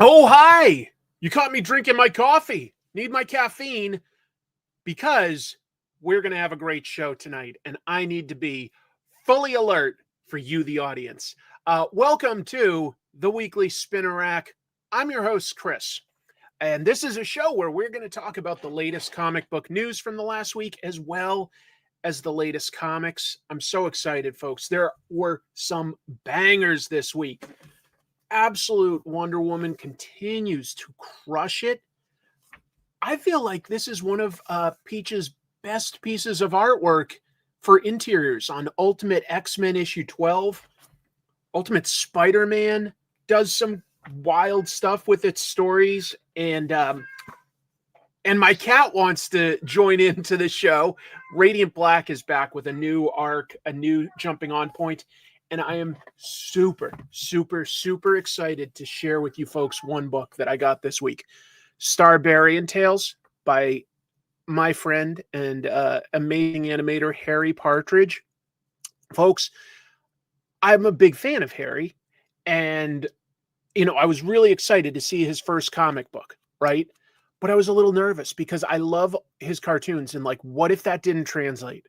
Oh, hi! You caught me drinking my coffee. Need my caffeine because we're going to have a great show tonight, and I need to be fully alert for you, the audience. Welcome to the Weekly Spinner Rack. I'm your host, Chris, and this is a show where we're going to talk about the latest comic book news from the last week as well as the latest comics. I'm so excited, folks. There were some bangers this week. Absolute Wonder Woman continues to crush it. I feel like this is one of Peach's best pieces of artwork for interiors on Ultimate X-Men issue 12. Ultimate Spider-Man does some wild stuff with its stories, and my cat wants to join into the show. Radiant Black is back with a new arc, a new jumping on point. And I am super excited to share with you folks one book that I got this week. Starbarian Tales by my friend and amazing animator Harry Partridge. Folks, I'm a big fan of Harry. And, I was really excited to see his first comic book, right? But I was a little nervous because I love his cartoons. And what if that didn't translate?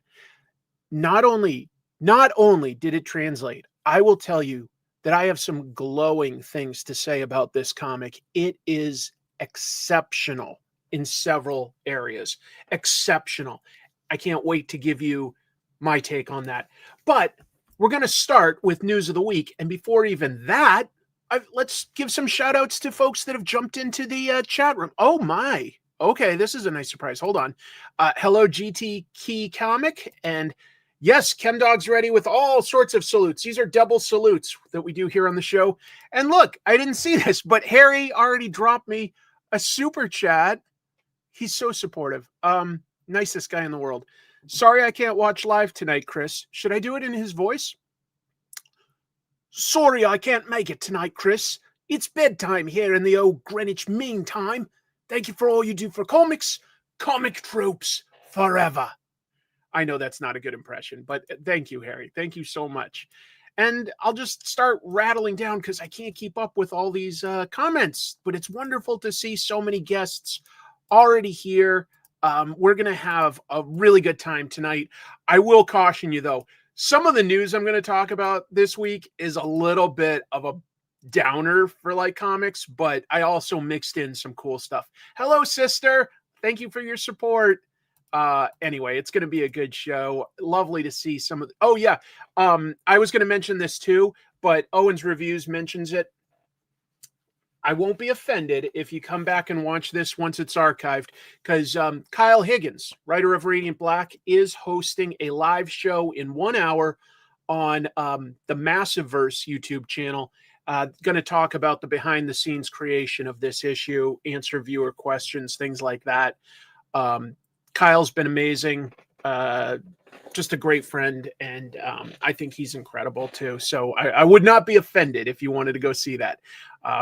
Not only did it translate, I will tell you that I have some glowing things to say about this comic. It is exceptional in several areas. Exceptional. I can't wait to give you my take on that. But we're going to start with news of the week. And before even that, let's give some shout outs to folks that have jumped into the chat room. Oh my. Okay, this is a nice surprise. Hold on. Hello, GT Key Comic. And yes, Chem Dog's ready with all sorts of salutes. These are double salutes that we do here on the show. And look, I didn't see this, but Harry already dropped me a super chat. He's so supportive. Nicest guy in the world. Sorry I can't watch live tonight, Chris. Should I do it in his voice? Sorry I can't make it tonight, Chris. It's bedtime here in the old Greenwich Mean Time. Thank you for all you do for comics. Comic troops forever. I know that's not a good impression, but thank you, Harry. Thank you so much. And I'll just start rattling down because I can't keep up with all these comments, but it's wonderful to see so many guests already here. We're going to have a really good time tonight. I will caution you, though. Some of the news I'm going to talk about this week is a little bit of a downer for comics, but I also mixed in some cool stuff. Hello, sister. Thank you for your support. Anyway, it's going to be a good show. Lovely to see some of oh yeah. I was going to mention this too, but Owen's Reviews mentions it. I won't be offended if you come back and watch this once it's archived, because Kyle Higgins, writer of Radiant Black, is hosting a live show in 1 hour on the Massiveverse YouTube channel. Going to talk about the behind the scenes creation of this issue, answer viewer questions, things like that. Kyle's been amazing, just a great friend, and I think he's incredible too. So I would not be offended if you wanted to go see that.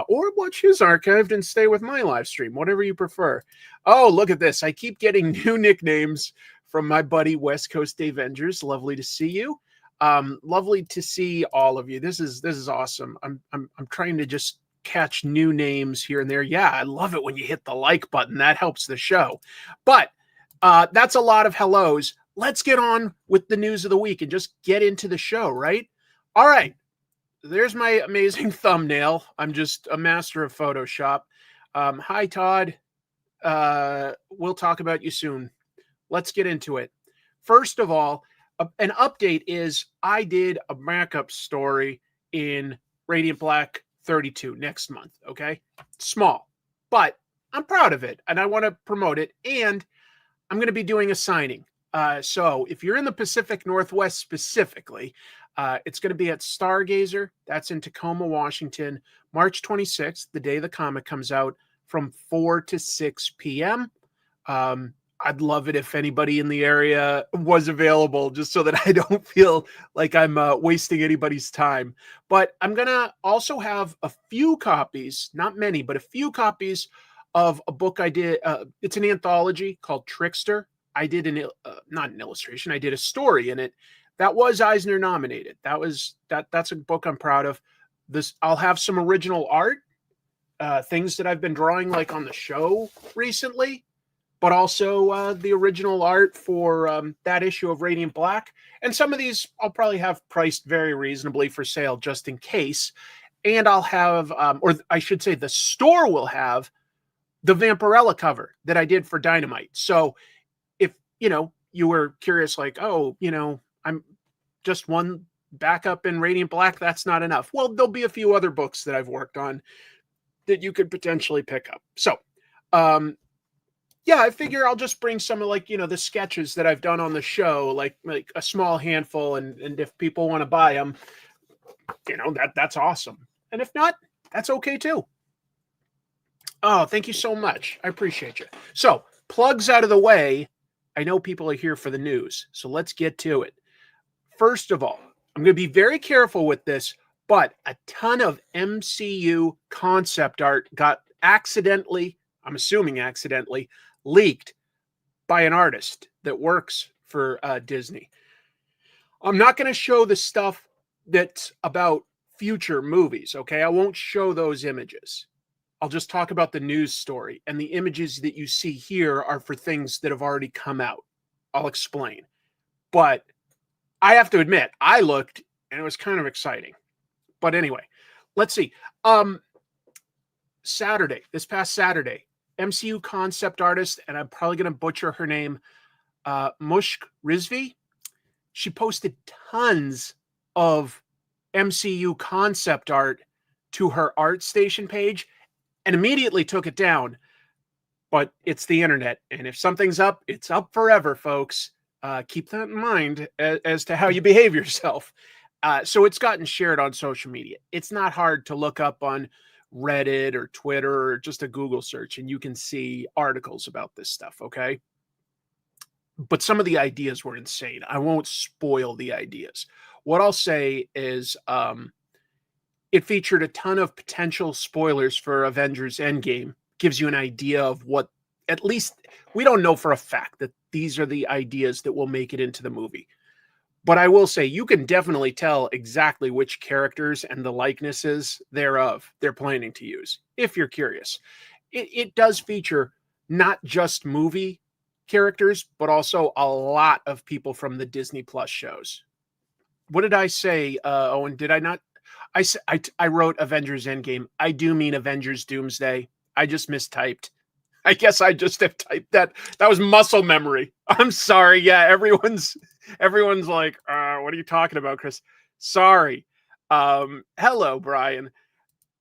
Or watch his archived and stay with my live stream, whatever you prefer. Oh, look at this. I keep getting new nicknames from my buddy West Coast Avengers. Lovely to see you. Lovely to see all of you. This is awesome. I'm trying to just catch new names here and there. Yeah, I love it when you hit the like button. That helps the show. But that's a lot of hellos. Let's get on with the news of the week and just get into the show, right? All right. There's my amazing thumbnail. I'm just a master of Photoshop. Hi, Todd. We'll talk about you soon. Let's get into it. First of all, an update is I did a backup story in Radiant Black 32 next month, okay? Small, but I'm proud of it, and I want to promote it, and I'm going to be doing a signing. So if you're in the Pacific Northwest specifically, it's going to be at Stargazer. That's in Tacoma, Washington, March 26th, the day the comic comes out, from 4 to 6 p.m. I'd love it if anybody in the area was available, just so that I don't feel like I'm wasting anybody's time. But I'm going to also have a few copies, not many, but a few copies of a book I did. It's an anthology called Trickster. I did not an illustration. I did a story in it that was Eisner nominated. That's a book I'm proud of. I'll have some original art, things that I've been drawing like on the show recently, but also the original art for that issue of Radiant Black. And some of these I'll probably have priced very reasonably for sale just in case. And I'll have, or I should say the store will have the Vampirella cover that I did for Dynamite. So if, you were curious, like, oh, I'm just one backup in Radiant Black, that's not enough. Well, there'll be a few other books that I've worked on that you could potentially pick up. So, yeah, I figure I'll just bring some of the sketches that I've done on the show, like a small handful. And if people want to buy them, that's awesome. And if not, that's okay too. Oh, thank you so much. I appreciate you. So, plugs out of the way. I know people are here for the news, so let's get to it. First of all, I'm going to be very careful with this, but a ton of MCU concept art got accidentally, I'm assuming accidentally, leaked by an artist that works for Disney. I'm not going to show the stuff that's about future movies, okay? I won't show those images. I'll just talk about the news story, and the images that you see here are for things that have already come out. I'll explain. But I have to admit, I looked and it was kind of exciting. But anyway, let's see. This past Saturday, MCU concept artist, and I'm probably going to butcher her name, Mushk Rizvi. She posted tons of MCU concept art to her ArtStation page and immediately took it down. But it's the internet, and if something's up, it's up forever, folks. Keep that in mind as to how you behave yourself. So it's gotten shared on social media. It's not hard to look up on Reddit or Twitter or just a Google search, and you can see articles about this stuff, okay? But some of the ideas were insane. I won't spoil the ideas. What I'll say is it featured a ton of potential spoilers for Avengers Endgame. Gives you an idea of what, at least, we don't know for a fact that these are the ideas that will make it into the movie. But I will say you can definitely tell exactly which characters and the likenesses thereof they're planning to use, if you're curious. It does feature not just movie characters, but also a lot of people from the Disney Plus shows. What did I say, Owen? Did I not? I wrote Avengers Endgame. I do mean Avengers Doomsday. I just mistyped. I guess I just have typed that. That was muscle memory. I'm sorry. Yeah, everyone's like, what are you talking about, Chris? Sorry. Hello, Brian.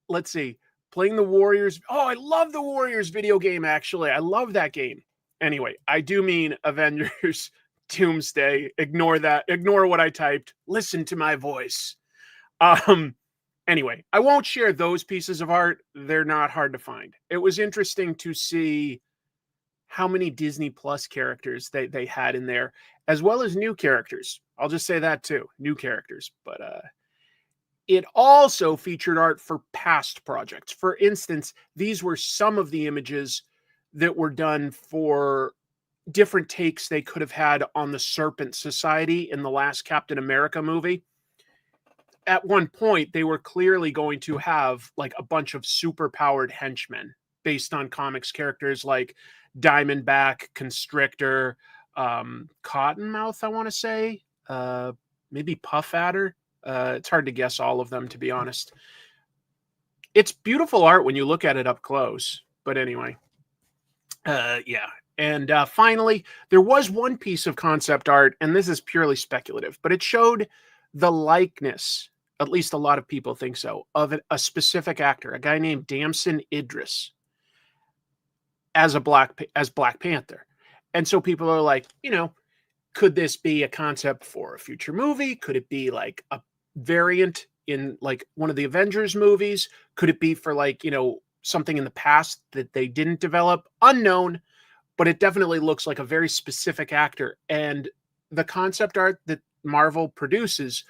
Let's see. Playing the Warriors. Oh, I love the Warriors video game, actually. I love that game. Anyway, I do mean Avengers Doomsday. Ignore that. Ignore what I typed. Listen to my voice. Anyway, I won't share those pieces of art. They're not hard to find. It was interesting to see how many Disney Plus characters they had in there, as well as new characters. I'll just say that too, new characters. But it also featured art for past projects. For instance, these were some of the images that were done for different takes they could have had on the Serpent Society in the last Captain America movie. At one point, they were clearly going to have like a bunch of super-powered henchmen based on comics characters like Diamondback, Constrictor, Cottonmouth, I want to say, maybe Puff Adder. It's hard to guess all of them, to be honest. It's beautiful art when you look at it up close. But anyway, yeah. And finally, there was one piece of concept art, and this is purely speculative, but it showed the likeness, at least a lot of people think so, of a specific actor, a guy named Damson Idris, as Black Panther. And so people are like, could this be a concept for a future movie? Could it be like a variant in like one of the Avengers movies? Could it be for like, something in the past that they didn't develop? Unknown, but it definitely looks like a very specific actor. And the concept art that Marvel produces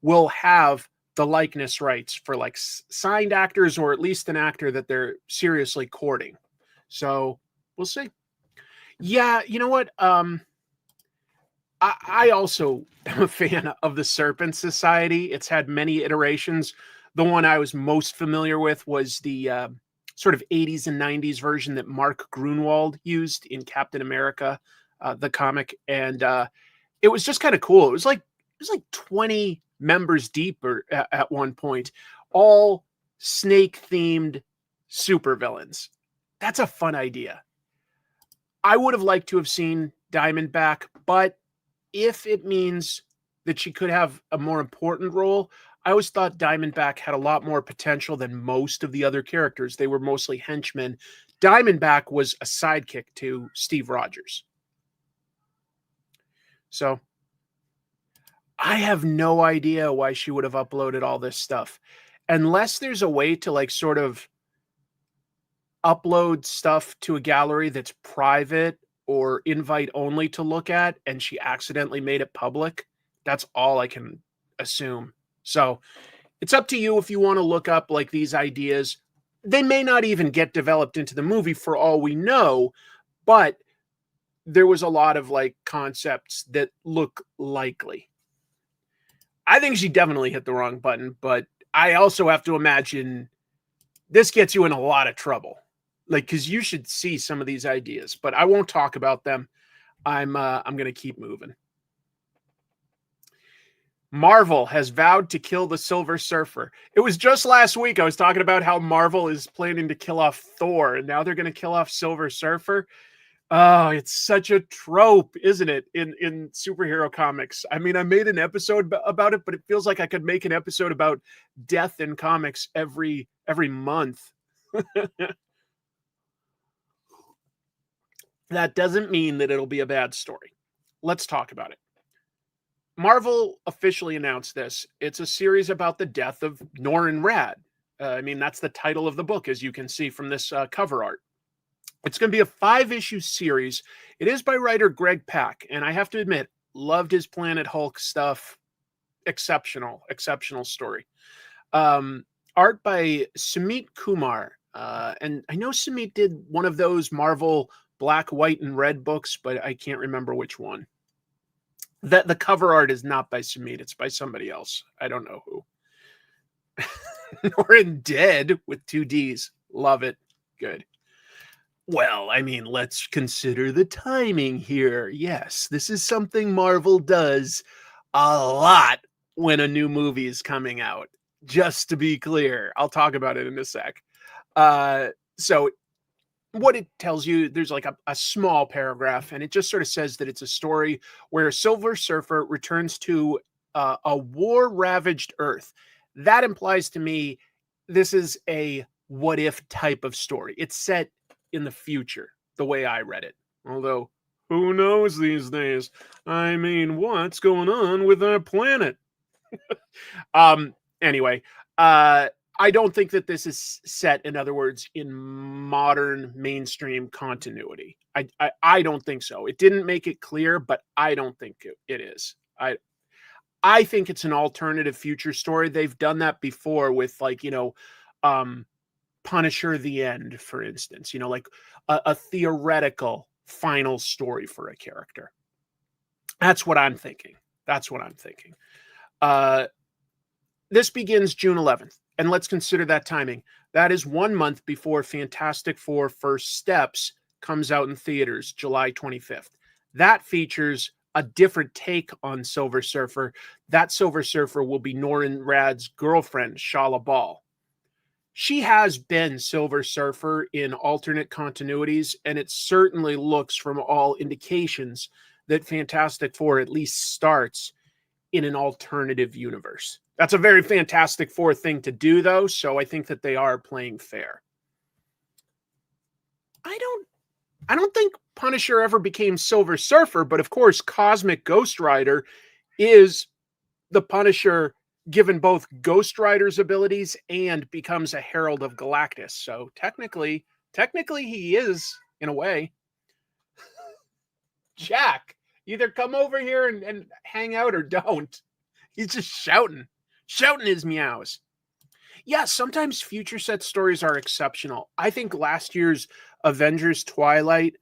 will have the likeness rights for like signed actors, or at least an actor that they're seriously courting. So we'll see. Yeah, you know what? I also am a fan of the Serpent Society. It's had many iterations. The one I was most familiar with was the sort of 80s and 90s version that Mark Grunwald used in Captain America, the comic. And it was just kind of cool. It was like 20 members deep at one point, all snake-themed supervillains. That's a fun idea. I would have liked to have seen Diamond back, but if it means that she could have a more important role, I always thought Diamondback had a lot more potential than most of the other characters. They were mostly henchmen. Diamondback was a sidekick to Steve Rogers. So I have no idea why she would have uploaded all this stuff. Unless there's a way to like sort of upload stuff to a gallery that's private or invite only to look at, and she accidentally made it public. That's all I can assume. So it's up to you if you want to look up like these ideas. They may not even get developed into the movie for all we know, but there was a lot of like concepts that look likely. I think she definitely hit the wrong button, but I also have to imagine this gets you in a lot of trouble. Like, because you should see some of these ideas, but I won't talk about them. I'm going to keep moving. Marvel has vowed to kill the Silver Surfer. It was just last week I was talking about how Marvel is planning to kill off Thor, and now they're going to kill off Silver Surfer. Oh, it's such a trope, isn't it, in superhero comics? I mean, I made an episode about it, but it feels like I could make an episode about death in comics every month. That doesn't mean that it'll be a bad story. Let's talk about it. Marvel officially announced this. It's a series about the death of Norrin Radd. I mean, that's the title of the book, as you can see from this cover art. It's going to be a 5-issue series. It is by writer Greg Pak, and I have to admit, loved his Planet Hulk stuff. Exceptional story. Art by Sumit Kumar. And I know Sumit did one of those Marvel black, white, and red books, but I can't remember which one. That the cover art is not by Sumit, it's by somebody else. I don't know who. Norrin Dead with 2 Ds. Love it. Good. Well, I mean, let's consider the timing here. Yes, this is something Marvel does a lot when a new movie is coming out. Just to be clear, I'll talk about it in a sec. So what it tells you, there's like a small paragraph, and it just sort of says that it's a story where Silver Surfer returns to a war-ravaged Earth. That implies to me this is a what-if type of story. It's set in the future, the way I read it. Although, who knows these days? I mean, what's going on with our planet? Anyway, I don't think that this is set, in other words, in modern mainstream continuity. I don't think so. It didn't make it clear, but I don't think it is. I think it's an alternative future story. They've done that before with, like, Punisher the End, for instance. Like a theoretical final story for a character. That's what I'm thinking. This begins June 11th. And let's consider that timing. That is 1 month before Fantastic Four First Steps comes out in theaters, July 25th. That features a different take on Silver Surfer. That Silver Surfer will be Norrin Radd's girlfriend, Shala Bal. She has been Silver Surfer in alternate continuities, and it certainly looks, from all indications, that Fantastic Four at least starts in an alternative universe. That's a very Fantastic Four thing to do, though, so I think that they are playing fair. I don't think Punisher ever became Silver Surfer, but of course, Cosmic Ghost Rider is the Punisher given both Ghost Rider's abilities and becomes a Herald of Galactus. So technically he is, in a way. Jack, either come over here and hang out or don't. He's just shouting his meows. Yeah, sometimes future set stories are exceptional. I think last year's Avengers Twilight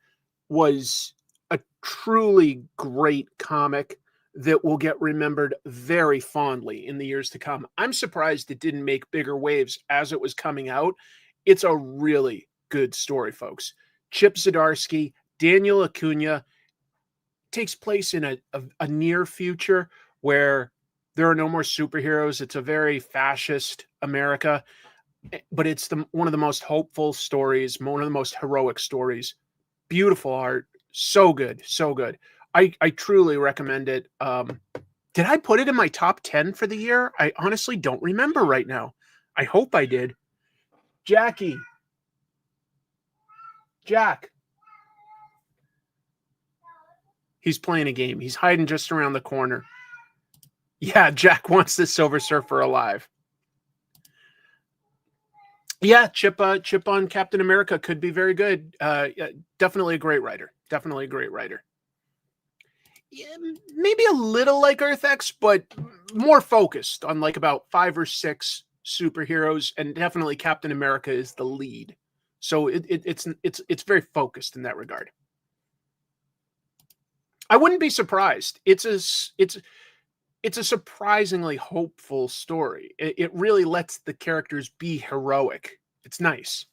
was a truly great comic that will get remembered very fondly in the years to come. I'm surprised it didn't make bigger waves as it was coming out. It's a really good story, folks. Chip Zdarsky, Daniel Acuna, takes place in a near future where there are no more superheroes. It's a very fascist America, but it's one of the most hopeful stories, one of the most heroic stories. Beautiful art, so good, so good. I truly recommend it. Did I put it in my top 10 for the year? I honestly don't remember right now. I hope I did. Jack. He's playing a game. He's hiding just around the corner. Yeah, Jack wants the Silver Surfer alive. Yeah, Chip on Captain America could be very good. Yeah, definitely a great writer. Definitely a great writer. Yeah, maybe a little like Earth X, but more focused on like about 5 or 6 superheroes, and definitely Captain America is the lead. So it's very focused in that regard. I wouldn't be surprised. It's a surprisingly hopeful story. It really lets the characters be heroic. It's nice.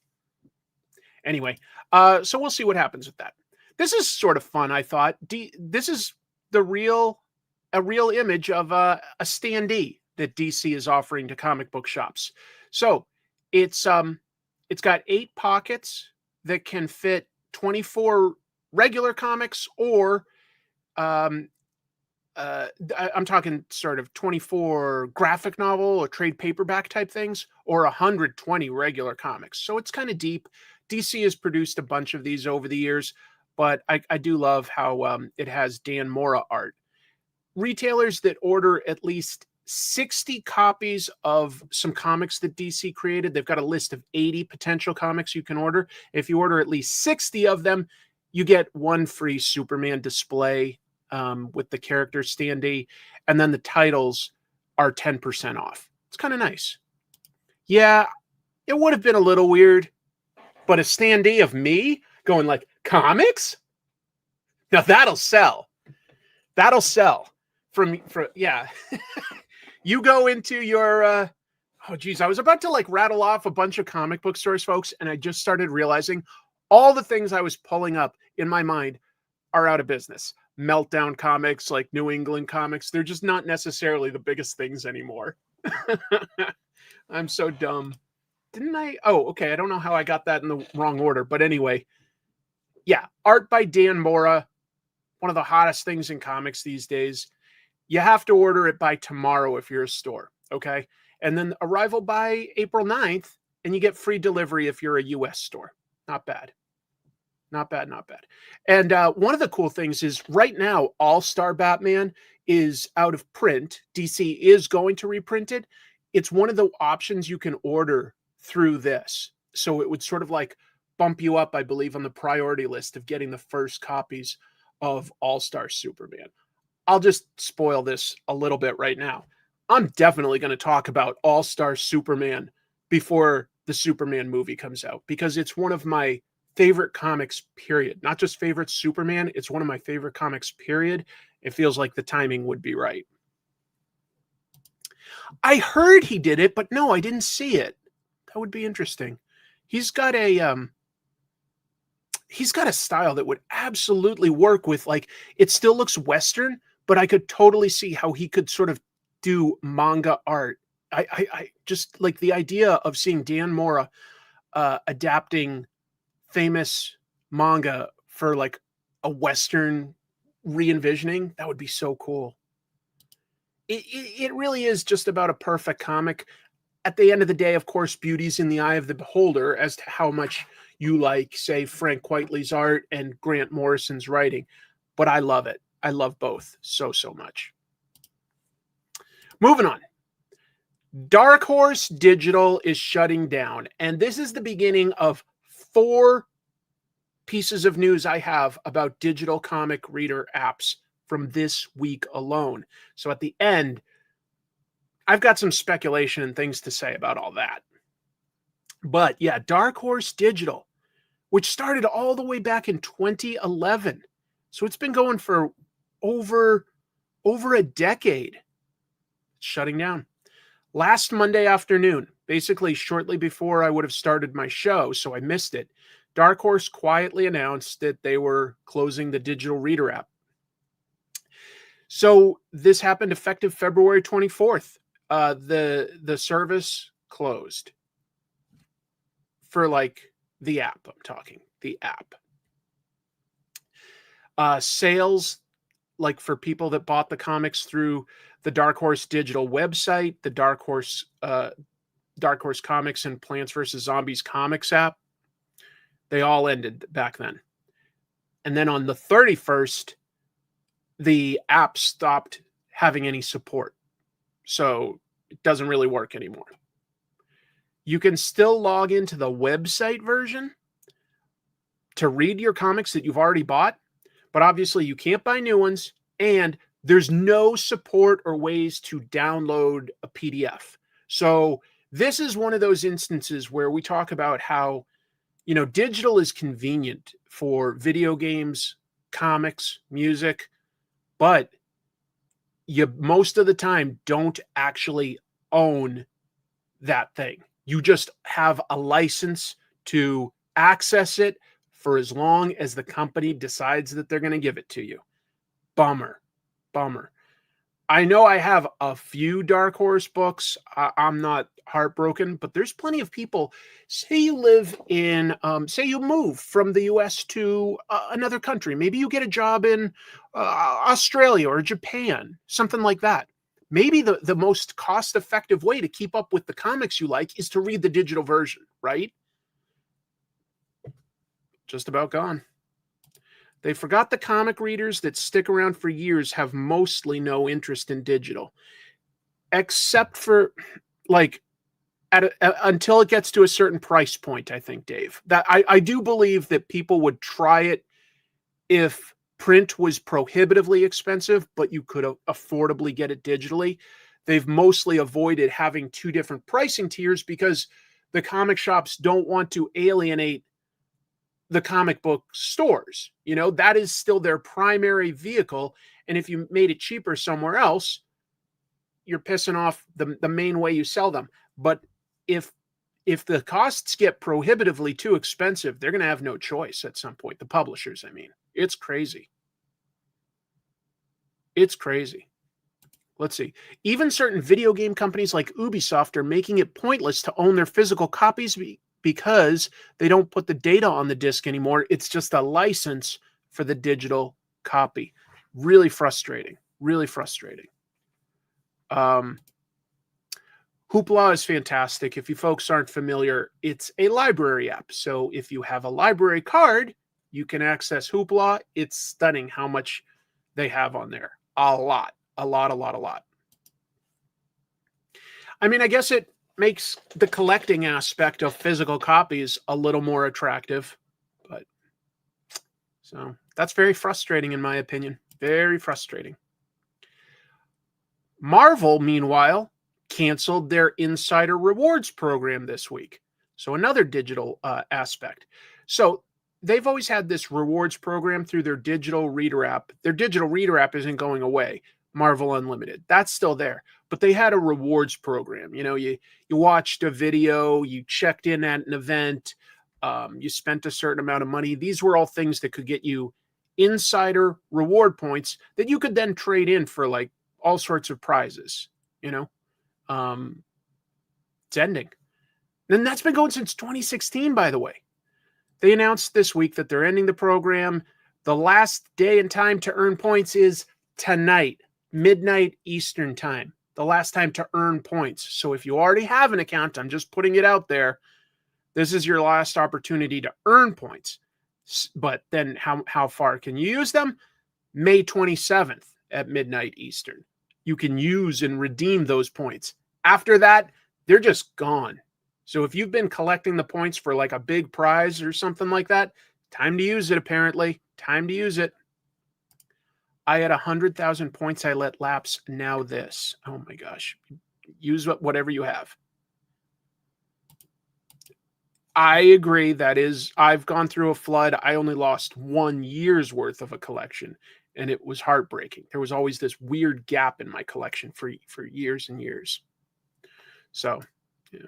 Anyway, so we'll see what happens with that. This is sort of fun, I thought. This is a real image of a Standee that DC is offering to comic book shops. So it's got 8 pockets that can fit 24 regular comics, or I'm talking sort of 24 graphic novel or trade paperback type things, or 120 regular comics. So it's kind of deep. DC has produced a bunch of these over the years, but I do love how it has Dan Mora art. Retailers that order at least 60 copies of some comics that DC created, they've got a list of 80 potential comics you can order. If you order at least 60 of them, you get 1 free Superman display with the character Standee, and then the titles are 10% off. It's kind of nice. Yeah, it would have been a little weird, but a Standee of me going like, comics? Now that'll sell. That'll sell. Yeah. You go into your oh geez, I was about to like rattle off a bunch of comic book stores, folks, and I just started realizing all the things I was pulling up in my mind are out of business. Meltdown Comics, like New England Comics, they're just not necessarily the biggest things anymore. I'm so dumb. Didn't I? Oh, okay. I don't know how I got that in the wrong order, but anyway. Yeah, art by Dan Mora, one of the hottest things in comics these days. You have to order it by tomorrow if you're a store, okay? And then arrival by April 9th, and you get free delivery if you're a US store. Not bad. Not bad, not bad. And one of the cool things is right now, All-Star Batman is out of print. DC is going to reprint it. It's one of the options you can order through this. So it would sort of like bump you up, I believe, on the priority list of getting the first copies of All-Star Superman. I'll just spoil this a little bit right now. I'm definitely going to talk about All-Star Superman before the Superman movie comes out, because it's one of my favorite comics, period. Not just favorite Superman, it's one of my favorite comics, period. It feels like the timing would be right. I heard he did it, but no, I didn't see it. That would be interesting. He's got a style that would absolutely work with, like, it still looks Western, but I could totally see how he could sort of do manga art. I just like the idea of seeing Dan Mora adapting famous manga for like a Western re-envisioning. That would be so cool. It really is just about a perfect comic. At the end of the day, of course, beauty's in the eye of the beholder as to how much you like, say, Frank Quitely's art and Grant Morrison's writing. But I love it. I love both so much. Moving on. Dark Horse Digital is shutting down. And this is the beginning of 4 pieces of news I have about digital comic reader apps from this week alone. So at the end, I've got some speculation and things to say about all that. But yeah, Dark Horse Digital, which started all the way back in 2011. So it's been going for over a decade. It's shutting down. Last Monday afternoon, basically shortly before I would have started my show, so I missed it. Dark Horse quietly announced that they were closing the digital reader app. So this happened effective February 24th. The service closed for like the app. I'm talking the app. Sales, like for people that bought the comics through the Dark Horse digital website, the Dark Horse Comics and Plants vs. Zombies comics app, they all ended back then. And then on the 31st, the app stopped having any support. So it doesn't really work anymore. You can still log into the website version to read your comics that you've already bought, but obviously you can't buy new ones, and there's no support or ways to download a PDF. So this is one of those instances where we talk about how, digital is convenient for video games, comics, music, but you most of the time don't actually own that thing. You just have a license to access it for as long as the company decides that they're going to give it to you. Bummer. I know I have a few Dark Horse books. I'm not heartbroken, but there's plenty of people. Say you live in, say you move from the US to another country. Maybe you get a job in Australia or Japan, something like that. Maybe the most cost-effective way to keep up with the comics you like is to read the digital version, right? Just about gone. They forgot the comic readers that stick around for years have mostly no interest in digital, except for until it gets to a certain price point. I think, Dave, that I do believe that people would try it if print was prohibitively expensive, but you could affordably get it digitally. They've mostly avoided having two different pricing tiers because the comic shops don't want to alienate the comic book stores. That is still their primary vehicle. And if you made it cheaper somewhere else, you're pissing off the main way you sell them. But if the costs get prohibitively too expensive, they're going to have no choice at some point. The publishers, I mean, it's crazy. It's crazy. Let's see. Even certain video game companies like Ubisoft are making it pointless to own their physical copies because they don't put the data on the disc anymore. It's just a license for the digital copy. Really frustrating. Really frustrating. Hoopla is fantastic. If you folks aren't familiar, it's a library app. So if you have a library card, you can access Hoopla. It's stunning how much they have on there. A lot. I mean, I guess it makes the collecting aspect of physical copies a little more attractive. But so that's very frustrating, in my opinion. Very frustrating. Marvel, meanwhile, canceled their Insider Rewards program this week. So another digital aspect. So they've always had this rewards program through their digital reader app. Their digital reader app isn't going away. Marvel Unlimited. That's still there. But they had a rewards program. You watched a video, you checked in at an event, you spent a certain amount of money. These were all things that could get you insider reward points that you could then trade in for like all sorts of prizes. It's ending. And that's been going since 2016, by the way. They announced this week that they're ending the program. The last day and time to earn points is tonight, midnight Eastern time. The last time to earn points. So if you already have an account, I'm just putting it out there, this is your last opportunity to earn points. But then how far can you use them? May 27th at midnight Eastern. You can use and redeem those points. After that, they're just gone. So if you've been collecting the points for like a big prize or something like that, time to use it, apparently. Time to use it. I had 100,000 points I let lapse. Now this. Oh my gosh. Use whatever you have. I agree. That is, I've gone through a flood. I only lost 1 year's worth of a collection, and it was heartbreaking. There was always this weird gap in my collection for years and years. So, yeah.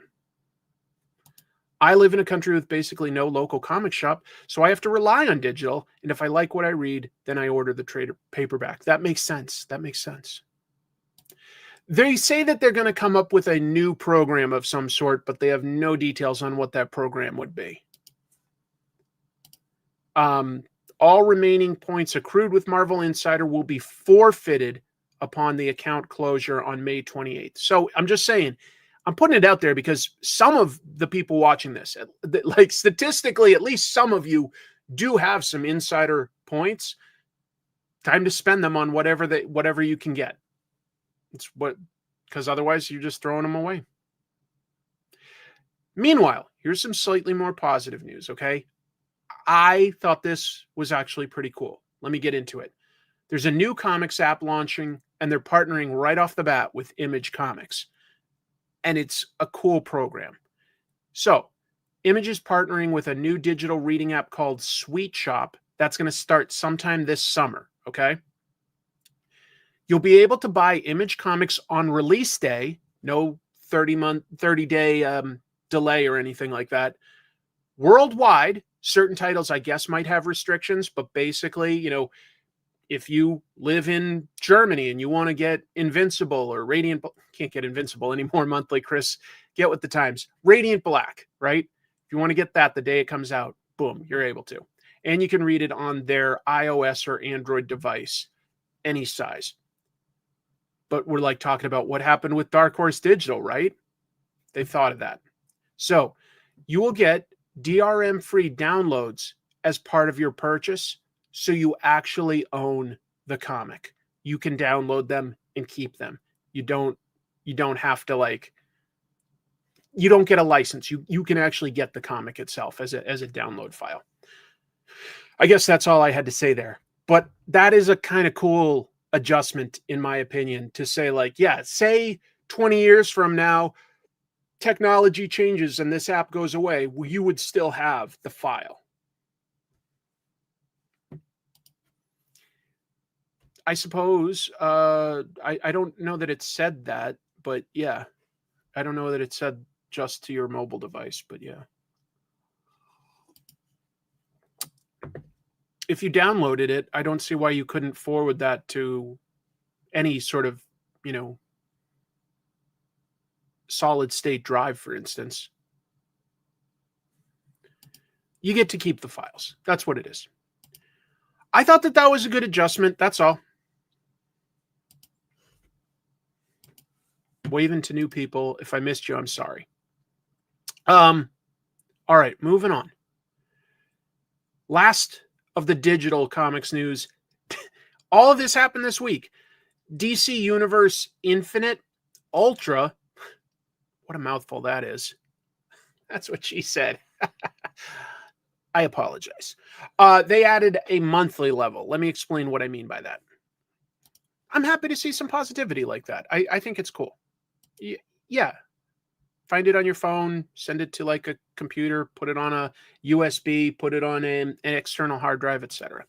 I live in a country with basically no local comic shop, so I have to rely on digital. And if I like what I read, then I order the trade paperback. That makes sense. That makes sense. They say that they're going to come up with a new program of some sort, but they have no details on what that program would be. All remaining points accrued with Marvel Insider will be forfeited upon the account closure on May 28th. So I'm just saying, I'm putting it out there because some of the people watching this, like statistically, at least some of you do have some insider points. Time to spend them on whatever you can get. It's because otherwise you're just throwing them away. Meanwhile, here's some slightly more positive news, okay? I thought this was actually pretty cool. Let me get into it. There's a new comics app launching, and they're partnering right off the bat with Image Comics. And it's a cool program. So, Image is partnering with a new digital reading app called Sweet Shop that's going to start sometime this summer, okay? You'll be able to buy Image Comics on release day, no 30-day delay or anything like that. Worldwide, certain titles, I guess, might have restrictions, but basically, if you live in Germany and you want to get Invincible or Radiant, can't get Invincible anymore monthly, Chris, get with the times. Radiant Black, right? If you want to get that the day it comes out, boom, you're able to. And you can read it on their iOS or Android device, any size. But we're like talking about what happened with Dark Horse Digital, right? They thought of that. So you will get DRM-free downloads as part of your purchase, so you actually own the comic. You can download them and keep them. You don't have to you don't get a license. You can actually get the comic itself as a download file. I guess that's all I had to say there. But that is a kind of cool adjustment, in my opinion, to say say 20 years from now, technology changes and this app goes away, you would still have the file. I suppose, I don't know that it said that, but yeah. I don't know that it said just to your mobile device, but yeah. If you downloaded it, I don't see why you couldn't forward that to any sort of, solid state drive, for instance. You get to keep the files. That's what it is. I thought that was a good adjustment. That's all. Waving to new people. If I missed you, I'm sorry. All right, moving on. Last of the digital comics news. All of this happened this week. DC Universe Infinite Ultra. What a mouthful that is. That's what she said. I apologize. They added a monthly level. Let me explain what I mean by that. I'm happy to see some positivity like that. I think it's cool. Yeah. Find it on your phone, send it to a computer, put it on a USB, put it on an external hard drive, etc.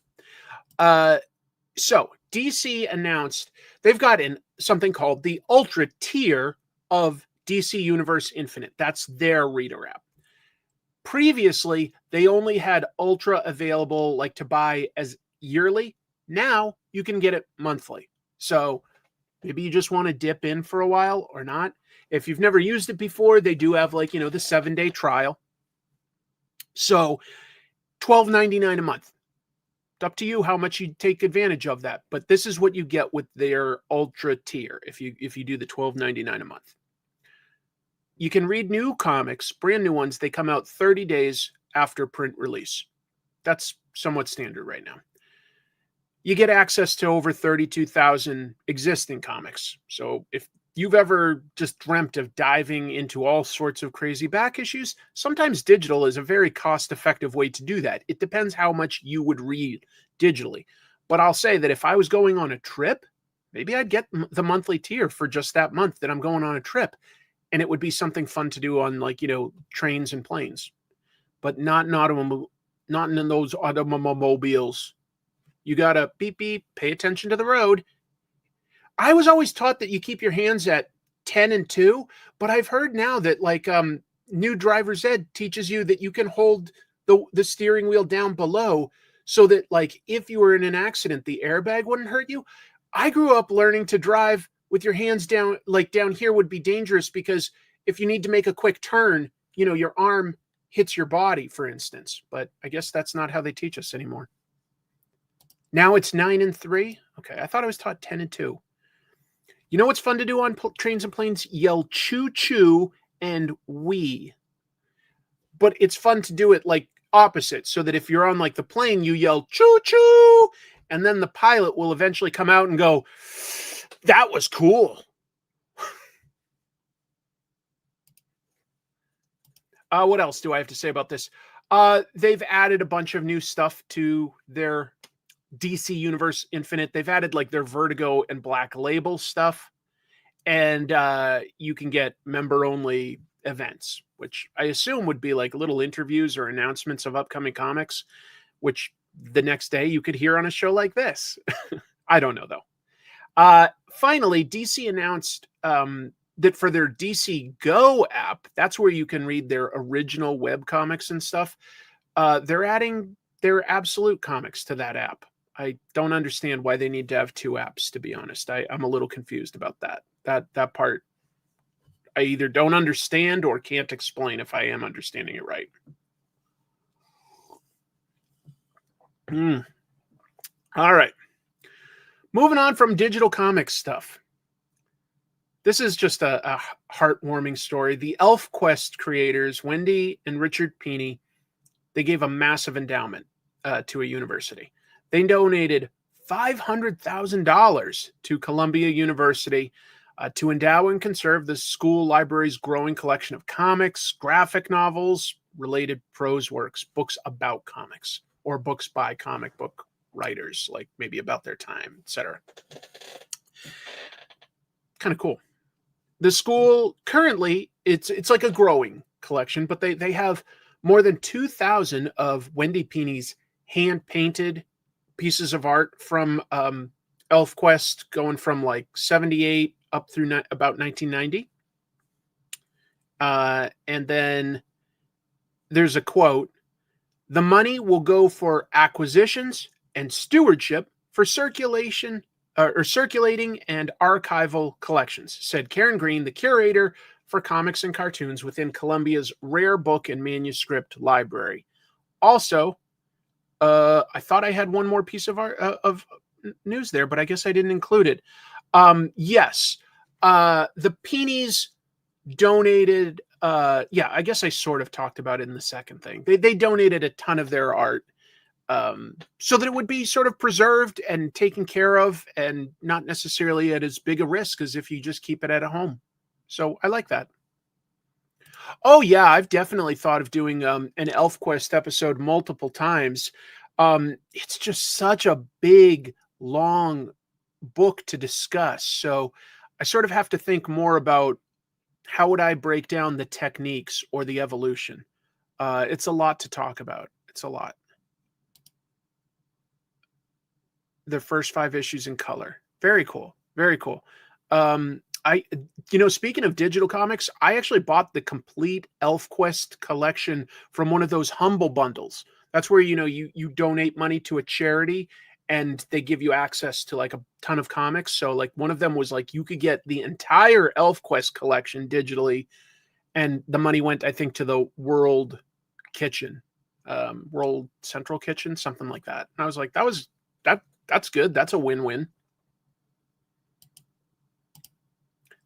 So DC announced they've got something called the Ultra tier of DC Universe Infinite. That's their reader app. Previously, they only had Ultra available to buy as yearly. Now you can get it monthly. So maybe you just want to dip in for a while or not. If you've never used it before, they do have the 7-day trial. So $12.99 a month. It's up to you how much you take advantage of that. But this is what you get with their Ultra tier if you do the $12.99 a month. You can read new comics, brand new ones. They come out 30 days after print release. That's somewhat standard right now. You get access to over 32,000 existing comics. So if you've ever just dreamt of diving into all sorts of crazy back issues, sometimes digital is a very cost-effective way to do that. It depends how much you would read digitally. But I'll say that if I was going on a trip, maybe I'd get the monthly tier for just that month that I'm going on a trip. And it would be something fun to do on trains and planes. But not in those automobiles. You got to beep, beep, pay attention to the road. I was always taught that you keep your hands at 10 and 2, but I've heard now that new driver's ed teaches you that you can hold the steering wheel down below so that, like, if you were in an accident, the airbag wouldn't hurt you. I grew up learning to drive with your hands down, like down here would be dangerous because if you need to make a quick turn, you know, your arm hits your body, for instance. But I guess that's not how they teach us anymore. Now it's 9 and 3. Okay, I thought I was taught 10 and 2. You know what's fun to do on trains and planes? Yell choo choo and wee. But it's fun to do it like opposite, so that if you're on like the plane, you yell choo choo, and then the pilot will eventually come out and go, that was cool. What else do I have to say about this? They've added a bunch of new stuff to their DC Universe Infinite. They've added like their Vertigo and Black Label stuff, and you can get member-only events, which I assume would be like little interviews or announcements of upcoming comics, which the next day you could hear on a show like this. I don't know, though. Finally, DC announced that for their DC Go app, that's where you can read their original web comics and stuff. They're adding their Absolute comics to that app. I don't understand why they need to have two apps, to be honest. I'm a little confused about that. That part, I either don't understand or can't explain if I am understanding it right. All right. Moving on from digital comics stuff. This is just a heartwarming story. The ElfQuest creators, Wendy and Richard Pini, they gave a massive endowment to a university. They donated $500,000 to Columbia University to endow and conserve the school library's growing collection of comics, graphic novels, related prose works, books about comics, or books by comic book writers, like maybe about their time, etc. Kind of cool. The school currently, it's like a growing collection, but they have more than 2,000 of Wendy Pini's hand-painted pieces of art from ElfQuest, going from like 78 up through about 1990. And then there's a quote: "The money will go for acquisitions and stewardship for circulating and archival collections," said Karen Green, the curator for comics and cartoons within Columbia's rare book and manuscript library. Also, I thought I had one more piece of news there, but I guess I didn't include it. Yes, the Pinis donated. I guess I sort of talked about it in the second thing. They donated a ton of their art so that it would be sort of preserved and taken care of, and not necessarily at as big a risk as if you just keep it at a home. So I like that. Oh yeah, I've definitely thought of doing an ElfQuest episode multiple times. It's just such a big, long book to discuss. So I sort of have to think more about how would I break down the techniques or the evolution. It's a lot to talk about. It's a lot. The first 5 issues in color. Very cool. Very cool. Speaking of digital comics, I actually bought the complete ElfQuest collection from one of those humble bundles. That's where, you donate money to a charity and they give you access to like a ton of comics. So like one of them was like, you could get the entire ElfQuest collection digitally, and the money went, I think, to the World Kitchen, World Central Kitchen, something like that. And I was like, that's good. That's a win-win.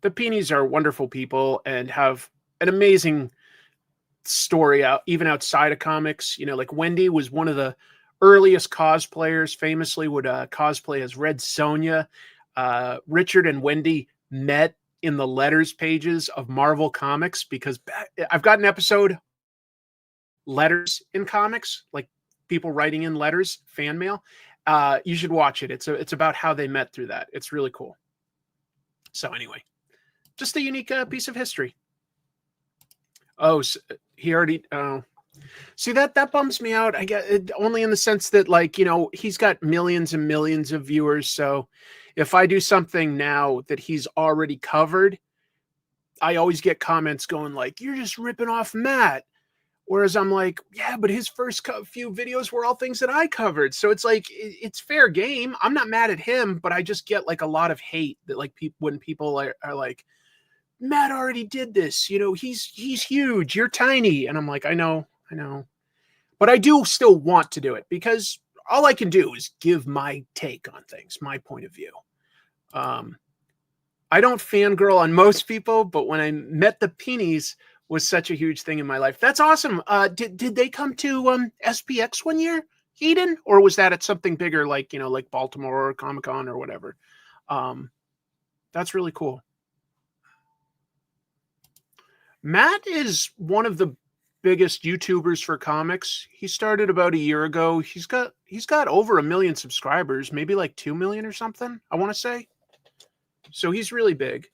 The Pinis are wonderful people and have an amazing story even outside of comics. Like Wendy was one of the earliest cosplayers, famously would cosplay as Red Sonja. Richard and Wendy met in the letters pages of Marvel Comics, because I've got an episode, letters in comics, like people writing in letters, fan mail. You should watch it. It's about how they met through that. It's really cool. So anyway, just a unique piece of history. Oh, so he already. See, that bums me out. I get it only in the sense that, like, he's got millions and millions of viewers. So if I do something now that he's already covered, I always get comments going like, you're just ripping off Matt. Whereas I'm like, yeah, but his first few videos were all things that I covered. So it's like, it's fair game. I'm not mad at him, but I just get like a lot of hate that like when people are like, Matt already did this, you know, he's huge, you're tiny. And I'm like, I know. But I do still want to do it because all I can do is give my take on things, my point of view. I don't fangirl on most people, but when I met the Peonies was such a huge thing in my life. That's awesome. Did they come to SPX one year, Eden? Or was that at something bigger like, you know, like Baltimore or Comic-Con or whatever? That's really cool. Matt is one of the biggest YouTubers for comics. He started about a year ago. He's got over 1 million subscribers, maybe like 2 million or something, I want to say. So he's really big.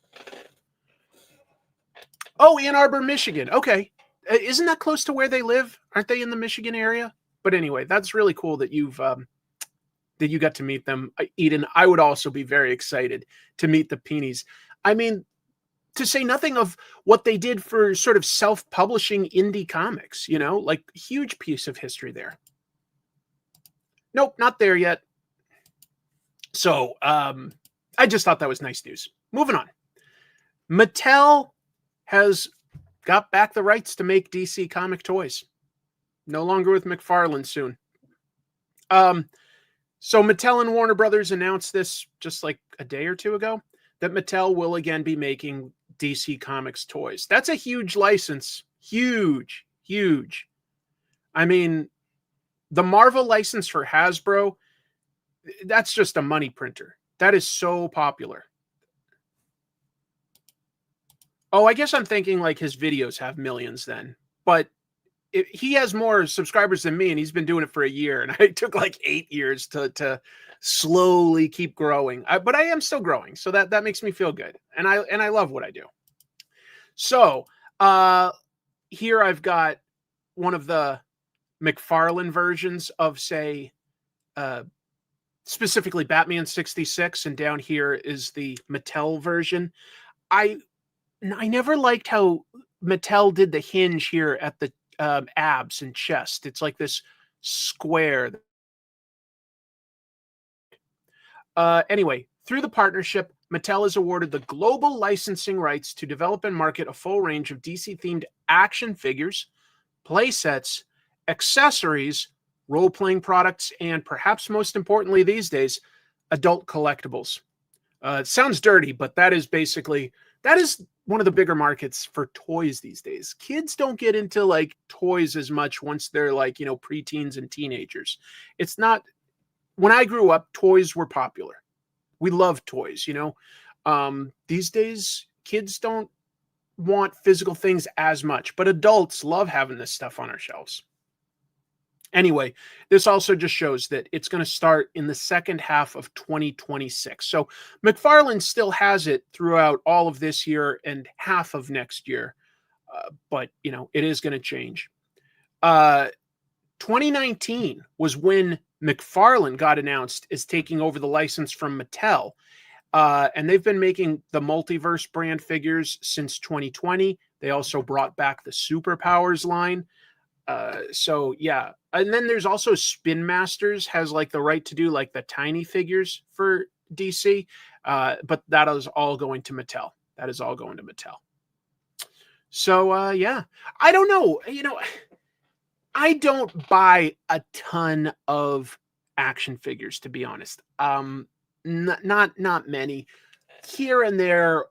Oh, Ann Arbor, Michigan. Okay. Isn't that close to where they live? Aren't they in the Michigan area? But anyway, that's really cool that you got to meet them. Eden, I would also be very excited to meet the Peonies. I mean, to say nothing of what they did for sort of self-publishing indie comics, you know, like huge piece of history there. Nope, not there yet. So I just thought that was nice news. Moving on. Mattel has got back the rights to make DC comic toys. No longer with McFarlane soon. So Mattel and Warner Brothers announced this just like a day or two ago, that Mattel will again be making DC Comics toys. That's a huge license. Huge. I mean, the Marvel license for Hasbro, that's just a money printer. That is so popular. Oh, I guess I'm thinking like his videos have millions then. But he has more subscribers than me, and he's been doing it for a year. And I took like 8 years to slowly keep growing. But I am still growing. So that makes me feel good. And I love what I do. So here I've got one of the McFarlane versions of, say, specifically Batman 66. And down here is the Mattel version. I never liked how Mattel did the hinge here at the abs and chest. It's like this square. Anyway, through the partnership, Mattel is awarded the global licensing rights to develop and market a full range of DC-themed action figures, play sets, accessories, role-playing products, and perhaps most importantly these days, adult collectibles. It sounds dirty, but that is one of the bigger markets for toys these days. Kids don't get into like toys as much once they're like, you know, preteens and teenagers. It's not, when I grew up, toys were popular. We loved toys, you know. These days, kids don't want physical things as much, but adults love having this stuff on our shelves. Anyway, this also just shows that it's going to start in the second half of 2026. So McFarlane still has it throughout all of this year and half of next year. But, you know, it is going to change. 2019 was when McFarlane got announced as taking over the license from Mattel. And they've been making the Multiverse brand figures since 2020. They also brought back the Superpowers line. So yeah. And then there's also Spin Masters has like the right to do like the tiny figures for DC. But that is all going to Mattel. So yeah, I don't know. You know, I don't buy a ton of action figures, to be honest. Not many. Here and there,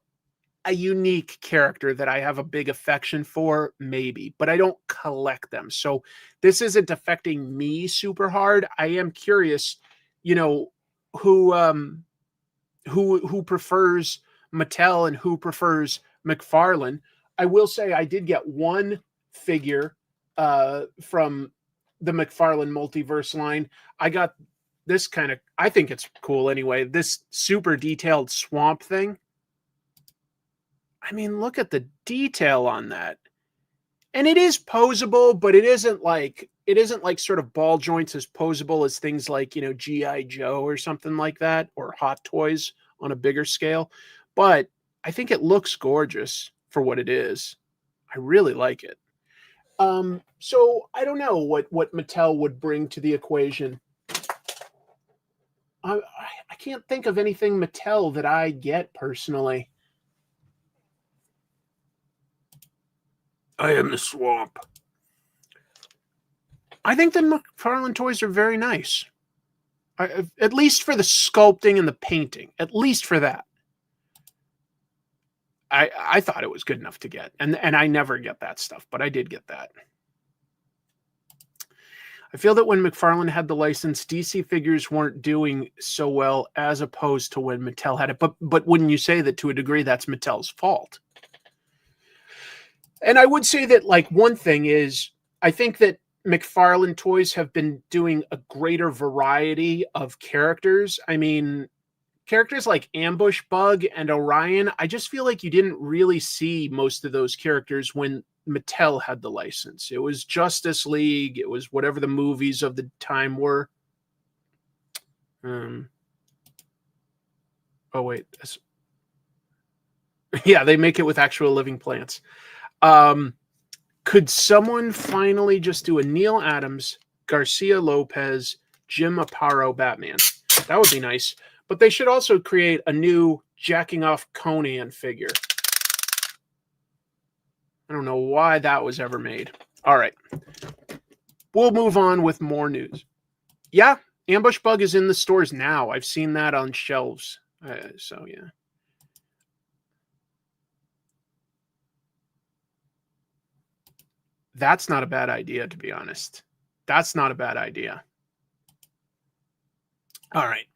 a unique character that I have a big affection for, maybe, but I don't collect them. So this isn't affecting me super hard. I am curious, you know, who prefers Mattel and who prefers McFarlane. I will say I did get one figure from the McFarlane Multiverse line. I got this kind of, I think it's cool anyway, this super detailed swamp thing. I mean, look at the detail on that. And it is posable, but it isn't like sort of ball joints as posable as things like, you know, G.I. Joe or something like that, or Hot Toys on a bigger scale. But I think it looks gorgeous. for what it is. I really like it. So I don't know what Mattel would bring to the equation. I can't think of anything Mattel that I get personally. I am the swamp. I think the McFarlane toys are very nice. At least for the sculpting and the painting. At least for that. I thought it was good enough to get. And I never get that stuff, but I did get that. I feel that when McFarlane had the license, DC figures weren't doing so well as opposed to when Mattel had it. But wouldn't you say that to a degree that's Mattel's fault? And I would say that, like, one thing is, I think that McFarlane toys have been doing a greater variety of characters. I mean, characters like Ambush Bug and Orion, I just feel like you didn't really see most of those characters when Mattel had the license. It was Justice League. It was whatever the movies of the time were. Oh, wait. Yeah, they make it with actual living plants. Could someone finally just do a Neil Adams, Garcia Lopez, Jim Aparo Batman? That would be nice. But they should also create a new jacking off Conan figure. I don't know why that was ever made. All right. We'll move on with more news. Yeah, Ambush Bug is in the stores now. I've seen that on shelves. So, yeah. That's not a bad idea, to be honest. That's not a bad idea. All right.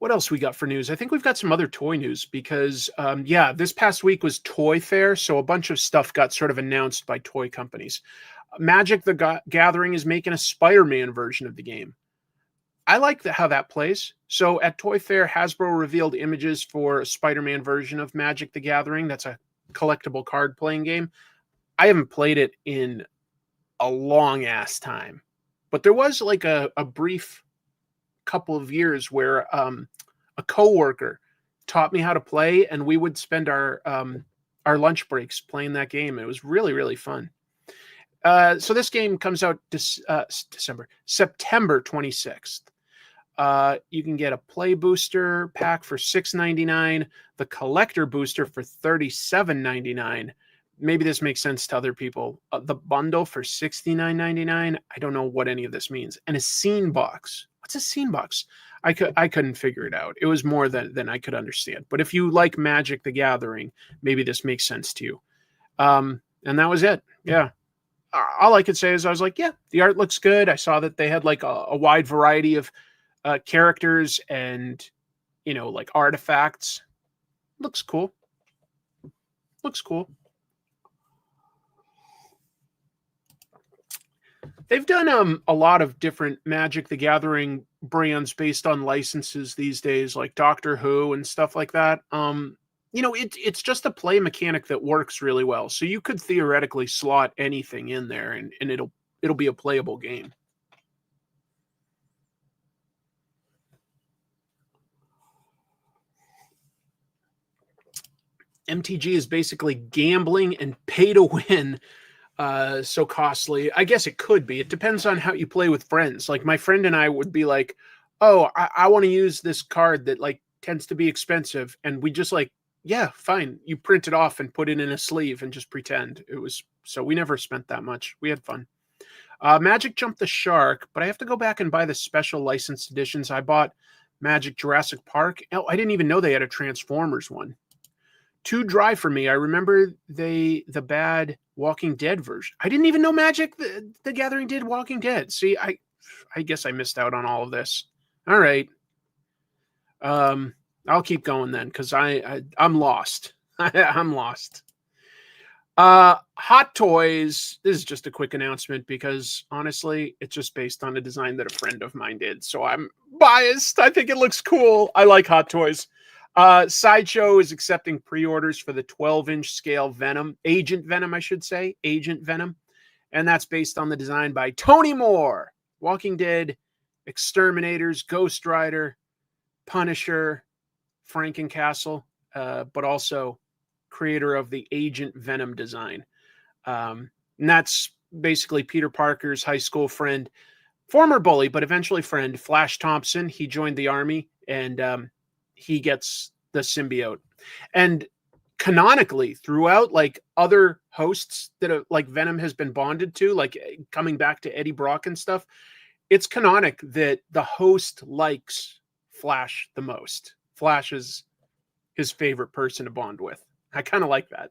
What else we got for news? I think we've got some other toy news because, yeah, this past week was Toy Fair, so a bunch of stuff got sort of announced by toy companies. Magic the Gathering is making a Spider-Man version of the game. I like how that plays. So at Toy Fair, Hasbro revealed images for a Spider-Man version of Magic the Gathering. That's a collectible card-playing game. I haven't played it in a long-ass time. But there was like a brief couple of years where a coworker taught me how to play, and we would spend our lunch breaks playing that game. It was really, really fun. So this game comes out September 26th. You can get a play booster pack for $6.99, the collector booster for $37.99. Maybe this makes sense to other people. The bundle for $69.99. I don't know what any of this means. And a scene box. What's a scene box? I couldn't figure it out. It was more than I could understand. But if you like Magic the Gathering, maybe this makes sense to you. And that was it. Yeah. All I could say is I was like, yeah, the art looks good. I saw that they had like a wide variety of characters and, you know, like artifacts. Looks cool. Looks cool. They've done a lot of different Magic the Gathering brands based on licenses these days, like Doctor Who and stuff like that. You know, it's just a play mechanic that works really well. So you could theoretically slot anything in there, and it'll be a playable game. MTG is basically gambling and pay to win. So costly. I guess it could be. It depends on how you play with friends. Like my friend and I would be like, oh, I want to use this card that like tends to be expensive. And we just like, yeah, fine. You print it off and put it in a sleeve and just pretend. It was, so we never spent that much. We had fun. Magic jumped the shark, but I have to go back and buy the special licensed editions. I bought Magic Jurassic Park. Oh, I didn't even know they had a Transformers one. Too dry for me. I remember the bad Walking Dead version. I didn't even know Magic the Gathering did Walking Dead. See, I guess I missed out on all of this. All right. I'll keep going then because I'm lost. I'm lost. Hot Toys. This is just a quick announcement because honestly, it's just based on a design that a friend of mine did. So I'm biased. I think it looks cool. I like Hot Toys. Sideshow is accepting pre-orders for the 12-inch scale Venom, Agent Venom, I should say, Agent Venom. And that's based on the design by Tony Moore, Walking Dead, Exterminators, Ghost Rider, Punisher, Frankencastle, but also creator of the Agent Venom design. And that's basically Peter Parker's high school friend, former bully, but eventually friend, Flash Thompson. He joined the army, and he gets the symbiote. And canonically, throughout, like, other hosts that are, like, Venom has been bonded to, like coming back to Eddie Brock and stuff, it's canonic that the host likes Flash the most. Flash is his favorite person to bond with. I kind of like that.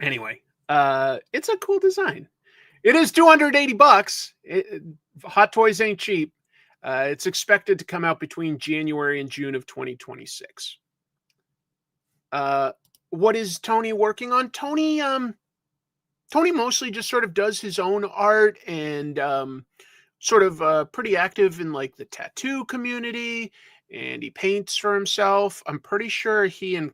Anyway, it's a cool design. It is $280. Hot Toys ain't cheap. It's expected to come out between January and June of 2026. What is Tony working on? Tony mostly just sort of does his own art and sort of pretty active in, like, the tattoo community, and he paints for himself. I'm pretty sure he and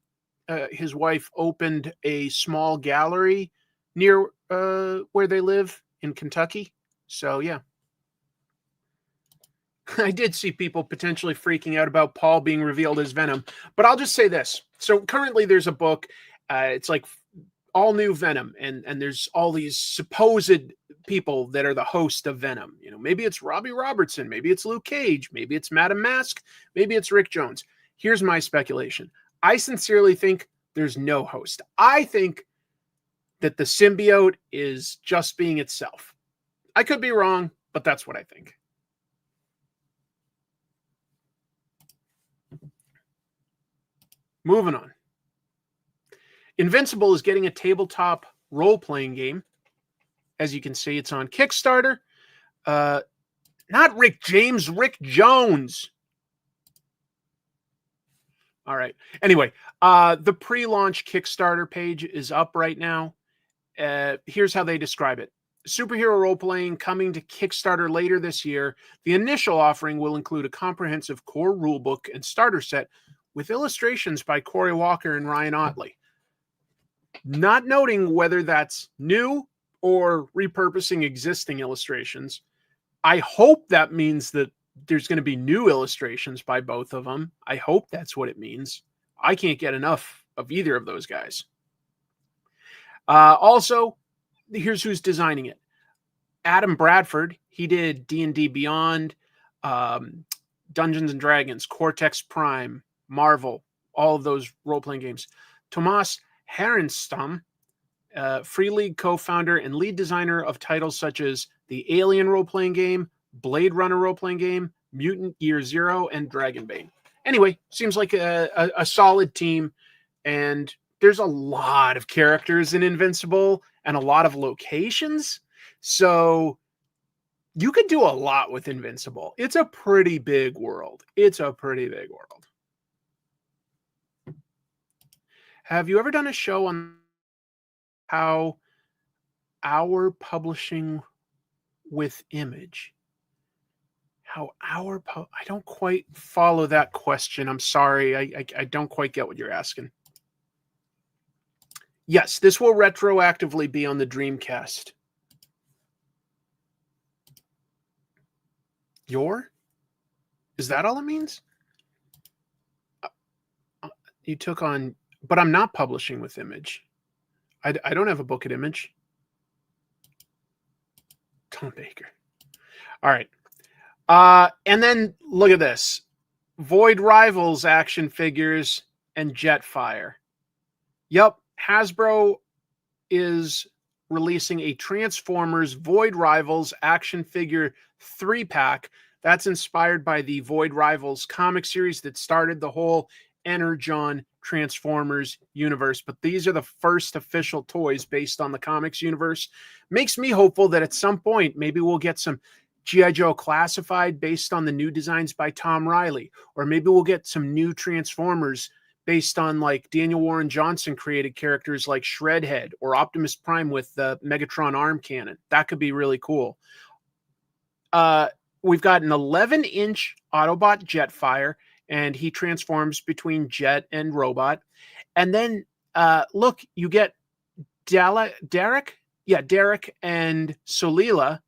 his wife opened a small gallery near where they live in Kentucky. So, yeah. I did see people potentially freaking out about Paul being revealed as Venom, but I'll just say this. So currently there's a book, it's like all new Venom, and there's all these supposed people that are the host of Venom. You know, maybe it's Robbie Robertson, maybe it's Luke Cage, maybe it's Madam Mask, maybe it's Rick Jones. Here's my speculation. I sincerely think there's no host. I think that the symbiote is just being itself. I could be wrong, but that's what I think. Moving on. Invincible is getting a tabletop role-playing game. As you can see, it's on Kickstarter. Not Rick James, Rick Jones. All right. Anyway, the pre-launch Kickstarter page is up right now. Here's how they describe it. Superhero role-playing coming to Kickstarter later this year. The initial offering will include a comprehensive core rulebook and starter set with illustrations by Corey Walker and Ryan Otley. Not noting whether that's new or repurposing existing illustrations. I hope that means that there's going to be new illustrations by both of them. I hope that's what it means. I can't get enough of either of those guys. Also, here's who's designing it. Adam Bradford. He did D&D Beyond, Dungeons and Dragons, Cortex Prime, Marvel, all of those role-playing games. Tomas Herenstam, Free League co-founder and lead designer of titles such as the Alien role-playing game, Blade Runner role-playing game, Mutant Year Zero, and Dragonbane. Anyway, seems like a solid team, and there's a lot of characters in Invincible and a lot of locations, so you could do a lot with Invincible. It's a pretty big world. It's a pretty big world. Have you ever done a show on how our publishing with Image? I don't quite follow that question. I'm sorry. I don't quite get what you're asking. Yes, this will retroactively be on the Dreamcast. Is that all it means? You took on, but I'm not publishing with Image. I don't have a book at Image. Tom Baker. All right. And then look at this. Void Rivals action figures and Jetfire. Yep, Hasbro is releasing a Transformers Void Rivals action figure 3-pack. That's inspired by the Void Rivals comic series that started the whole Energon Transformers universe. But these are the first official toys based on the comics universe. Makes me hopeful that at some point, maybe we'll get some G.I. Joe Classified based on the new designs by Tom Riley. Or maybe we'll get some new Transformers based on, like, Daniel Warren Johnson created characters like Shredhead or Optimus Prime with the Megatron arm cannon. That could be really cool. We've got an 11-inch Autobot Jetfire, and he transforms between Jet and Robot. And then, look, you get Derek? Yeah, Derek and Solila.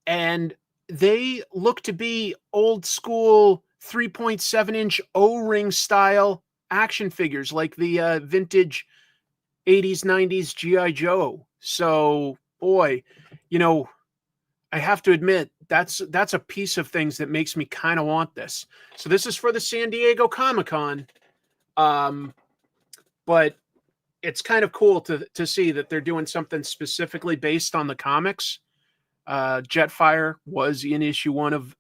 And they look to be old school 3.7-inch O-ring style action figures like the vintage 80s, 90s G.I. Joe. So, boy, you know, I have to admit, that's a piece of things that makes me kind of want this. So this is for the San Diego Comic-Con. But it's kind of cool to see that they're doing something specifically based on the comics. Jetfire was in issue 1 of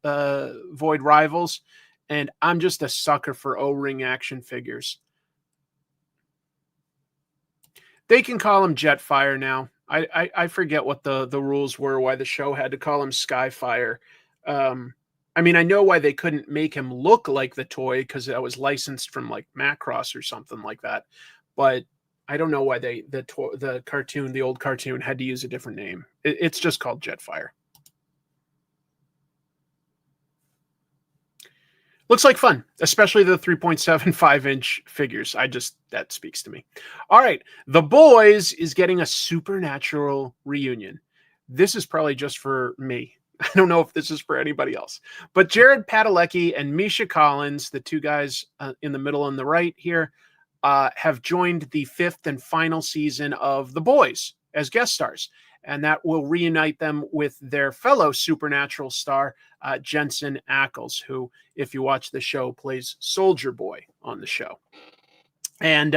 Void Rivals, and I'm just a sucker for O-ring action figures. They can call him Jetfire now. I forget what the rules were, why the show had to call him Skyfire. I mean, I know why they couldn't make him look like the toy, because that was licensed from like Macross or something like that. But I don't know why the cartoon, the old cartoon, had to use a different name. It's just called Jetfire. Looks like fun, especially the 3.75-inch figures. That speaks to me. All right, The Boys is getting a Supernatural reunion. This is probably just for me. I don't know if this is for anybody else. But Jared Padalecki and Misha Collins, the two guys in the middle on the right here, have joined the 5th and final season of The Boys as guest stars. And that will reunite them with their fellow Supernatural star, Jensen Ackles, who, if you watch the show, plays Soldier Boy on the show. And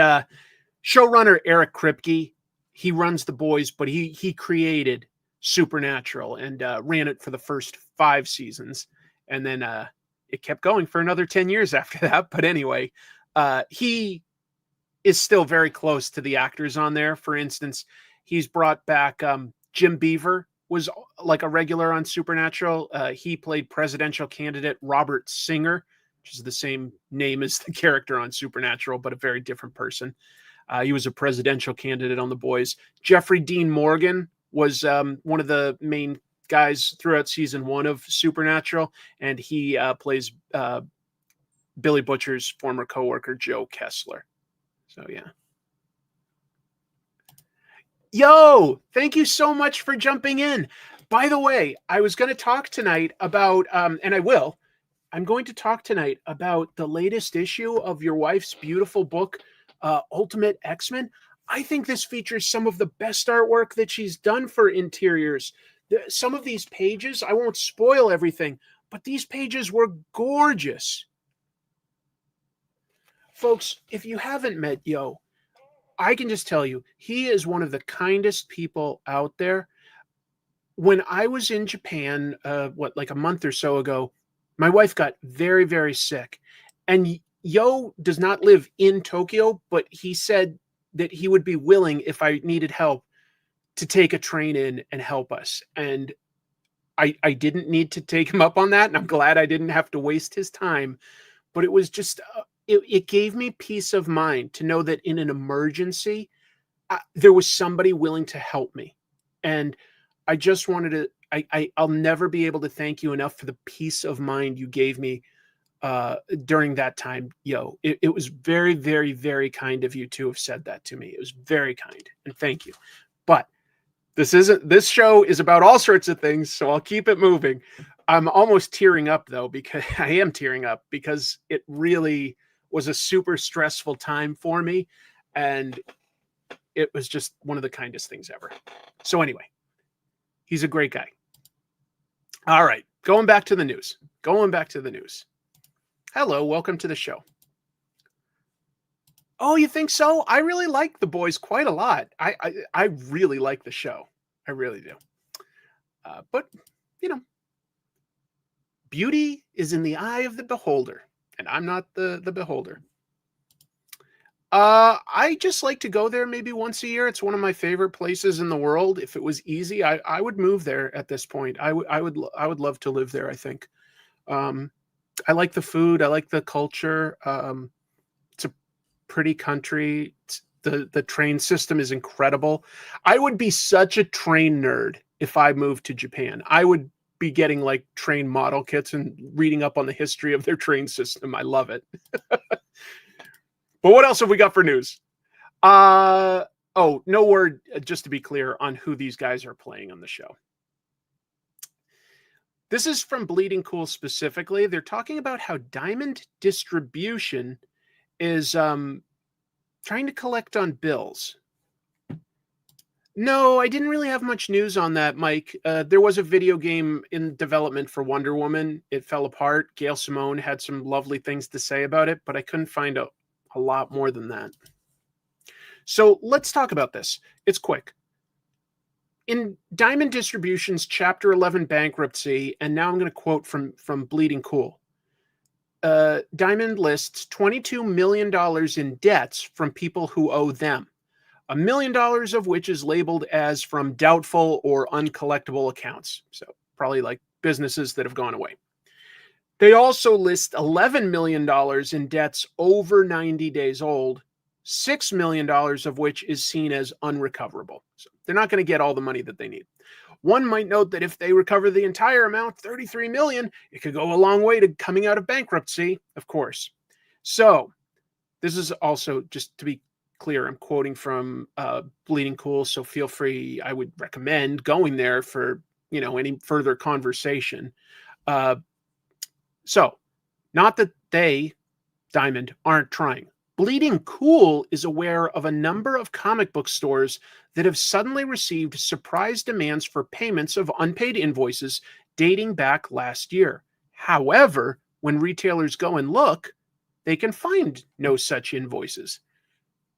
showrunner Eric Kripke, he runs The Boys, but he created Supernatural and ran it for the first 5 seasons. And then it kept going for another 10 years after that. But anyway, he is still very close to the actors on there. For instance, he's brought back Jim Beaver, was like a regular on Supernatural. He played presidential candidate Robert Singer, which is the same name as the character on Supernatural, but a very different person. He was a presidential candidate on The Boys. Jeffrey Dean Morgan was one of the main guys throughout season 1 of Supernatural, and he plays Billy Butcher's former coworker, Joe Kessler. So, yeah. Yo, thank you so much for jumping in. By the way, I was going to talk tonight about, and I will, I'm going to talk tonight about the latest issue of your wife's beautiful book, Ultimate X-Men. I think this features some of the best artwork that she's done for interiors. Some of these pages, I won't spoil everything, but these pages were gorgeous. Folks, if you haven't met Yo, I can just tell you, he is one of the kindest people out there. When I was in Japan, like a month or so ago, my wife got very, very sick. And Yo does not live in Tokyo, but he said that he would be willing, if I needed help, to take a train in and help us. And I didn't need to take him up on that, and I'm glad I didn't have to waste his time. But it was just... It gave me peace of mind to know that in an emergency, there was somebody willing to help me. And I just wanted to, I'll never be able to thank you enough for the peace of mind you gave me during that time. Yo, it was very, very, very kind of you to have said that to me. It was very kind, and thank you. But this show is about all sorts of things, so I'll keep it moving. I'm almost tearing up, though, because I am tearing up because it really was a super stressful time for me, and it was just one of the kindest things ever. So anyway, he's a great guy. All right, going back to the news. Hello, welcome to the show. Oh, you think so? I really like The Boys quite a lot. I really like the show. I really do. But, you know, beauty is in the eye of the beholder. And I'm not the beholder. I just like to go there maybe once a year. It's one of my favorite places in the world. If it was easy, I would move there at this point. I would love to live there, I think. I like the food. I like the culture. It's a pretty country. The train system is incredible. I would be such a train nerd if I moved to Japan. I would be getting like train model kits and reading up on the history of their train system. I love it. But what else have we got for news? Oh, no word, just to be clear, on who these guys are playing on the show. This is from Bleeding Cool specifically. They're talking about how Diamond Distribution is trying to collect on bills. No, I didn't really have much news on that, Mike. There was a video game in development for Wonder Woman. It fell apart. Gail Simone had some lovely things to say about it, but I couldn't find a lot more than that. So let's talk about this. It's quick. In Diamond Distribution's Chapter 11 bankruptcy, and now I'm going to quote from Bleeding Cool, Diamond lists $22 million in debts from people who owe them, $1 million of which is labeled as from doubtful or uncollectible accounts. So probably like businesses that have gone away. They also list $11 million in debts over 90 days old, $6 million of which is seen as unrecoverable. So they're not going to get all the money that they need. One might note that if they recover the entire amount, $33 million, it could go a long way to coming out of bankruptcy, of course. So this is also, just to be clear, I'm quoting from Bleeding Cool, so feel free. I would recommend going there for, any further conversation. So not that they, Diamond, aren't trying. Bleeding Cool is aware of a number of comic book stores that have suddenly received surprise demands for payments of unpaid invoices dating back last year. However, when retailers go and look, they can find no such invoices.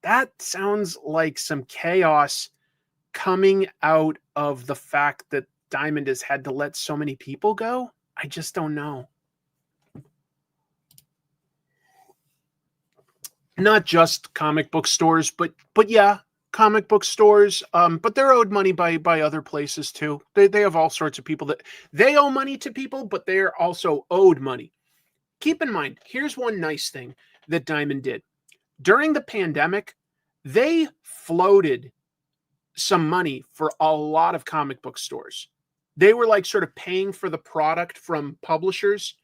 That sounds like some chaos coming out of the fact that Diamond has had to let so many people go. I just don't know. Not just comic book stores, but yeah, comic book stores. But they're owed money by other places too. They have all sorts of people that they owe money to people, but they're also owed money. Keep in mind, here's one nice thing that Diamond did. During the pandemic, they floated some money for a lot of comic book stores. They were like sort of paying for the product from publishers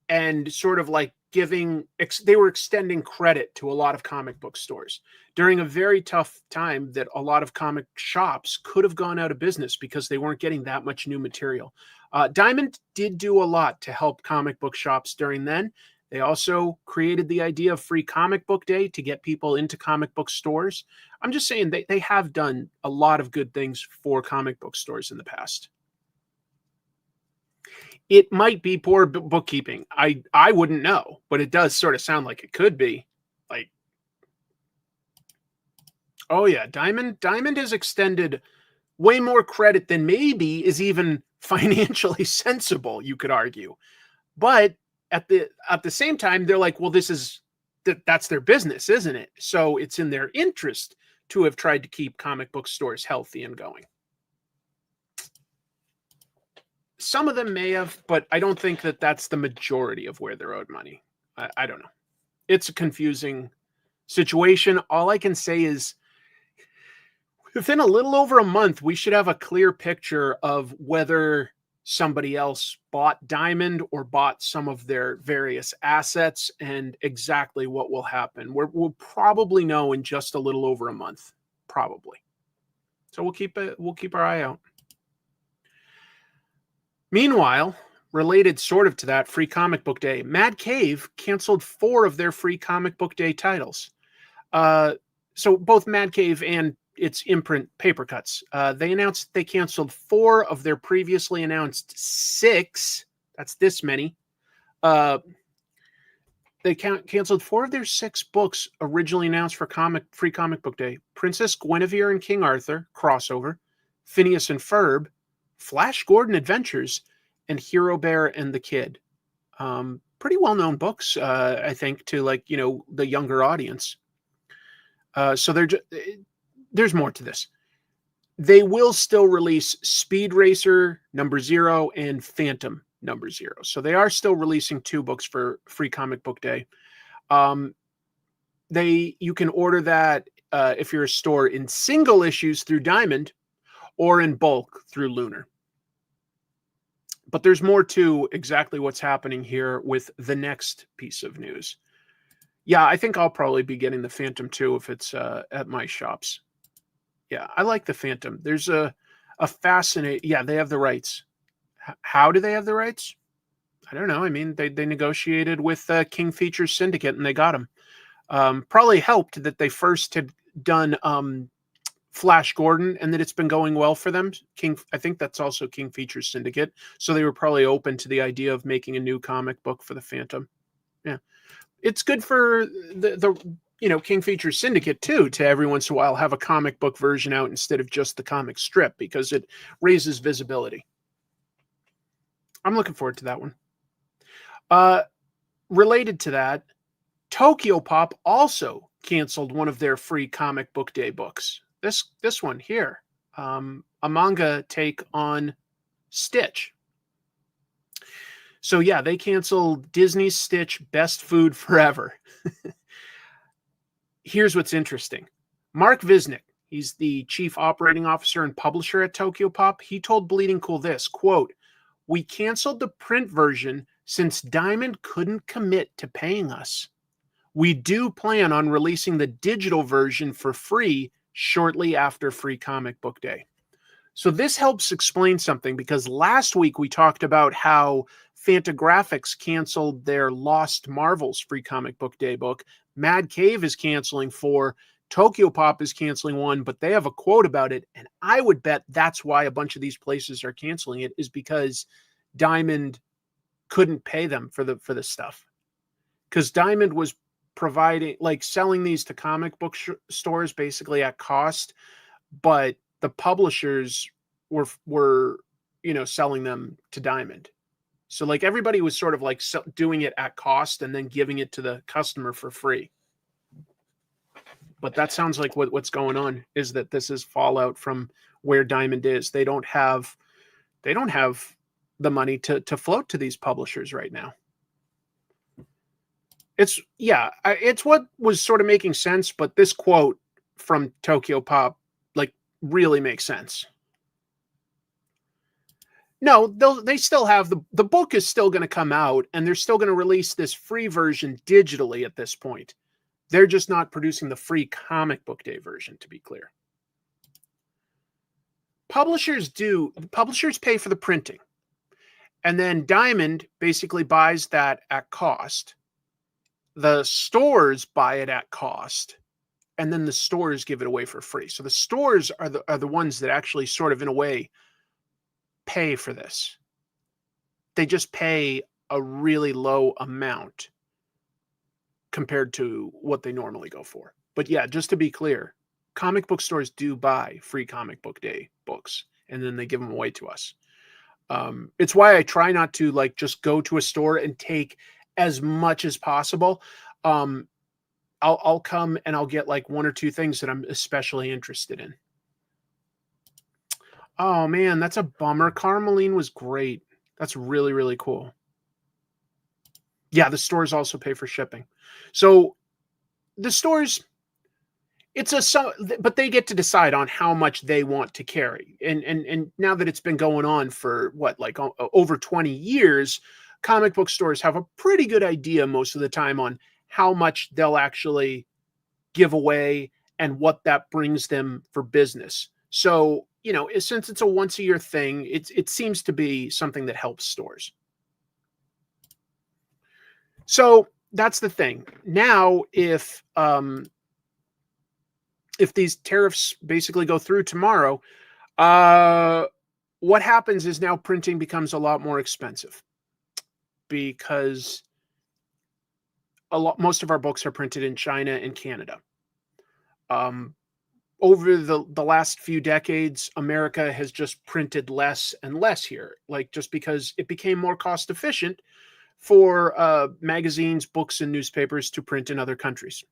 and sort of like they were extending credit to a lot of comic book stores during a very tough time that a lot of comic shops could have gone out of business because they weren't getting that much new material. Diamond did do a lot to help comic book shops during then. They also created the idea of Free Comic Book Day to get people into comic book stores. I'm just saying they have done a lot of good things for comic book stores in the past. It might be poor bookkeeping. I wouldn't know, but it does sort of sound like it could be. Like, oh yeah, Diamond has extended way more credit than maybe is even financially sensible, you could argue. But at the same time, they're like, well, that's their business, isn't it? So it's in their interest to have tried to keep comic book stores healthy and going. Some of them may have, but I don't think that that's the majority of where they're owed money. I don't know. It's a confusing situation. All I can say is within a little over a month, we should have a clear picture of whether somebody else bought Diamond or bought some of their various assets and exactly what will happen. We'll probably know in just a little over a month, probably. So we'll keep our eye out. Meanwhile, related sort of to that, Free Comic Book Day, Mad Cave canceled 4 of their Free Comic Book Day titles. So both Mad Cave and its imprint Paper Cuts, they announced they canceled 4 of their previously announced 6. That's this many. They canceled 4 of their 6 books originally announced for Free Comic Book Day. Princess Guinevere and King Arthur, crossover, Phineas and Ferb, Flash Gordon Adventures, and Hero Bear and the Kid. Pretty well-known books, I think, to the younger audience. So there's more to this. They will still release Speed Racer #0 and Phantom #0. So they are still releasing 2 books for Free Comic Book Day. You can order that if you're a store in single issues through Diamond or in bulk through Lunar. But there's more to exactly what's happening here with the next piece of news. Yeah, I think I'll probably be getting the Phantom too if it's at my shops. Yeah, I like the Phantom. There's a fascinating... Yeah, they have the rights. How do they have the rights? I don't know. I mean, they negotiated with King Features Syndicate and they got them. Probably helped that they first had done Flash Gordon and that it's been going well for them. I think that's also King Features Syndicate. So they were probably open to the idea of making a new comic book for the Phantom. Yeah. It's good for the King Features Syndicate too, to every once in a while have a comic book version out instead of just the comic strip, because it raises visibility. I'm looking forward to that one. Related to that, TokyoPop also canceled one of their free comic book day books. This one here, a manga take on Stitch. So yeah, they canceled Disney's Stitch Best Food Forever. Here's what's interesting. Mark Visnick, he's the chief operating officer and publisher at TokyoPop. He told Bleeding Cool this, quote, "We canceled the print version since Diamond couldn't commit to paying us. We do plan on releasing the digital version for free shortly after Free Comic Book Day." So this helps explain something, because last week we talked about how Fantagraphics canceled their Lost Marvels Free Comic Book Day book. Mad Cave is canceling 4. TokyoPop is canceling 1, but they have a quote about it. And I would bet that's why a bunch of these places are canceling it, is because Diamond couldn't pay them for the stuff. Because Diamond was providing, like, selling these to comic book stores basically at cost, but the publishers were selling them to Diamond. So like everybody was sort of like doing it at cost and then giving it to the customer for free. But that sounds like what's going on, is that this is fallout from where Diamond is. They don't have the money to float to these publishers right now. It's what was sort of making sense, but this quote from TokyoPop like really makes sense. No, they still have the book is still going to come out, and they're still going to release this free version digitally at this point. They're just not producing the free comic book day version, to be clear. Publishers pay for the printing, and then Diamond basically buys that at cost. The stores buy it at cost, and then the stores give it away for free. So the stores are the ones that actually sort of, in a way, pay for this. They just pay a really low amount compared to what they normally go for. But yeah, just to be clear, comic book stores do buy free comic book day books, and then they give them away to us. It's why I try not to like just go to a store and take as much as possible. I'll come and I'll get like 1 or 2 things that I'm especially interested in. Oh man, that's a bummer. Carmeline was great. That's really, really cool. Yeah, the stores also pay for shipping. So the stores, but they get to decide on how much they want to carry. And now that it's been going on for over 20 years, comic book stores have a pretty good idea most of the time on how much they'll actually give away and what that brings them for business. So, since it's a once-a-year thing, it seems to be something that helps stores. So that's the thing. Now, if these tariffs basically go through tomorrow, what happens is now printing becomes a lot more expensive, because most of our books are printed in China and Canada. Over the last few decades, America has just printed less and less here, just because it became more cost efficient for magazines, books, and newspapers to print in other countries.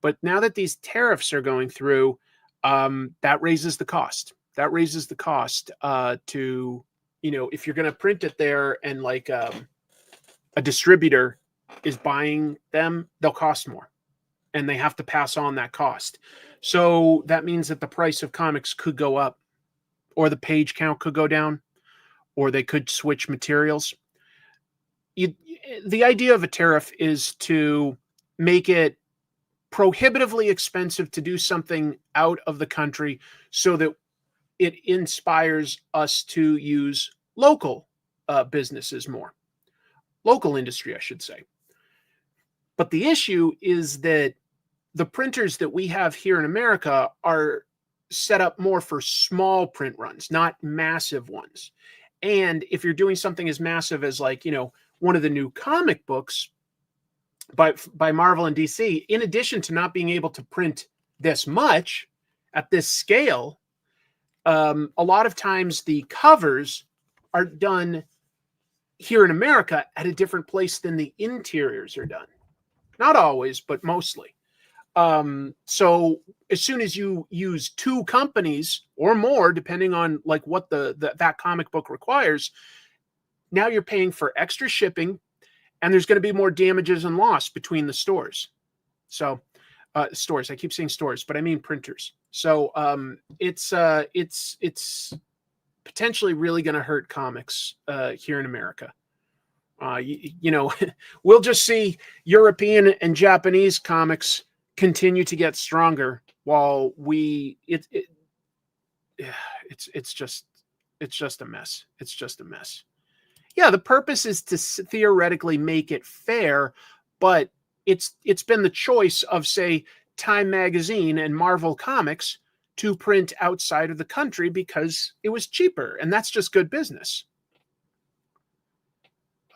But now that these tariffs are going through, that raises the cost. That raises the cost to, if you're going to print it there and a distributor is buying them, they'll cost more, and they have to pass on that cost. So that means that the price of comics could go up, or the page count could go down, or they could switch materials. The idea of a tariff is to make it prohibitively expensive to do something out of the country so that it inspires us to use local businesses more. Local industry, I should say. But the issue is that the printers that we have here in America are set up more for small print runs, not massive ones. And if you're doing something as massive as, like, one of the new comic books by Marvel and DC, in addition to not being able to print this much at this scale, a lot of times the covers are done here in America at a different place than the interiors are done. Not always, but mostly. So as soon as you use two companies or more, depending on like what that comic book requires, now you're paying for extra shipping, and there's going to be more damages and loss between the stores. So stores, I keep saying stores, but I mean printers. So it's potentially really going to hurt comics here in America. We'll just see European and Japanese comics continue to get stronger while it's just a mess. It's just a mess. Yeah, the purpose is to theoretically make it fair, but it's been the choice of, say, Time Magazine and Marvel Comics to print outside of the country because it was cheaper, and that's just good business.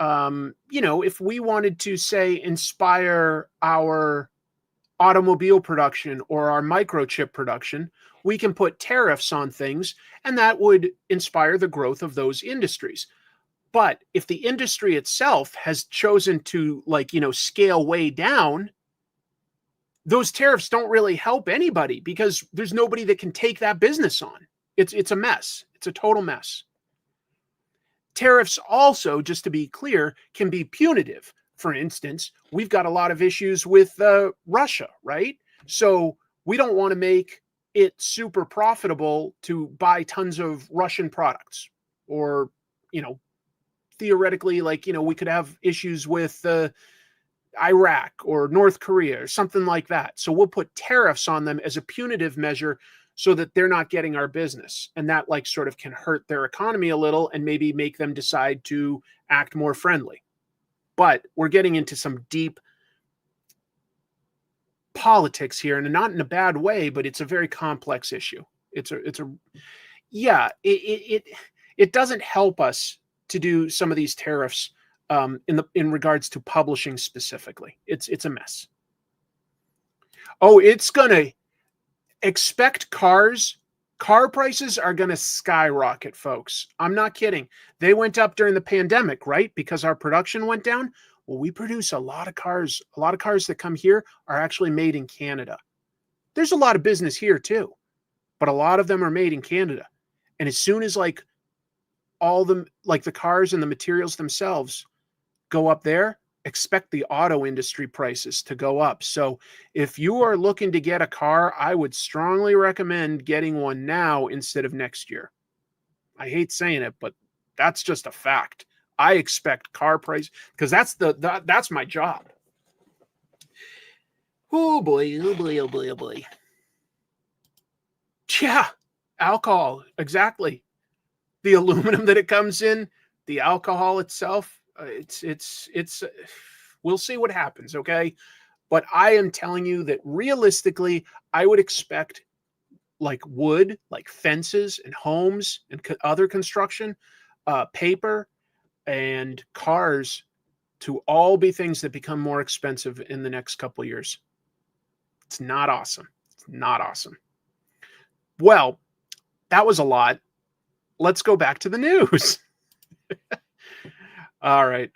If we wanted to, say, inspire our automobile production or our microchip production, we can put tariffs on things, and that would inspire the growth of those industries. But if the industry itself has chosen to, scale way down, those tariffs don't really help anybody because there's nobody that can take that business on. It's a mess. It's a total mess. Tariffs also, just to be clear, can be punitive. For instance, we've got a lot of issues with Russia, right? So we don't want to make it super profitable to buy tons of Russian products, or, theoretically, we could have issues with Iraq or North Korea or something like that. So we'll put tariffs on them as a punitive measure so that they're not getting our business. And that sort of can hurt their economy a little and maybe make them decide to act more friendly. But we're getting into some deep politics here, and not in a bad way, but it's a very complex issue. It doesn't help us to do some of these tariffs in regards to publishing specifically. It's a mess. Oh, it's gonna expect car prices are gonna skyrocket, folks. I'm not kidding. They went up during the pandemic, right? Because our production went down. Well, we produce a lot of cars. A lot of cars that come here are actually made in Canada. There's a lot of business here too, but a lot of them are made in Canada. And as soon as all the cars and the materials themselves go up there, expect the auto industry prices to go up. So if you are looking to get a car, I would strongly recommend getting one now instead of next year. I hate saying it, but that's just a fact. I expect car price, because that's my job. Oh boy, oh boy, oh boy, oh boy. Yeah, alcohol, exactly. The aluminum that it comes in, the alcohol itself, it's we'll see what happens, okay? But I am telling you that realistically, I would expect wood, fences and homes and other construction, paper and cars to all be things that become more expensive in the next couple of years. It's not awesome. It's not awesome. Well, that was a lot. Let's go back to the news. All right.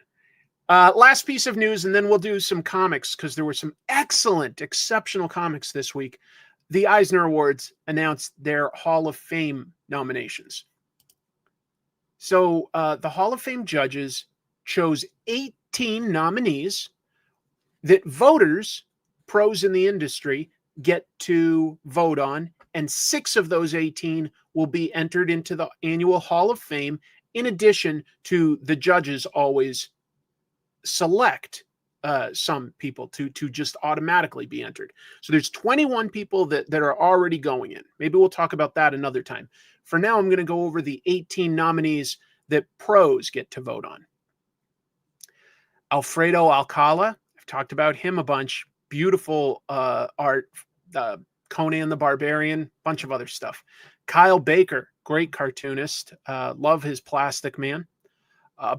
Last piece of news, and then we'll do some comics, because there were some excellent, exceptional comics this week. The Eisner Awards announced their Hall of Fame nominations. So the Hall of Fame judges chose 18 nominees that voters, pros in the industry, get to vote on, and 6 of those 18 will be entered into the annual Hall of Fame, in addition to the judges always select some people to just automatically be entered. So there's 21 people that are already going in. Maybe we'll talk about that another time. For now, I'm going to go over the 18 nominees that pros get to vote on. Alfredo Alcala, talked about him a bunch. Beautiful art. Conan the Barbarian, bunch of other stuff. Kyle Baker, great cartoonist. Love his Plastic Man.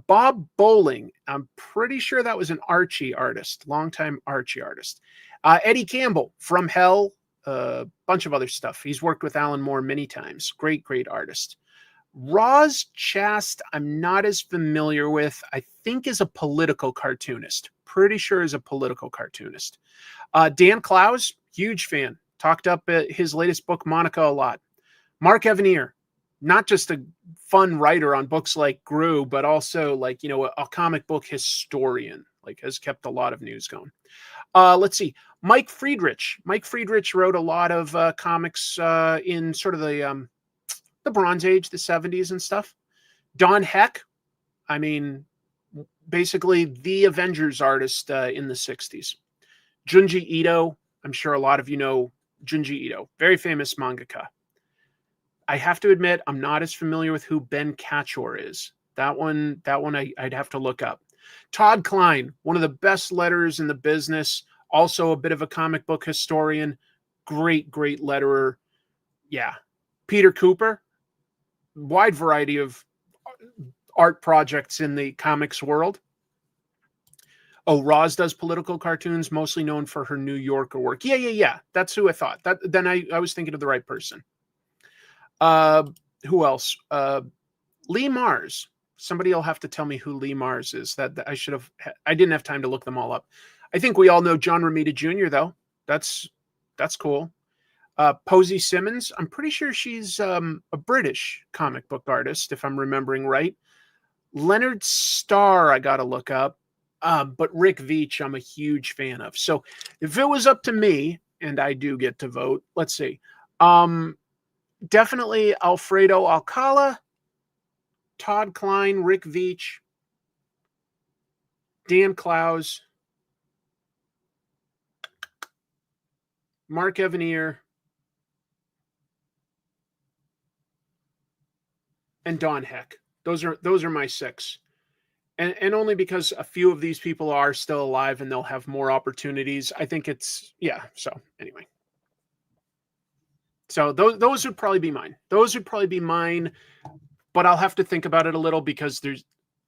Bob Bowling, I'm pretty sure that was an Archie artist, longtime Archie artist. Eddie Campbell, From Hell, a bunch of other stuff. He's worked with Alan Moore many times. Great, great artist. Roz Chast, I'm not as familiar with. I think is a political cartoonist. Pretty sure is a political cartoonist. Dan Clowes, huge fan. Talked up his latest book, Monica, a lot. Mark Evanier, not just a fun writer on books like Gru, but also like, you know, a comic book historian, like has kept a lot of news going. Let's see. Mike Friedrich. Mike Friedrich wrote a lot of comics in sort of the Bronze Age, the 70s and stuff. Don Heck, I mean, basically the Avengers artist in the 60s. Junji Ito, I'm sure a lot of you know Junji Ito, very famous mangaka. I have to admit, I'm not as familiar with who Ben Catchor is. That one I'd have to look up. Todd Klein, one of the best letters in the business, also a bit of a comic book historian, great, great letterer. Yeah. Peter Cooper, wide variety of art projects in the comics world. Oh, Roz does political cartoons, mostly known for her New Yorker work. Yeah. That's who I thought. Then I was thinking of the right person. Who else? Lee Mars. Somebody will have to tell me who Lee Mars is. That I didn't have time to look them all up. I think we all know John Romita Jr. though. That's cool. Posey Simmons. I'm pretty sure she's a British comic book artist, if I'm remembering right. Leonard Starr, I got to look up. But Rick Veitch, I'm a huge fan of. So if it was up to me, and I do get to vote, let's see. Definitely Alfredo Alcala, Todd Klein, Rick Veitch, Dan Clowes, Mark Evanier, and Don Heck. Those are my six. And only because a few of these people are still alive and they'll have more opportunities. I think it's, yeah. So anyway. So those would probably be mine. But I'll have to think about it a little because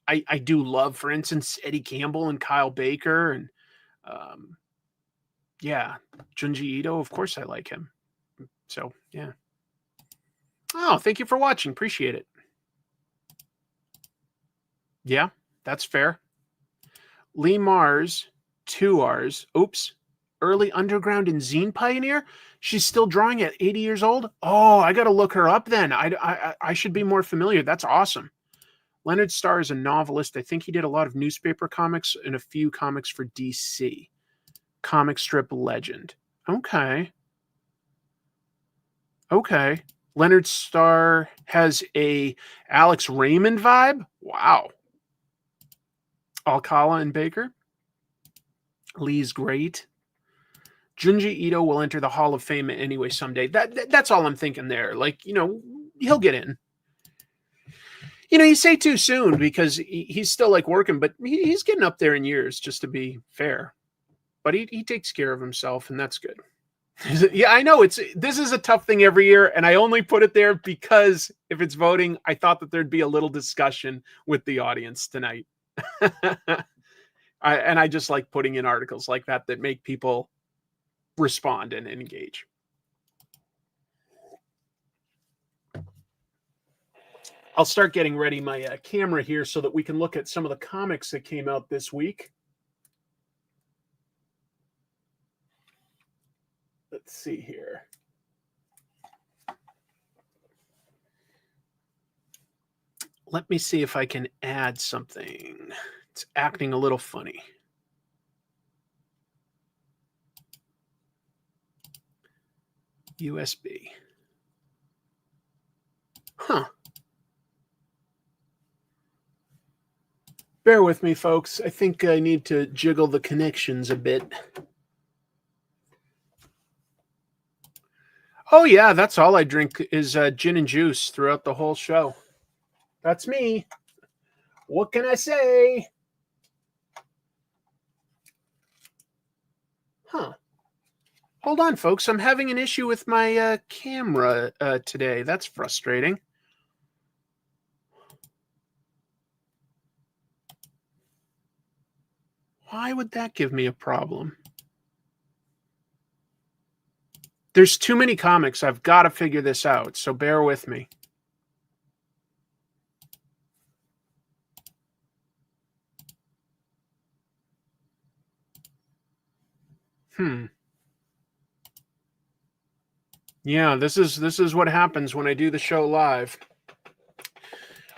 I do love, for instance, Eddie Campbell and Kyle Baker and yeah, Junji Ito. Of course I like him. So yeah. Oh, thank you for watching. Appreciate it. Yeah, that's fair. Lee Mars, 2 R's. Oops. Early underground and zine pioneer. She's still drawing at 80 years old. Oh, I got to look her up then. I should be more familiar. That's awesome. Leonard Starr is a novelist. I think he did a lot of newspaper comics and a few comics for DC. Comic strip legend. Okay. Leonard Starr has a Alex Raymond vibe. Wow. Alcala and Baker. Lee's great. Junji Ito will enter the Hall of Fame anyway someday. That's all I'm thinking there. Like, you know, he'll get in. You know, you say too soon because he's still like working, but he's getting up there in years, just to be fair. But he takes care of himself, and that's good. Yeah, I know this is a tough thing every year, and I only put it there because if it's voting, I thought that there'd be a little discussion with the audience tonight. I just like putting in articles like that make people respond and engage. I'll start getting ready my camera here so that we can look at some of the comics that came out this week. Let's see here. Let me see if I can add something. It's acting a little funny. USB. Huh. Bear with me, folks. I think I need to jiggle the connections a bit. Oh, yeah, that's all I drink is gin and juice throughout the whole show. That's me. What can I say? Huh. Hold on, folks. I'm having an issue with my camera today. That's frustrating. Why would that give me a problem? There's too many comics. I've got to figure this out, so bear with me. Yeah, this is what happens when I do the show live.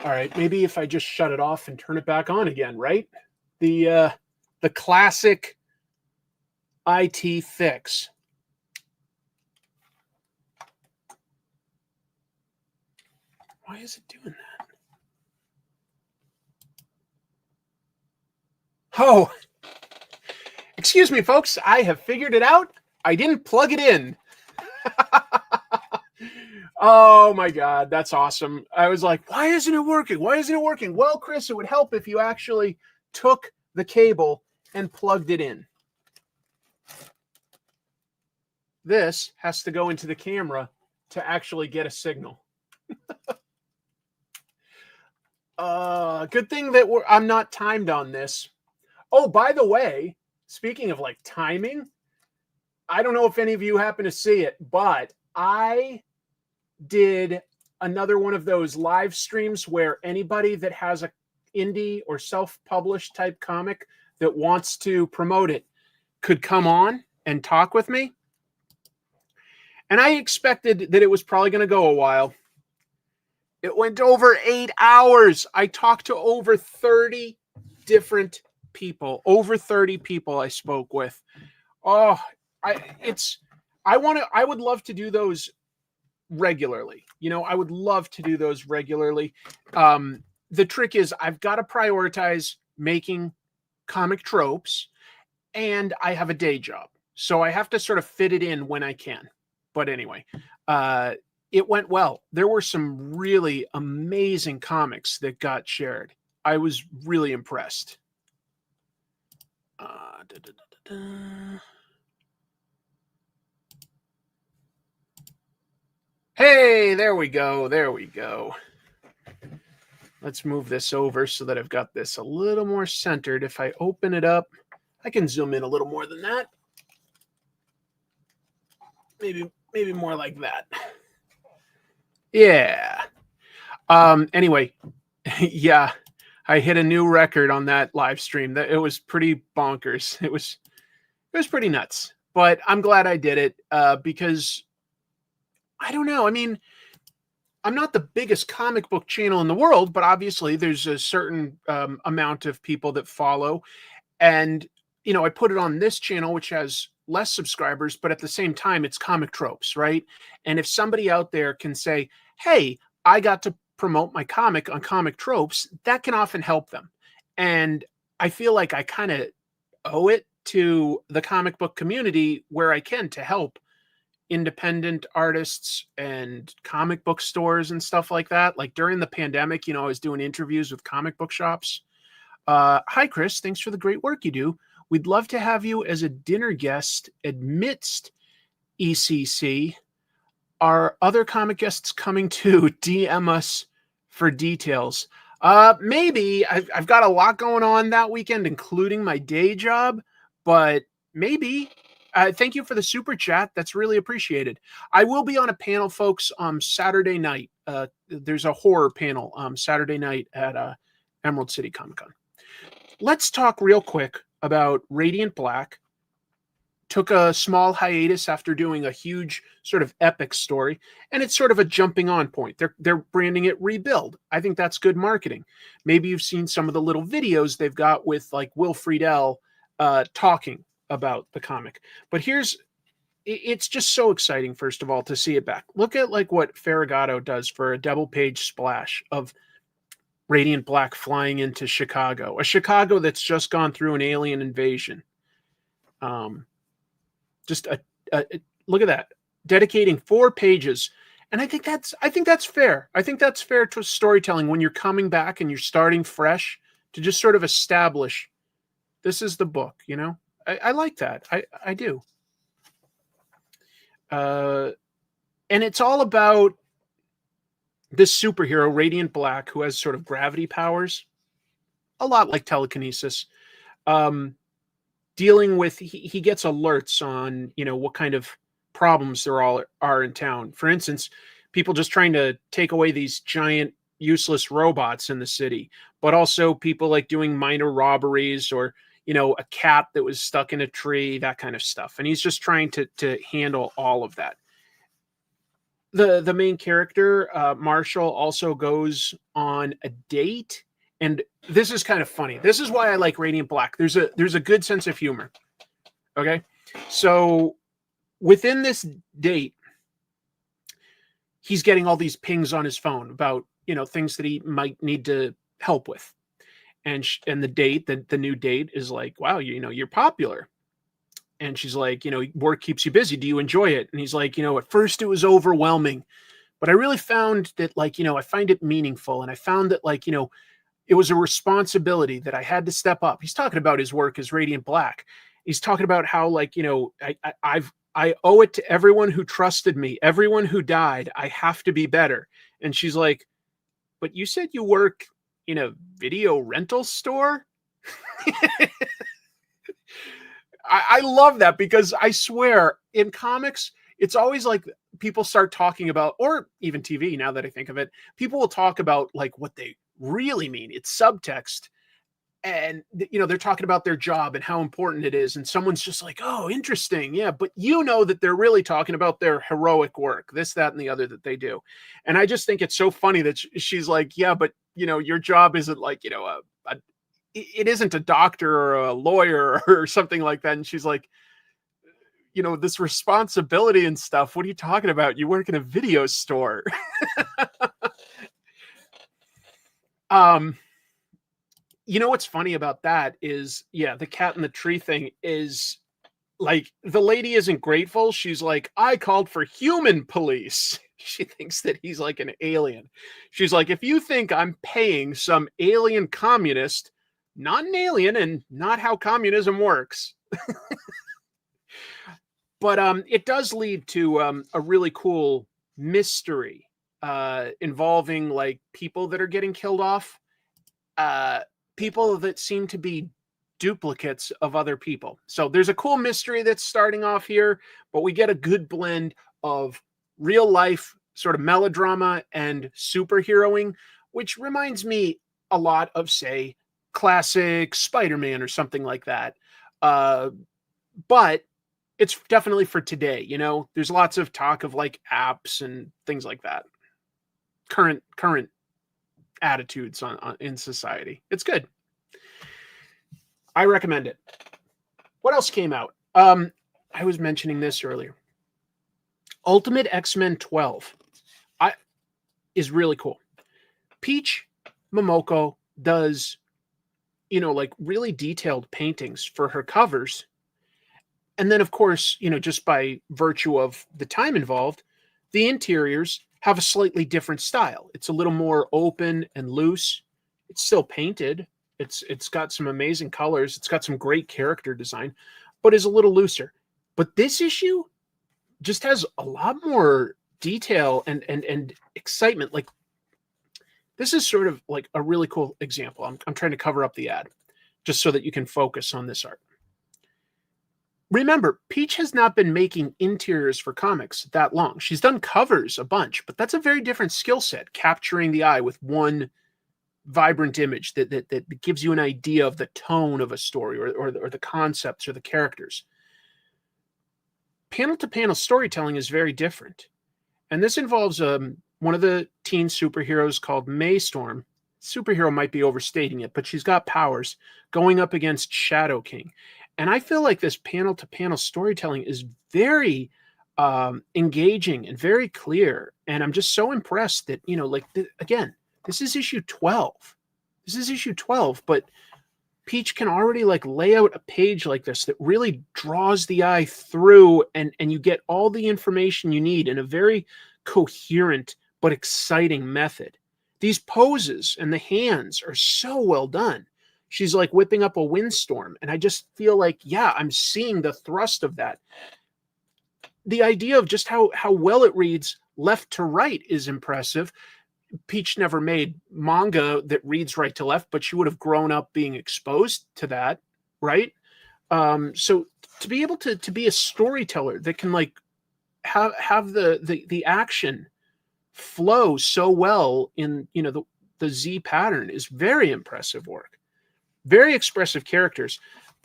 All right, maybe if I just shut it off and turn it back on again, right? The classic IT fix. Why is it doing that? Oh, excuse me, folks. I have figured it out. I didn't plug it in. Oh my God, that's awesome. I was like, why isn't it working? Why isn't it working? Well, Chris, it would help if you actually took the cable and plugged it in. This has to go into the camera to actually get a signal. Good thing that I'm not timed on this. Oh, by the way, speaking of like timing, I don't know if any of you happen to see it, but I did another one of those live streams where anybody that has a indie or self-published type comic that wants to promote it could come on and talk with me. And I expected that it was probably going to go a while. It went over 8 hours. I talked to over 30 different people. Over 30 people I spoke with. Oh, I would love to do those regularly. You know, I would love to do those regularly. The trick is I've got to prioritize making comic tropes, and I have a day job. So I have to sort of fit it in when I can. But anyway, it went well. There were some really amazing comics that got shared. I was really impressed. Hey, there we go. There we go. Let's move this over so that I've got this a little more centered. If I open it up, I can zoom in a little more than that. Maybe more like that. Yeah. Anyway, yeah, I hit a new record on that live stream. That it was pretty bonkers. It was pretty nuts. But I'm glad I did it because I don't know. I mean, I'm not the biggest comic book channel in the world, but obviously there's a certain amount of people that follow. And, you know, I put it on this channel, which has less subscribers, but at the same time, it's comic tropes, right? And if somebody out there can say, hey, I got to promote my comic on comic tropes, that can often help them. And I feel like I kind of owe it to the comic book community where I can to help independent artists and comic book stores and stuff like that. Like during the pandemic, you know, I was doing interviews with comic book shops. Hi, Chris. Thanks for the great work you do. We'd love to have you as a dinner guest amidst ECC. Are other comic guests coming to DM us for details? Maybe. I've got a lot going on that weekend, including my day job, but maybe. Thank you for the super chat. That's really appreciated. I will be on a panel, folks, Saturday night. There's a horror panel Saturday night at Emerald City Comic Con. Let's talk real quick about Radiant Black. Took a small hiatus after doing a huge sort of epic story, and it's sort of a jumping on point. They're branding it Rebuild. I think that's good marketing. Maybe you've seen some of the little videos they've got with like Will Friedle talking about the comic. But it's just so exciting, first of all, to see it back. Look at like what Ferragato does for a double page splash of Radiant Black flying into Chicago, a Chicago that's just gone through an alien invasion. Just look at that, dedicating 4 pages. And I think that's fair. I think that's fair to storytelling when you're coming back and you're starting fresh to just sort of establish this is the book, you know? I like that. I do. And it's all about this superhero, Radiant Black, who has sort of gravity powers, a lot like telekinesis. Um, Dealing with he gets alerts on what kind of problems there all are in town. For instance, people just trying to take away these giant useless robots in the city, but also people like doing minor robberies, or a cat that was stuck in a tree, that kind of stuff. And he's just trying to handle all of that. The main character, Marshall, also goes on a date, and this is kind of funny. This is why I like Radiant Black. There's a good sense of humor. Okay, so within this date, he's getting all these pings on his phone about things that he might need to help with, and the date, the new date, is like, wow, you're popular. And she's like, work keeps you busy. Do you enjoy it? And he's like, at first it was overwhelming, but I really found that, I find it meaningful. And I found that, it was a responsibility that I had to step up. He's talking about his work as Radiant Black. He's talking about how, I owe it to everyone who trusted me, everyone who died. I have to be better. And she's like, but you said you work in a video rental store? I love that, because I swear in comics, it's always like people start talking about, or even TV, now that I think of it, people will talk about what they really mean. It's subtext. And, they're talking about their job and how important it is. And someone's just like, oh, interesting. Yeah. But that they're really talking about their heroic work, this, that, and the other that they do. And I just think it's so funny that she's like, yeah, but, your job isn't it isn't a doctor or a lawyer or something like that. And she's like, this responsibility and stuff. What are you talking about? You work in a video store. What's funny about that is, yeah, the cat in the tree thing is the lady isn't grateful. She's like, I called for human police. She thinks that he's like an alien. She's like, if you think I'm paying some alien communist, not an alien and not how communism works. But it does lead to a really cool mystery involving people that are getting killed off, people that seem to be duplicates of other people. So there's a cool mystery that's starting off here, but we get a good blend of real life sort of melodrama and superheroing, which reminds me a lot of, say, classic Spider-Man or something like that. But it's definitely for today. There's lots of talk of apps and things like that. Current attitudes in society. It's good. I recommend it. What else came out? I was mentioning this earlier. Ultimate X-Men 12 is really cool. Peach Momoko does really detailed paintings for her covers. And then, of course, just by virtue of the time involved, the interiors have a slightly different style. It's a little more open and loose. It's still painted. It's got some amazing colors. It's got some great character design, but is a little looser. But this issue just has a lot more detail and excitement. This is sort of a really cool example. I'm trying to cover up the ad just so that you can focus on this art. Remember, Peach has not been making interiors for comics that long. She's done covers a bunch, but that's a very different skill set, capturing the eye with one vibrant image that gives you an idea of the tone of a story or the concepts or the characters. Panel-to-panel storytelling is very different. And this involves one of the teen superheroes called Maystorm. Superhero might be overstating it, but she's got powers, going up against Shadow King. And I feel like this panel-to-panel storytelling is very engaging and very clear. And I'm just so impressed that, again, this is issue 12. This is issue 12, but Peach can already lay out a page like this that really draws the eye through, and you get all the information you need in a very coherent but exciting method. These poses and the hands are so well done. she's like whipping up a windstorm. And I just feel like, yeah, I'm seeing the thrust of that. The idea of just how well it reads left to right is impressive. Peach never made manga that reads right to left, but she would have grown up being exposed to that, right? So to be able to be a storyteller that can like have the action flow so well in, you know, the Z pattern is very impressive work. Very expressive characters.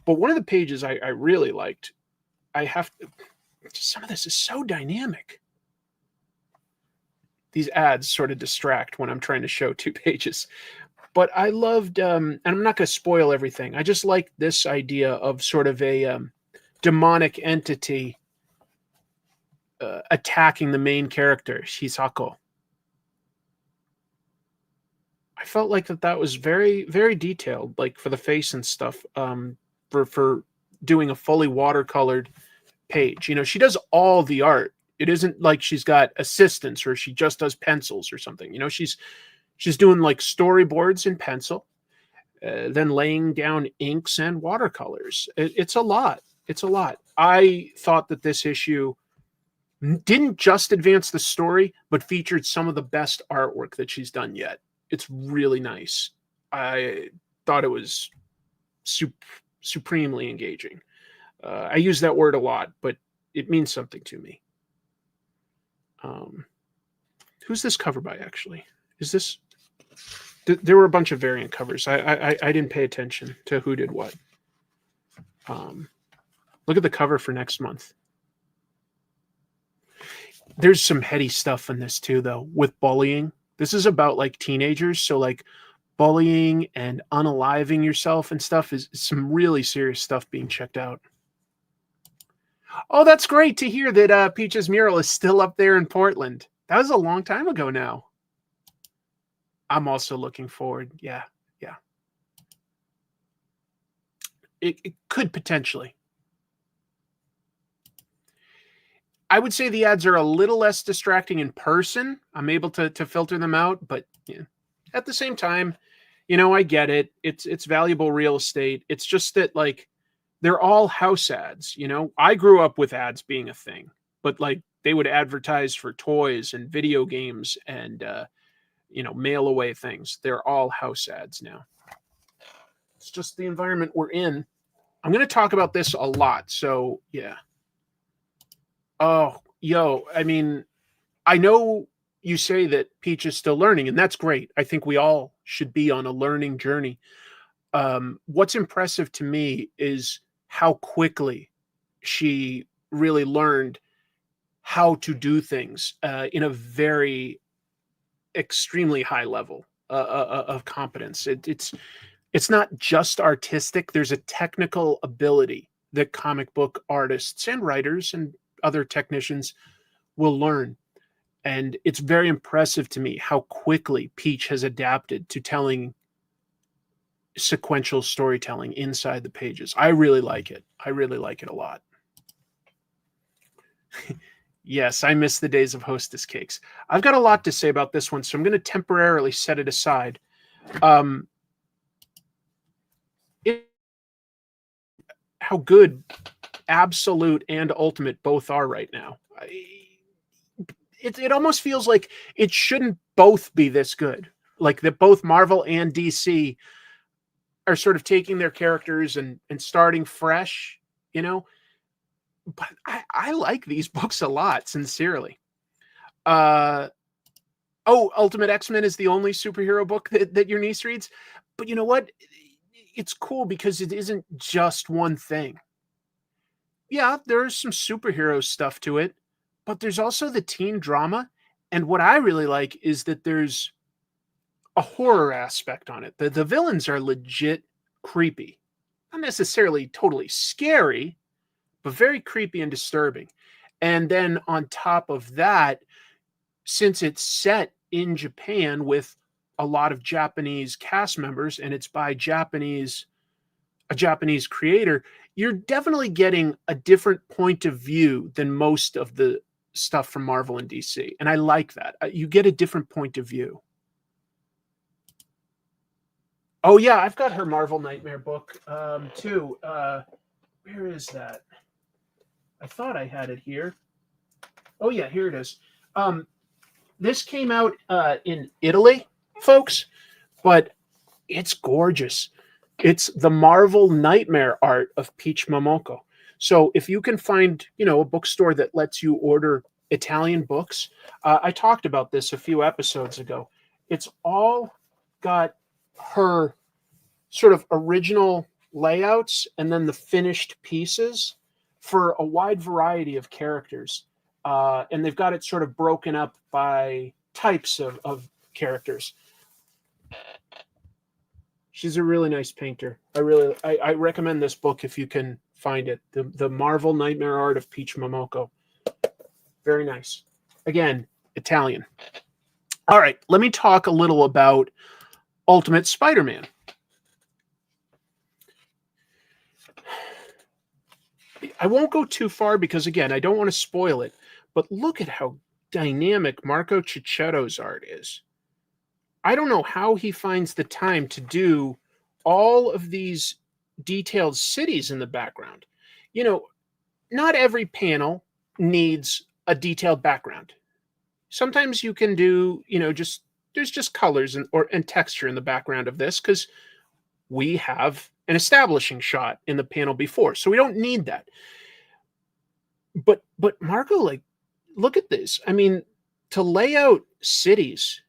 But one of the pages I really liked, some of this is so dynamic. These ads sort of distract when I'm trying to show 2 pages. But I loved, and I'm not going to spoil everything. I just like this idea of sort of a demonic entity attacking the main character, Shisako. I felt like that was very, very detailed, like for the face and stuff, for doing a fully watercolored page. You know, she does all the art. It isn't like she's got assistants or she just does pencils or something. You know, she's doing like storyboards in pencil, then laying down inks and watercolors. It's a lot. It's a lot. I thought that this issue didn't just advance the story, but featured some of the best artwork that she's done yet. It's really nice. I thought it was supremely engaging. I use that word a lot, but it means something to me. Who's this cover by, actually? Is this... There were a bunch of variant covers. I didn't pay attention to who did what. Look at the cover for next month. There's some heady stuff in this too, though, with bullying. This is about like teenagers, so like bullying and unaliving yourself and stuff is some really serious stuff being checked out. Oh, that's great to hear that Peach's mural is still up there in Portland. That was a long time ago now. I'm also looking forward. Yeah. It could potentially. I would say the ads are a little less distracting in person. I'm able to filter them out, but yeah, at the same time, you know, I get it. It's valuable real estate. It's just that like they're all house ads. You know, I grew up with ads being a thing, but like they would advertise for toys and video games and you know, mail away things. They're all house ads now. It's just the environment we're in. I'm going to talk about this a lot. So yeah. Oh, I mean, I know you say that Peach is still learning, and that's great. I think we all should be on a learning journey. What's impressive to me is how quickly she really learned how to do things in a very extremely high level of competence. It's not just artistic. There's a technical ability that comic book artists and writers and other technicians will learn. And it's very impressive to me how quickly Peach has adapted to telling sequential storytelling inside the pages. I really like it. I really like it a lot. Yes, I miss the days of Hostess cakes. I've got a lot to say about this one, so I'm going to temporarily set it aside. How good Absolute and Ultimate both are right now. It almost feels like it shouldn't both be this good. Like that both Marvel and DC are sort of taking their characters and starting fresh, you know? But I like these books a lot, sincerely. Ultimate X-Men is the only superhero book that your niece reads. But you know what? It's cool because it isn't just one thing. Yeah, there's some superhero stuff to it, but there's also the teen drama. And what I really like is that there's a horror aspect on it. The villains are legit creepy. Not necessarily totally scary, but very creepy and disturbing. And then on top of that, since it's set in Japan with a lot of Japanese cast members and it's by a Japanese creator, you're definitely getting a different point of view than most of the stuff from Marvel and DC. And I like that. You get a different point of view. Oh yeah, I've got her Marvel Nightmare book too. Where is that? I thought I had it here. Oh yeah, here it is. This came out in Italy, folks, but it's gorgeous. It's the Marvel Nightmare art of Peach Momoko. So if you can find, a bookstore that lets you order Italian books, I talked about this a few episodes ago. It's all got her sort of original layouts and then the finished pieces for a wide variety of characters. And they've got it sort of broken up by types of characters. She's a really nice painter. I recommend this book if you can find it. The Marvel Nightmare Art of Peach Momoko. Very nice. Again, Italian. All right, let me talk a little about Ultimate Spider-Man. I won't go too far because, again, I don't want to spoil it. But look at how dynamic Marco Cicchetto's art is. I don't know how he finds the time to do all of these detailed cities in the background. Not every panel needs a detailed background. Sometimes you can do, there's just colors and texture in the background of this because we have an establishing shot in the panel before, so we don't need that. But Marco, look at this. I mean, to lay out cities,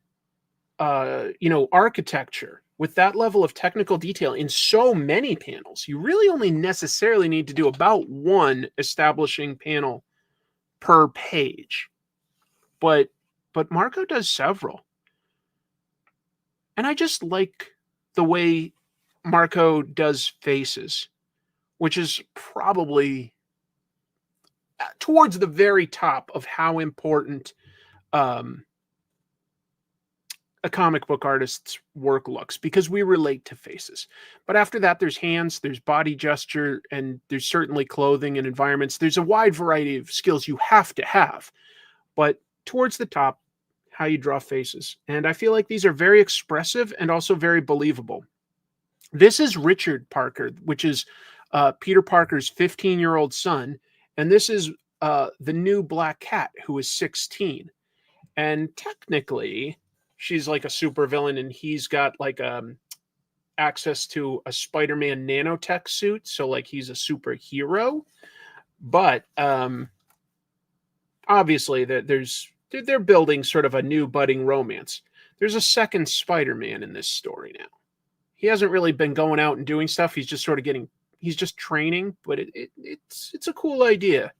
architecture with that level of technical detail in so many panels, you really only necessarily need to do about one establishing panel per page. But Marco does several. And I just like the way Marco does faces, which is probably towards the very top of how important a comic book artist's work looks, because we relate to faces. But after that, there's hands, there's body gesture, and there's certainly clothing and environments. There's a wide variety of skills you have to have. But towards the top, how you draw faces. And I feel like these are very expressive and also very believable. This is Richard Parker, which is Peter Parker's 15-year-old son. And this is the new Black Cat, who is 16. And technically, she's like a supervillain, and he's got access to a Spider-Man nanotech suit, so he's a superhero. But obviously, they're building sort of a new budding romance. There's a second Spider-Man in this story now. He hasn't really been going out and doing stuff. He's just sort of he's just training, but it's a cool idea.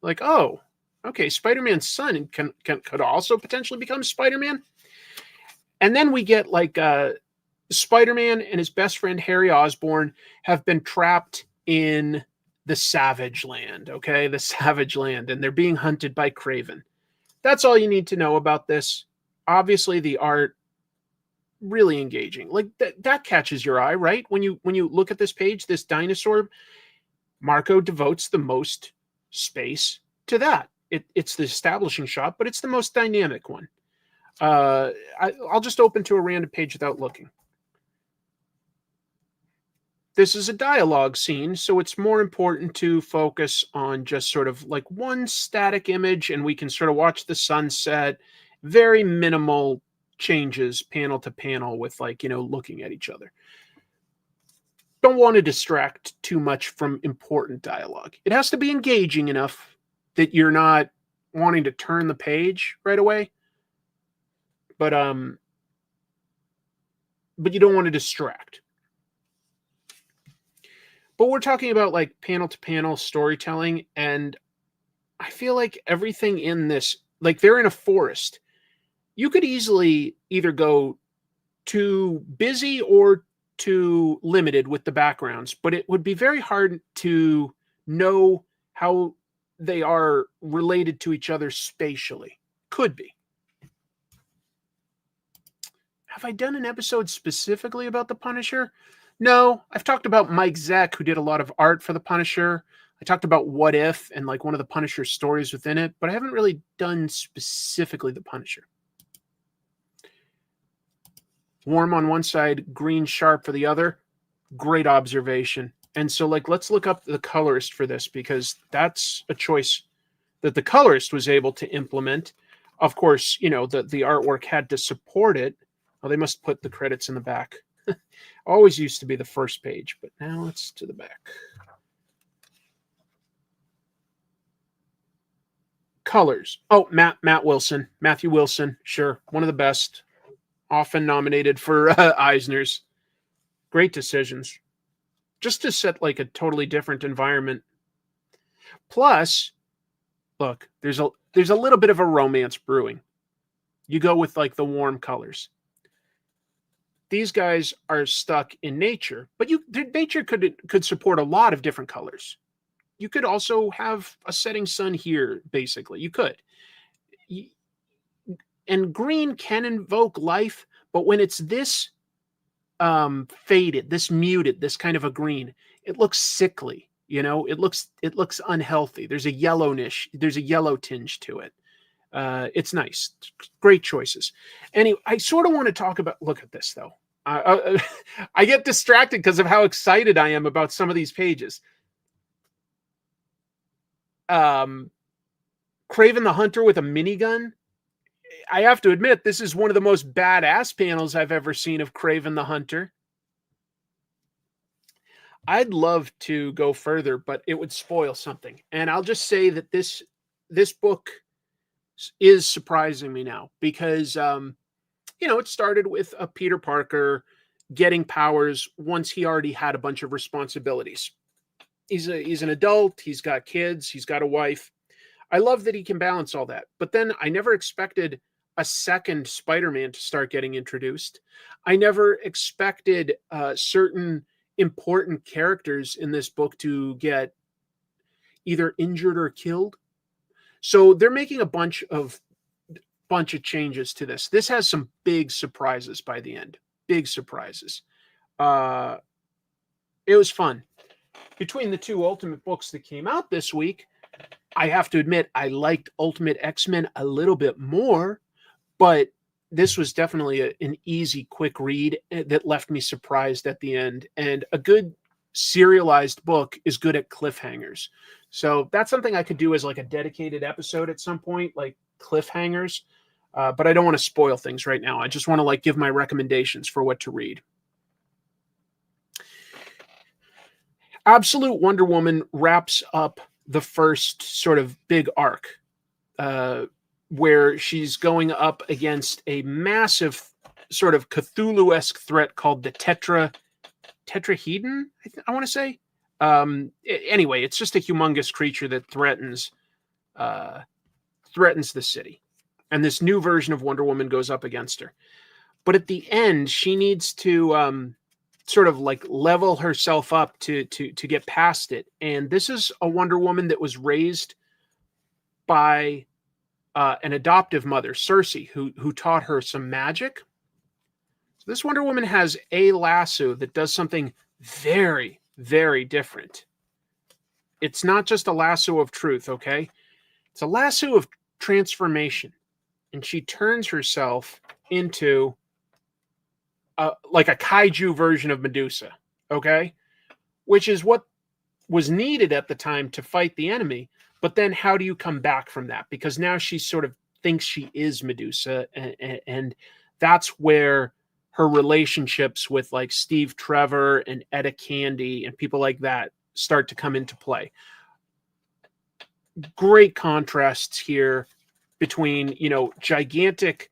Oh, okay, Spider-Man's son could also potentially become Spider-Man. And then we get Spider-Man and his best friend Harry Osborn have been trapped in the Savage Land, okay? The Savage Land, and they're being hunted by Kraven. That's all you need to know about this. Obviously, the art, really engaging. That catches your eye, right? When you look at this page, this dinosaur, Marco devotes the most space to that. It's the establishing shot, but it's the most dynamic one. I'll just open to a random page without looking. This is a dialogue scene, so it's more important to focus on just sort of one static image, and we can sort of watch the sunset. Very minimal changes panel to panel with looking at each other. Don't want to distract too much from important dialogue. It has to be engaging enough that you're not wanting to turn the page right away. But you don't want to distract. But we're talking about panel to panel storytelling, and I feel like everything in this, they're in a forest. You could easily either go too busy or too limited with the backgrounds, but it would be very hard to know how they are related to each other spatially. Could be. Have I done an episode specifically about the Punisher? No, I've talked about Mike Zeck, who did a lot of art for the Punisher. I talked about What If and one of the Punisher stories within it, but I haven't really done specifically the Punisher. warm on one side, green sharp for the other. Great observation. And so, like, let's look up the colorist for this, because that's a choice that the colorist was able to implement. Of course, you know, the artwork had to support it. Oh, they must put the credits in the back. Always used to be the first page, but now it's to the back. Colors. Oh, Matthew Wilson. Sure. One of the best. Often nominated for Eisners. Great decisions. Just to set like a totally different environment. Plus, look, there's a little bit of a romance brewing. You go with like the warm colors. These guys are stuck in nature, but nature could support a lot of different colors. You could also have a setting sun here, basically. You could. And green can invoke life, but when it's this faded, this muted, this kind of a green, it looks sickly. You know, it looks unhealthy. There's a yellow tinge to it. It's nice. Great choices. Anyway, I sort of want to talk about, look at this though. I get distracted because of how excited I am about some of these pages. Kraven the Hunter with a minigun. I have to admit, this is one of the most badass panels I've ever seen of Kraven the Hunter. I'd love to go further, but it would spoil something. And I'll just say that this book is surprising me now, because you know, it started with a Peter Parker getting powers once he already had a bunch of responsibilities. He's an adult, he's got kids, he's got a wife. I love that he can balance all that. But then I never expected a second Spider-Man to start getting introduced. I never expected certain important characters in this book to get either injured or killed. So they're making a bunch of changes to this. This has some big surprises by the end. Big surprises. It was fun. Between the two Ultimate books that came out this week, I have to admit I liked Ultimate X-Men a little bit more, but this was definitely an easy, quick read that left me surprised at the end. And a good serialized book is good at cliffhangers. So that's something I could do as like a dedicated episode at some point, like cliffhangers. But I don't want to spoil things right now. I just want to like give my recommendations for what to read. Absolute Wonder Woman wraps up the first sort of big arc, where she's going up against a massive sort of Cthulhu-esque threat called the Tetrahedron, I want to say. Anyway, it's just a humongous creature that threatens the city. And this new version of Wonder Woman goes up against her. But at the end, she needs to sort of like level herself up to get past it. And this is a Wonder Woman that was raised by an adoptive mother, Cersei, who taught her some magic. So this Wonder Woman has a lasso that does something very, very different. It's not just a lasso of truth, okay? It's a lasso of transformation. And she turns herself into like a kaiju version of Medusa, okay? Which is what was needed at the time to fight the enemy. But then how do you come back from that? Because now she sort of thinks she is Medusa. And that's where her relationships with like Steve Trevor and Etta Candy and people like that start to come into play. Great contrasts here between, you know, gigantic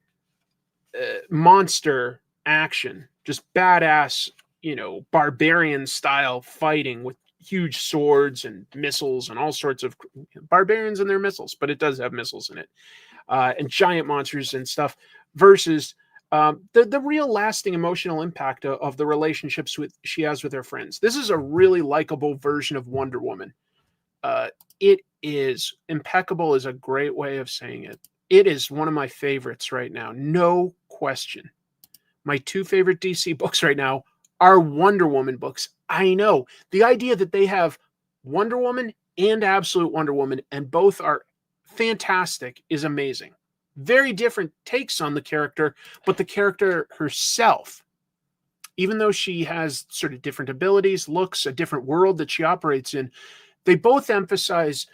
monster action, just badass, you know, barbarian style fighting with huge swords and missiles and all sorts of barbarians and their missiles, but it does have missiles in it, and giant monsters and stuff, versus the real lasting emotional impact of the relationships she has with her friends. This is a really likable version of Wonder Woman. It is impeccable is a great way of saying it. It is one of my favorites right now. No question. My two favorite DC books right now are Wonder Woman books. I know. The idea that they have Wonder Woman and Absolute Wonder Woman, and both are fantastic, is amazing. Very different takes on the character, but the character herself even though she has sort of different abilities, looks, a different world that she operates in, they both emphasize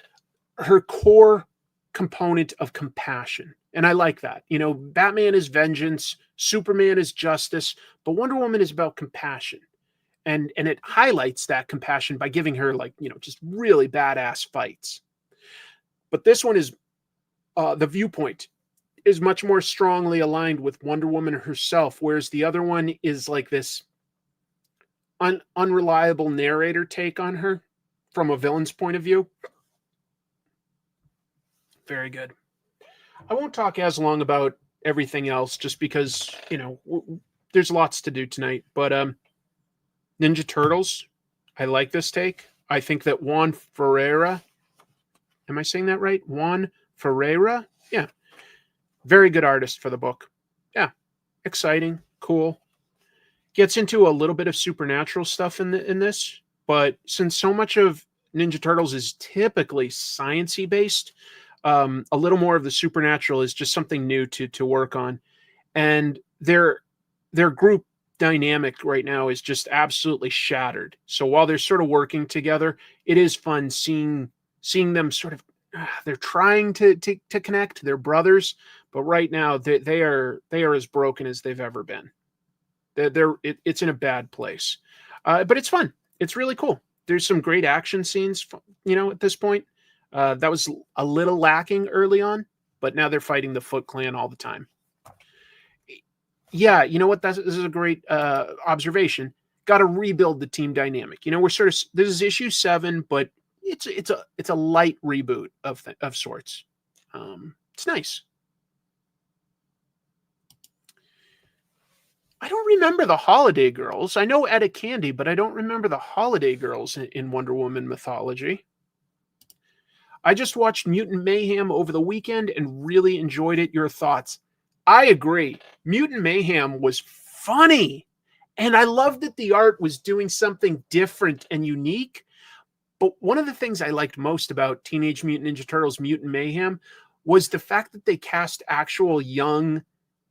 her core component of compassion. And I like that. You know, Batman is vengeance, Superman is justice, but Wonder Woman is about compassion. And it highlights that compassion by giving her, like, you know, just really badass fights. But this one is the viewpoint is much more strongly aligned with Wonder Woman herself, whereas the other one is like this unreliable narrator take on her from a villain's point of view. Very good. I won't talk as long about everything else just because, you know, there's lots to do tonight. But Ninja Turtles, I like this take. I think that Juan Ferreira, am I saying that right? Juan Ferreira? Yeah. Very good artist for the book. Yeah. Exciting. Cool. Gets into a little bit of supernatural stuff in this, but since so much of Ninja Turtles is typically science-y based, a little more of the supernatural is just something new to work on. And their group dynamic right now is just absolutely shattered. So while they're sort of working together, it is fun seeing them sort of they're trying to connect. They're brothers, but right now they are as broken as they've ever been. It's in a bad place, but it's fun. It's really cool. There's some great action scenes, you know, at this point. That was a little lacking early on, but now they're fighting the Foot Clan all the time. Yeah, you know what? This is a great observation. Got to rebuild the team dynamic. You know, we're sort of, this is issue 7, but it's a light reboot of sorts. It's nice. I don't remember the Holiday Girls. I know Etta Candy, but I don't remember the Holiday Girls in Wonder Woman mythology. I just watched Mutant Mayhem over the weekend and really enjoyed it. Your thoughts? I agree. Mutant Mayhem was funny. And I loved that the art was doing something different and unique. But one of the things I liked most about Teenage Mutant Ninja Turtles Mutant Mayhem was the fact that they cast actual young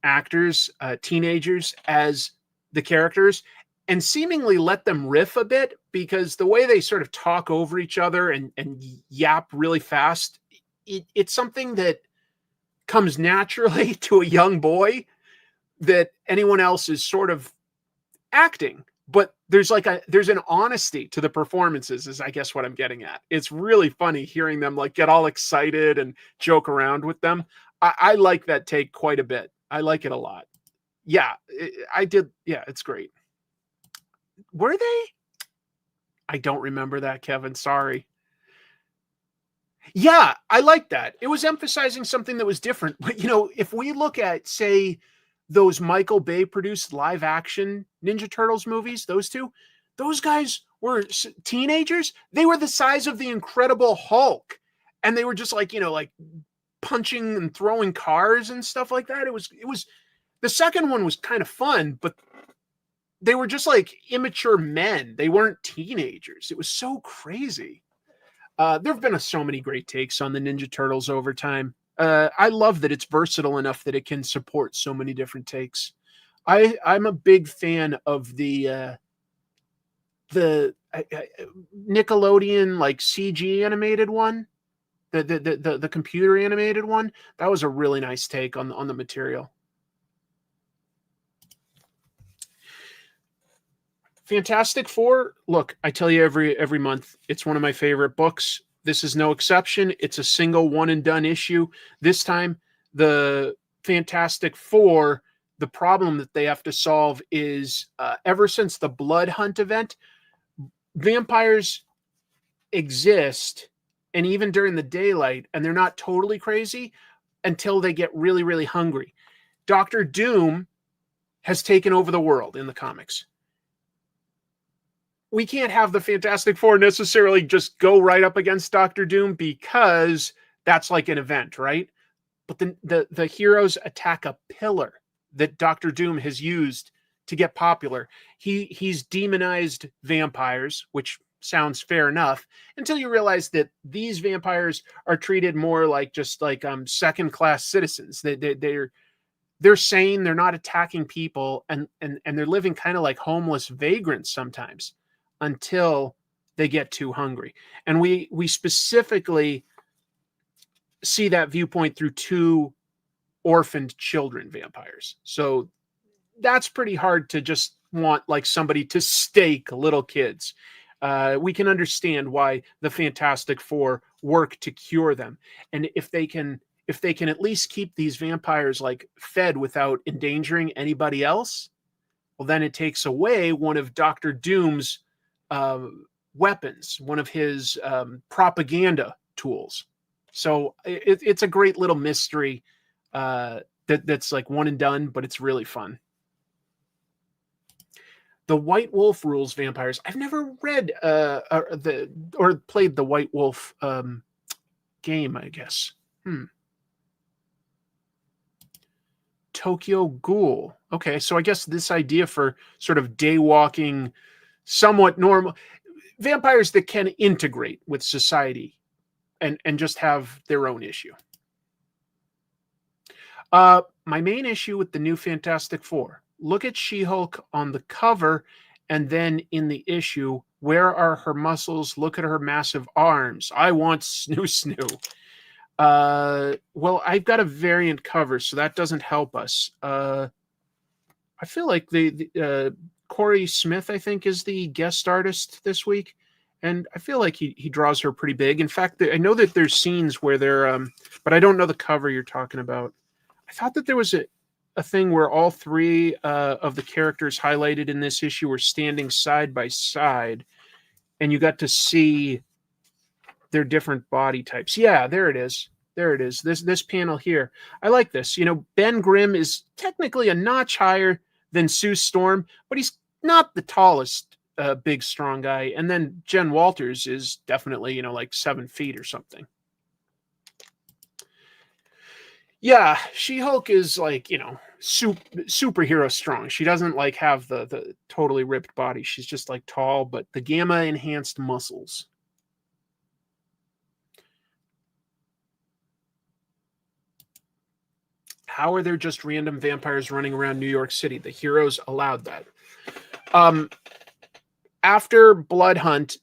actors, teenagers, as the characters and seemingly let them riff a bit, because the way they sort of talk over each other and yap really fast, it's something that comes naturally to a young boy that anyone else is sort of acting. But there's an honesty to the performances, is I guess what I'm getting at. It's really funny hearing them like get all excited and joke around with them. I like that take quite a bit. I like it a lot. Yeah, I did. Yeah, it's great. Were they? I don't remember that, Kevin. Sorry. Yeah, I like that. It was emphasizing something that was different. But, you know, if we look at, say, those Michael Bay produced live action Ninja Turtles movies, those guys were teenagers. They were the size of the Incredible Hulk. And they were just like, you know, like punching and throwing cars and stuff like that. It was the second one was kind of fun, but they were just like immature men. They weren't teenagers. It was so crazy. There have been so many great takes on the Ninja Turtles over time. I love that it's versatile enough that it can support so many different takes. I'm a big fan of the Nickelodeon like CG animated one, the computer animated one. That was a really nice take on the material. Fantastic Four, look, I tell you every month, it's one of my favorite books. This is no exception. It's a single one and done issue. This time, the Fantastic Four, the problem that they have to solve is ever since the Blood Hunt event, vampires exist, and even during the daylight, and they're not totally crazy until they get really, really hungry. Dr. Doom has taken over the world in the comics. We can't have the Fantastic Four necessarily just go right up against Dr. Doom, because that's like an event, right? But the heroes attack a pillar that Dr. Doom has used to get popular. He's demonized vampires, which sounds fair enough, until you realize that these vampires are treated more like just like second-class citizens. they're sane, they're not attacking people, and they're living kind of like homeless vagrants sometimes until they get too hungry. And we specifically see that viewpoint through 2 orphaned children vampires. So that's pretty hard to just want like somebody to stake little kids. We can understand why the Fantastic Four work to cure them, and if they can at least keep these vampires like fed without endangering anybody else, well, then it takes away one of Doctor Doom's weapons, one of his propaganda tools. So it's a great little mystery that's like one and done, but it's really fun. The White Wolf rules vampires. I've never read or played the White Wolf game, I guess. Tokyo Ghoul. Okay, so I guess this idea for sort of day walking, somewhat normal vampires that can integrate with society and just have their own issue. My main issue with the new Fantastic Four. Look at She-Hulk on the cover, and then in the issue, where are her muscles? Look at her massive arms. I want snoo. Well, I've got a variant cover, so that doesn't help us. I feel like the Corey Smith, I think, is the guest artist this week, and I feel like he draws her pretty big. In fact, I know that there's scenes where they're, but I don't know the cover you're talking about. I thought that there was a thing where all 3 of the characters highlighted in this issue were standing side by side, and you got to see their different body types. Yeah, there it is. There it is. This panel here. I like this. You know, Ben Grimm is technically a notch higher than Sue Storm, but he's not the tallest big, strong guy. And then Jen Walters is definitely, you know, like 7 feet or something. Yeah, She-Hulk is like, you know, superhero strong. She doesn't like have the totally ripped body. She's just like tall, but the gamma enhanced muscles. How are there just random vampires running around New York City? The heroes allowed that. After Blood Hunt,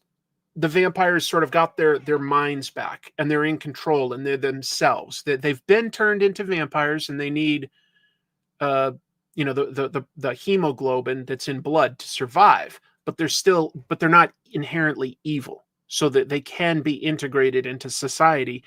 the vampires sort of got their minds back, and they're in control, and they're themselves. They've been turned into vampires, and they need, you know, the hemoglobin that's in blood to survive. But they're not inherently evil, so that they can be integrated into society.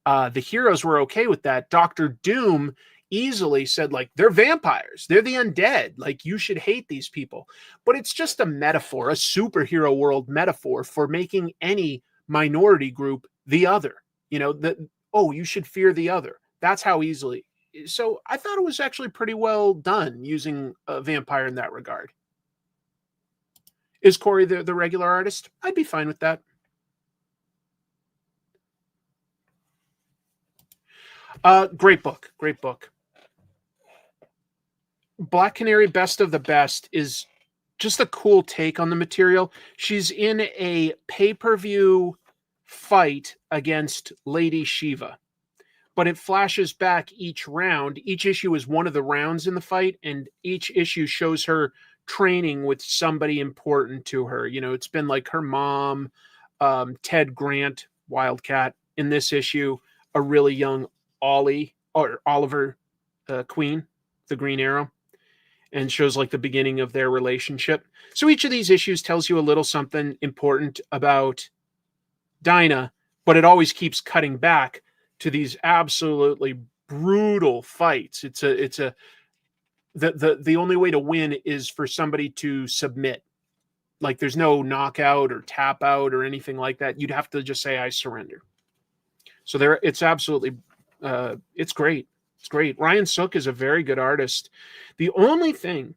The heroes were okay with that. Dr. Doom easily said, like, they're vampires, they're the undead, like, you should hate these people. But it's just a metaphor, a superhero world metaphor for making any minority group the other. You know, you should fear the other. That's how easily. So I thought it was actually pretty well done using a vampire in that regard. Is Corey the regular artist? I'd be fine with that. Great book. Black Canary Best of the Best is just a cool take on the material. She's in a pay-per-view fight against Lady Shiva, but it flashes back each round. Each issue is one of the rounds in the fight, and each issue shows her training with somebody important to her. You know, it's been like her mom, Ted Grant, Wildcat. In this issue, a really young Oliver Queen, the Green Arrow, and shows like the beginning of their relationship. So each of these issues tells you a little something important about Dinah, but it always keeps cutting back to these absolutely brutal fights. The only way to win is for somebody to submit. Like, there's no knockout or tap out or anything like that. You'd have to just say, I surrender. So it's absolutely, it's great. It's great. Ryan Sook is a very good artist. The only thing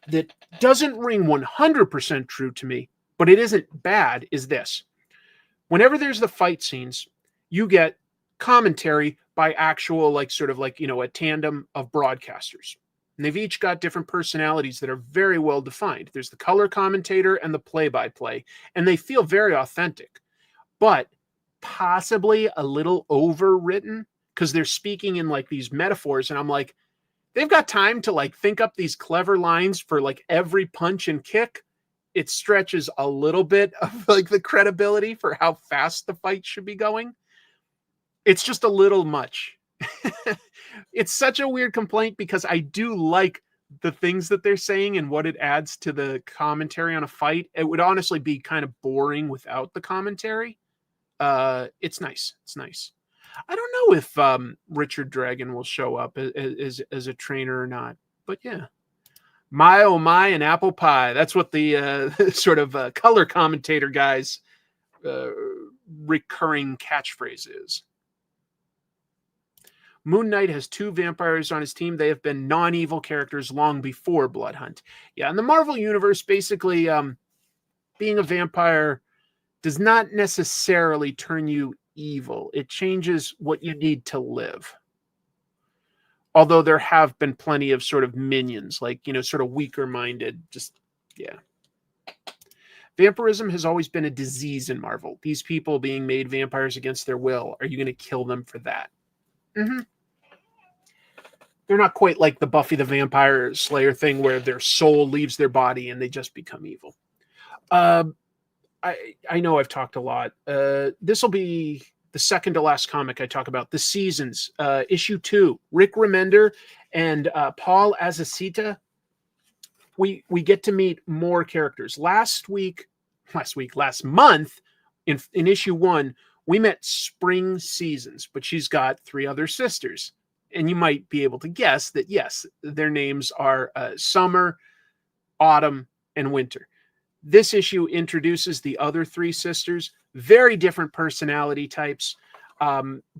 that doesn't ring 100% true to me, but it isn't bad, is this. Whenever there's the fight scenes, you get commentary by actual, like, sort of like, you know, a tandem of broadcasters. And they've each got different personalities that are very well defined. There's the color commentator and the play-by-play, and they feel very authentic, but possibly a little overwritten, because they're speaking in like these metaphors, and I'm like, they've got time to like think up these clever lines for like every punch and kick. It stretches a little bit of like the credibility for how fast the fight should be going. It's just a little much. It's such a weird complaint because I do like the things that they're saying and what it adds to the commentary on a fight. It would honestly be kind of boring without the commentary. It's nice. It's nice. I don't know if Richard Dragon will show up as a trainer or not, but yeah. My oh my and apple pie. That's what the sort of color commentator guy's recurring catchphrase is. Moon Knight has 2 vampires on his team. They have been non-evil characters long before Blood Hunt. Yeah, in the Marvel Universe, basically, being a vampire does not necessarily turn you evil. It changes what you need to live. Although there have been plenty of sort of minions, like, you know, sort of weaker-minded, just, yeah. Vampirism has always been a disease in Marvel. These people being made vampires against their will. Are you going to kill them for that? Mm-hmm. They're not quite like the Buffy the Vampire Slayer thing where their soul leaves their body and they just become evil. I know I've talked a lot. This will be the second to last comic I talk about. The Seasons, issue 2. Rick Remender and Paul Azaceta. We get to meet more characters. Last month, in issue 1, we met Spring Seasons, but she's got 3 other sisters. And you might be able to guess that, yes, their names are Summer, Autumn, and Winter. This issue introduces the other 3 sisters, very different personality types,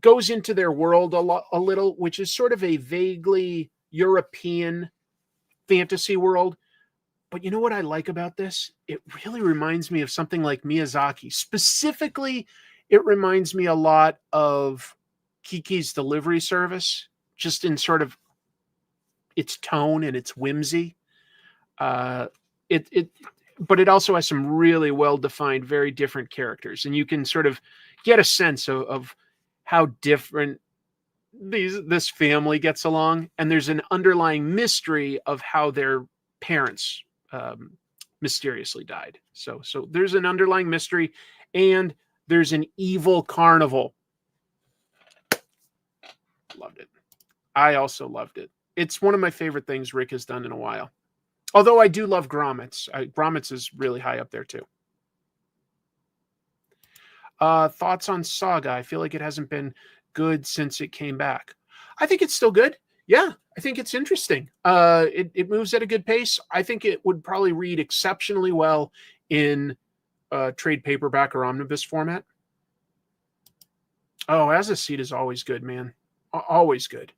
goes into their world a little, which is sort of a vaguely European fantasy world. But you know what I like about this? It really reminds me of something like Miyazaki. Specifically, it reminds me a lot of Kiki's Delivery Service, just in sort of its tone and its whimsy. But it also has some really well-defined, very different characters. And you can sort of get a sense of how different this family gets along. And there's an underlying mystery of how their parents mysteriously died. So there's an underlying mystery, and there's an evil carnival. Loved it. I also loved it. It's one of my favorite things Rick has done in a while. Although I do love Grommets. Grommets is really high up there too. Thoughts on Saga? I feel like it hasn't been good since it came back. I think it's still good. Yeah, I think it's interesting. It moves at a good pace. I think it would probably read exceptionally well in trade paperback or omnibus format. Oh, As a Seed is always good, man. Always good.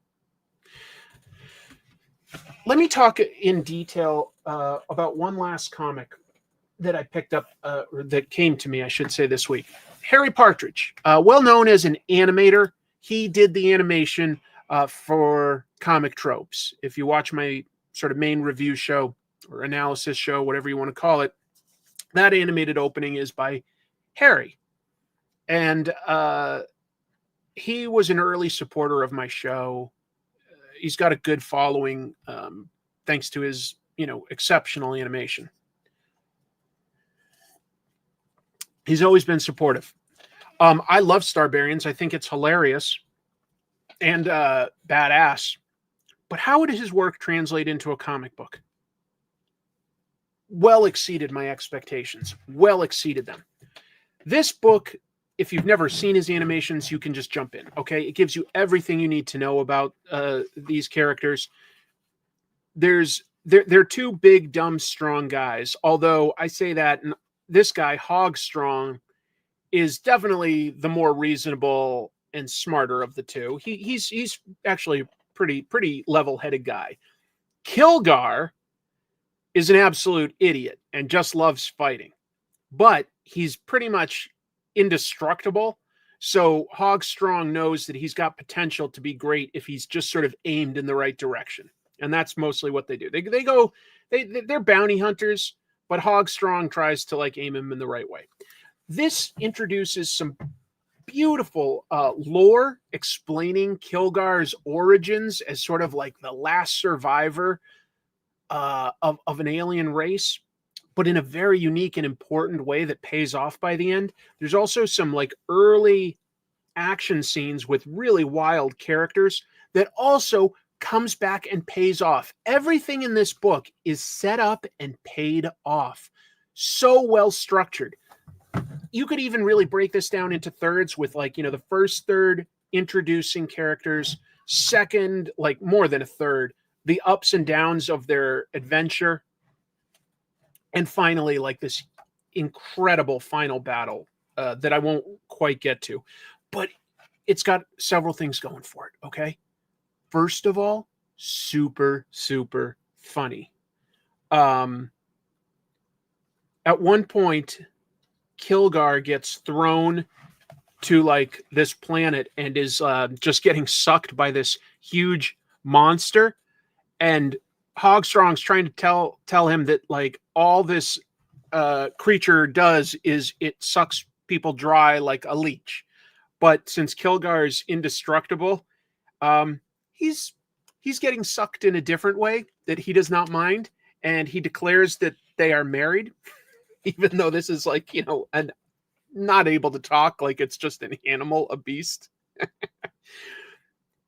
Let me talk in detail about one last comic that I picked up, or that came to me, I should say, this week. Harry Partridge, well known as an animator. He did the animation for Comic Tropes. If you watch my sort of main review show or analysis show, whatever you want to call it, that animated opening is by Harry. And he was an early supporter of my show. He's got a good following thanks to his, exceptional animation. He's always been supportive. I love Starbarians. I think it's hilarious and badass. But how would his work translate into a comic book? Well exceeded my expectations. Well exceeded them. This book, if you've never seen his animations, you can just jump in, okay? It gives you everything you need to know about these characters. They're 2 big, dumb, strong guys. Although I say that, and this guy, Hogstrong, is definitely the more reasonable and smarter of the 2. He's actually pretty level-headed guy. Kilgar is an absolute idiot and just loves fighting. But he's pretty much indestructible. So Hogstrong knows that he's got potential to be great if he's just sort of aimed in the right direction. And that's mostly what they do. They're bounty hunters, but Hogstrong tries to aim him in the right way. This introduces some beautiful lore explaining Kilgar's origins as sort of like the last survivor of an alien race, but in a very unique and important way that pays off by the end. There's also some like early action scenes with really wild characters that also comes back and pays off. Everything in this book is set up and paid off. So well structured. You could even really break this down into thirds with like, you know, the first third introducing characters, second, like more than a third, the ups and downs of their adventure, and finally, like this incredible final battle that I won't quite get to. But it's got several things going for it, okay? First of all, super, super funny. At one point, Kilgar gets thrown to like this planet and is just getting sucked by this huge monster. And Hogstrong's trying to tell him that like all this creature does is it sucks people dry like a leech. But since Kilgar's indestructible, he's getting sucked in a different way that he does not mind, and he declares that they are married, even though this is like, you know, an not able to talk, like it's just an animal, a beast.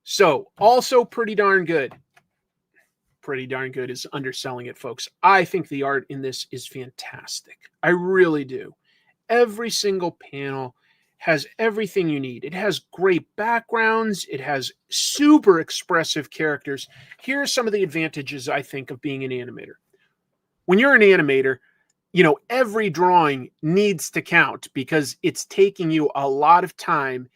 So also pretty darn good. Pretty darn good is underselling it, folks. I think the art in this is fantastic. I really do. Every single panel has everything you need. It has great backgrounds. It has super expressive characters. Here are some of the advantages, I think, of being an animator. When you're an animator, you know, every drawing needs to count because it's taking you a lot of time.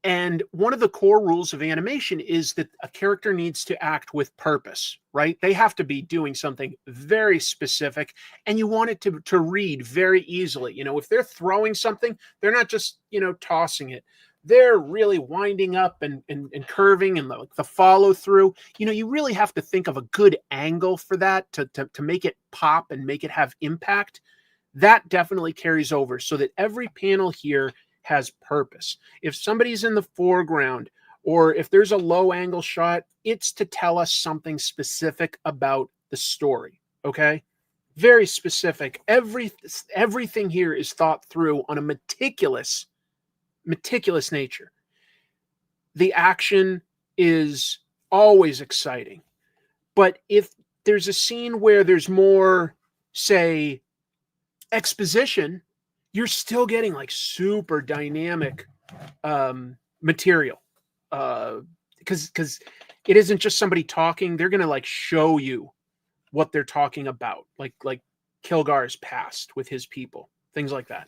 And one of the core rules of animation is that a character needs to act with purpose, right? They have to be doing something very specific, and you want it to read very easily. You know, if they're throwing something, they're not just, you know, tossing it. They're really winding up and curving and the follow through. You know, you really have to think of a good angle for that to make it pop and make it have impact. That definitely carries over so that every panel here has purpose. If somebody's in the foreground or if there's a low angle shot, it's to tell us something specific about the story, okay? Very specific. Everything here is thought through on a meticulous nature. The action is always exciting. But if there's a scene where there's more, say, exposition, you're still getting like super dynamic material because it isn't just somebody talking. They're gonna like show you what they're talking about, like Kilgar's past with his people, things like that.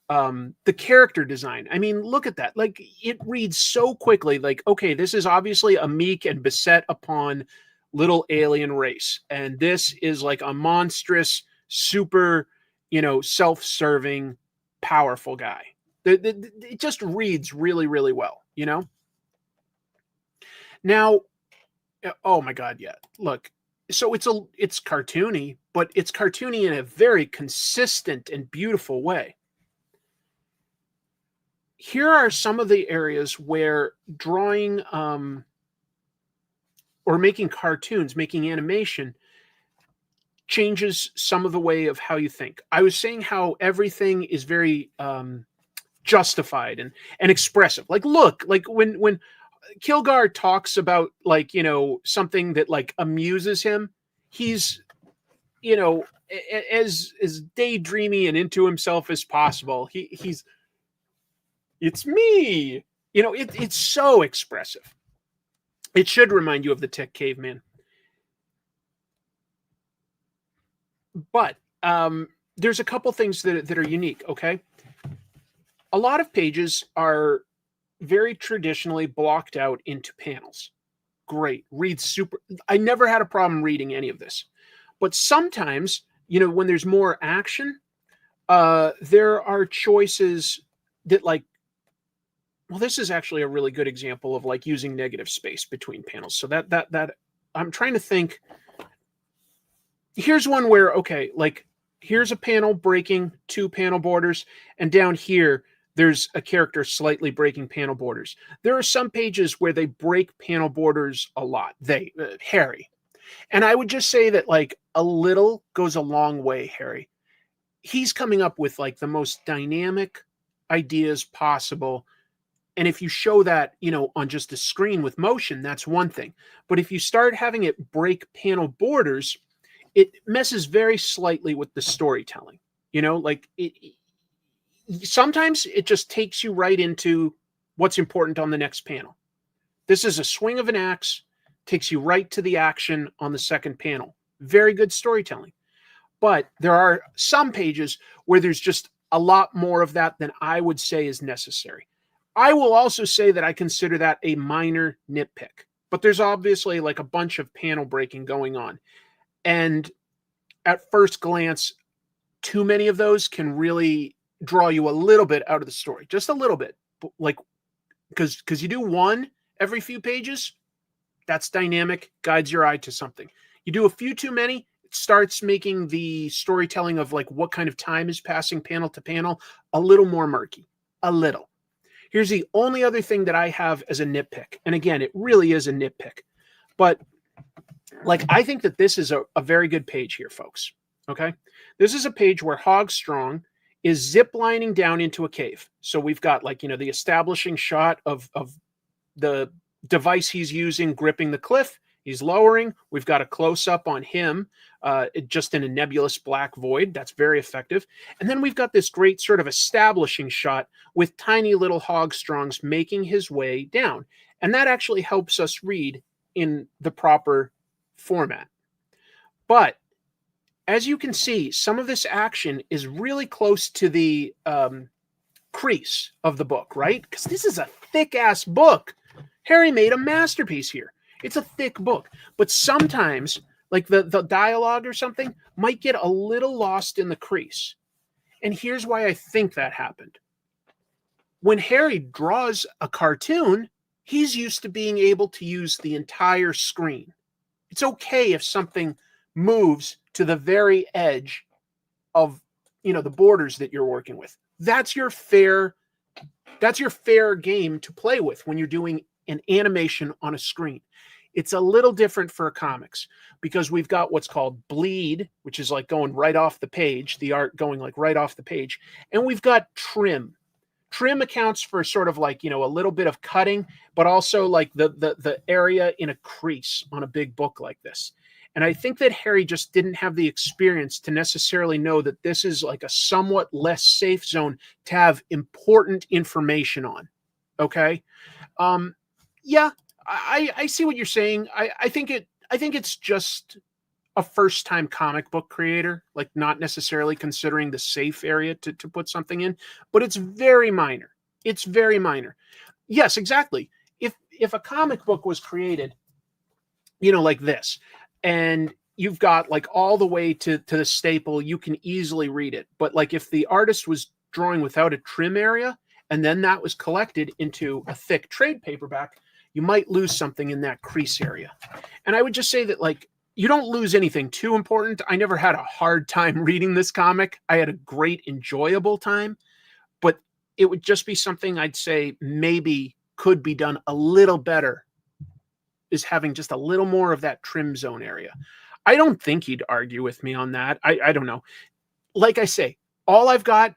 The character design, I mean, look at that. Like it reads so quickly. Like, okay, this is obviously a meek and beset upon little alien race, and this is like a monstrous, super, you know, self-serving, powerful guy. It just reads really, really well, you know? Now, oh my God, yeah. Look, so it's cartoony, but it's cartoony in a very consistent and beautiful way. Here are some of the areas where drawing or making cartoons, making animation, changes some of the way of how you think. I was saying how everything is very justified and expressive. Like, look, like when Kilgar talks about like, you know, something that like amuses him, he's, you know, as daydreamy and into himself as possible. He's it's me. You know, it's so expressive. It should remind you of the Tech Caveman. But there's a couple things that are unique, okay? A lot of pages are very traditionally blocked out into panels. Great. Read super. I never had a problem reading any of this. But sometimes, you know, when there's more action, there are choices that like, well, this is actually a really good example of like using negative space between panels. So that I'm trying to think. Here's one where, okay, like here's a panel breaking two panel borders, and down here there's a character slightly breaking panel borders. There are some pages where they break panel borders a lot. Harry. And I would just say that like a little goes a long way, Harry. He's coming up with like the most dynamic ideas possible. And if you show that, on just a screen with motion, that's one thing. But if you start having it break panel borders, it messes very slightly with the storytelling. Sometimes it just takes you right into what's important on the next panel. This is a swing of an axe, takes you right to the action on the second panel. Very good storytelling. But there are some pages where there's just a lot more of that than I would say is necessary. I will also say that I consider that a minor nitpick, but there's obviously like a bunch of panel breaking going on. And at first glance, too many of those can really draw you a little bit out of the story, just a little bit, like because you do one every few pages, that's dynamic, guides your eye to something. You do a few too many, it starts making the storytelling of like what kind of time is passing panel to panel a little more murky, a little. Here's the only other thing that I have as a nitpick, and again, it really is a nitpick, but like I think that this is a very good page here, folks. Okay, this is a page where Hogstrong is ziplining down into a cave. So we've got like, the establishing shot of the device he's using gripping the cliff. He's lowering. We've got a close-up on him just in a nebulous black void. That's very effective. And then we've got this great sort of establishing shot with tiny little Hogstrongs making his way down. And that actually helps us read in the proper format. But as you can see, some of this action is really close to the crease of the book, right? Because this is a thick-ass book. Harry made a masterpiece here. It's a thick book. But sometimes, like the dialogue or something, might get a little lost in the crease. And here's why I think that happened. When Harry draws a cartoon, he's used to being able to use the entire screen. It's okay if something moves to the very edge of the borders that you're working with. That's your fair game to play with when you're doing an animation on a screen. It's a little different for comics because we've got what's called bleed, which is like going right off the page, the art going like right off the page, and we've got trim. Trim accounts for sort of like, a little bit of cutting, but also like the area in a crease on a big book like this. And I think that Harry just didn't have the experience to necessarily know that this is like a somewhat less safe zone to have important information on. Okay. Yeah, I see what you're saying. I think it's just a first-time comic book creator, like not necessarily considering the safe area to put something in, but it's very minor. It's very minor. Yes, exactly. If a comic book was created, like this, and you've got like all the way to the staple, you can easily read it. But like if the artist was drawing without a trim area, and then that was collected into a thick trade paperback, you might lose something in that crease area. And I would just say that like, you don't lose anything too important. I never had a hard time reading this comic. I had a great, enjoyable time, but it would just be something I'd say maybe could be done a little better, is having just a little more of that trim zone area. I don't think he'd argue with me on that. I don't know. Like I say, all I've got,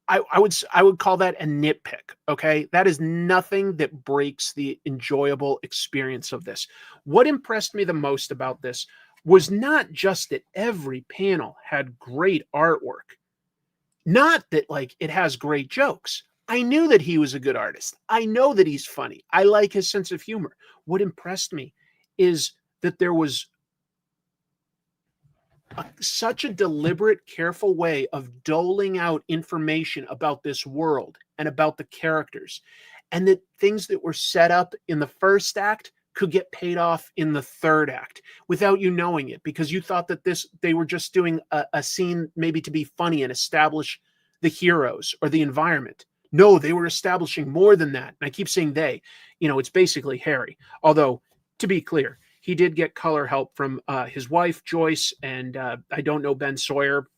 I would call that a nitpick. Okay. That is nothing that breaks the enjoyable experience of this. What impressed me the most about this was not just that every panel had great artwork, not that like it has great jokes. I knew that he was a good artist. I know that he's funny. I like his sense of humor. What impressed me is that there was such a deliberate, careful way of doling out information about this world and about the characters, and that things that were set up in the first act could get paid off in the third act without you knowing it, because you thought that they were just doing a scene maybe to be funny and establish the heroes or the environment. No, they were establishing more than that. And I keep saying they, it's basically Harry. Although, to be clear, he did get color help from his wife, Joyce, and I don't know Ben Sawyer.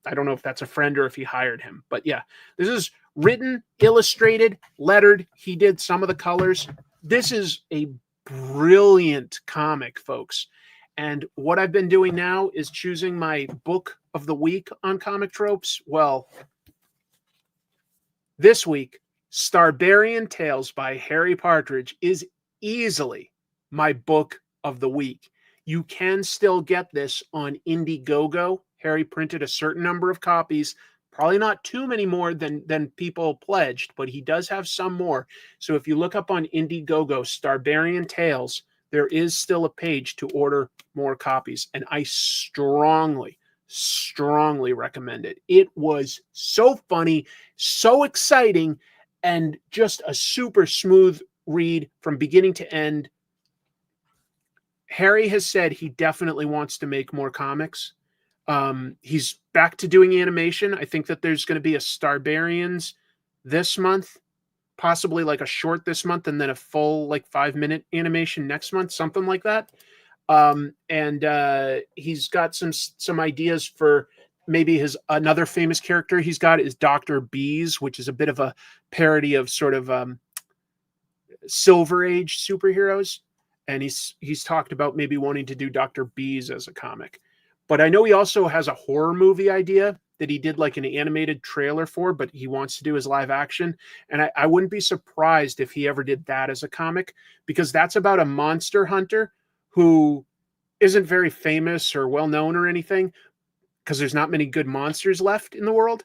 I don't know if that's a friend or if he hired him. But yeah, this is Written, illustrated, lettered. He did some of the colors. This is a brilliant comic, folks. And what I've been doing now is choosing my book of the week on comic tropes. Well, this week, Starbarian Tales by Harry Partridge is easily my book of the week. You can still get this on Indiegogo. Harry printed a certain number of copies, probably not too many more than people pledged, but he does have some more. So if you look up on Indiegogo, Starbarian Tales, there is still a page to order more copies. And I strongly recommend it. It was so funny, so exciting, and just a super smooth read from beginning to end. Harry has said he definitely wants to make more comics. He's back to doing animation. I think that there's going to be a Starbarians this month, possibly like a short this month, and then a full like 5-minute animation next month, something like that. He's got some ideas for maybe another famous character he's got is Dr. Bees, which is a bit of a parody of sort of Silver Age superheroes. And he's talked about maybe wanting to do Dr. Bees as a comic. But I know he also has a horror movie idea that he did like an animated trailer for, but he wants to do his live action. And I wouldn't be surprised if he ever did that as a comic, because that's about a monster hunter who isn't very famous or well known or anything, because there's not many good monsters left in the world.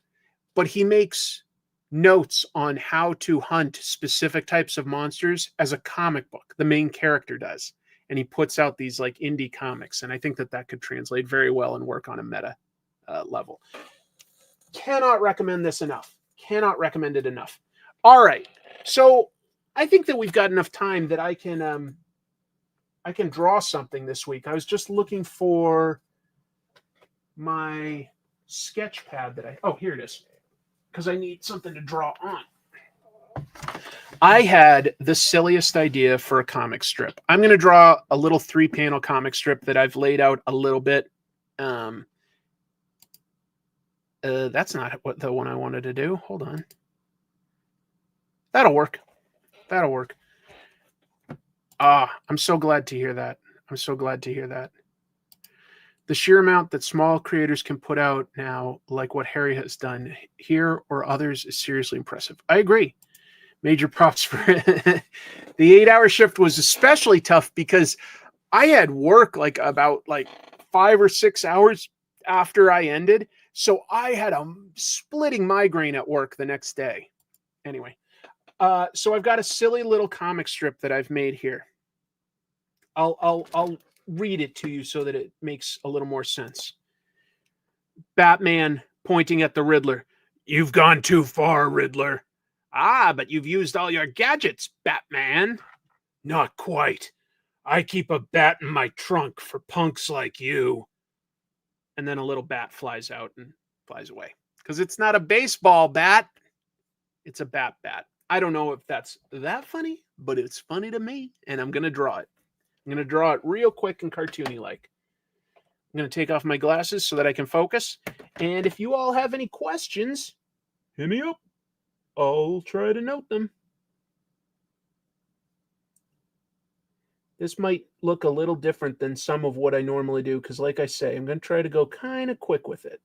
But he makes notes on how to hunt specific types of monsters as a comic book. The main character does. And he puts out these like indie comics. And I think that could translate very well and work on a meta level. Cannot recommend this enough. Cannot recommend it enough. All right. So I think that we've got enough time that I can draw something this week. I was just looking for my sketch pad here it is. Because I need something to draw on. I had the silliest idea for a comic strip. I'm going to draw a little 3-panel comic strip that I've laid out a little bit. That's not the one I wanted to do. Hold on. That'll work. That'll work. I'm so glad to hear that. I'm so glad to hear that. The sheer amount that small creators can put out now, like what Harry has done here or others, is seriously impressive. I agree. Major props for it. The 8-hour shift was especially tough because I had work like about 5 or 6 hours after I ended. So I had a splitting migraine at work the next day. Anyway, so I've got a silly little comic strip that I've made here. I'll read it to you so that it makes a little more sense. Batman pointing at the Riddler. "You've gone too far, Riddler." "Ah, but you've used all your gadgets, Batman." "Not quite. I keep a bat in my trunk for punks like you." And then a little bat flies out and flies away. Because it's not a baseball bat. It's a bat. I don't know if that's that funny, but it's funny to me, and I'm going to draw it. I'm going to draw it real quick and cartoony-like. I'm going to take off my glasses so that I can focus. And if you all have any questions, hit me up. I'll try to note them. This might look a little different than some of what I normally do, because like I say, I'm going to try to go kind of quick with it.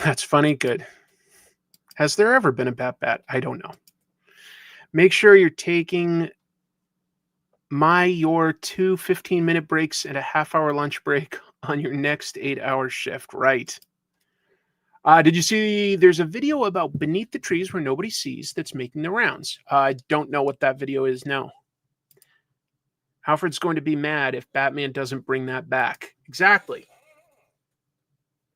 That's funny. Good. Has there ever been a bat? I don't know. Make sure you're taking your 2 15-minute breaks and a half-hour lunch break on your next 8-hour shift. Right. Did you see there's a video about Beneath the Trees Where Nobody Sees that's making the rounds? I don't know what that video is now. Alfred's going to be mad if Batman doesn't bring that back. Exactly.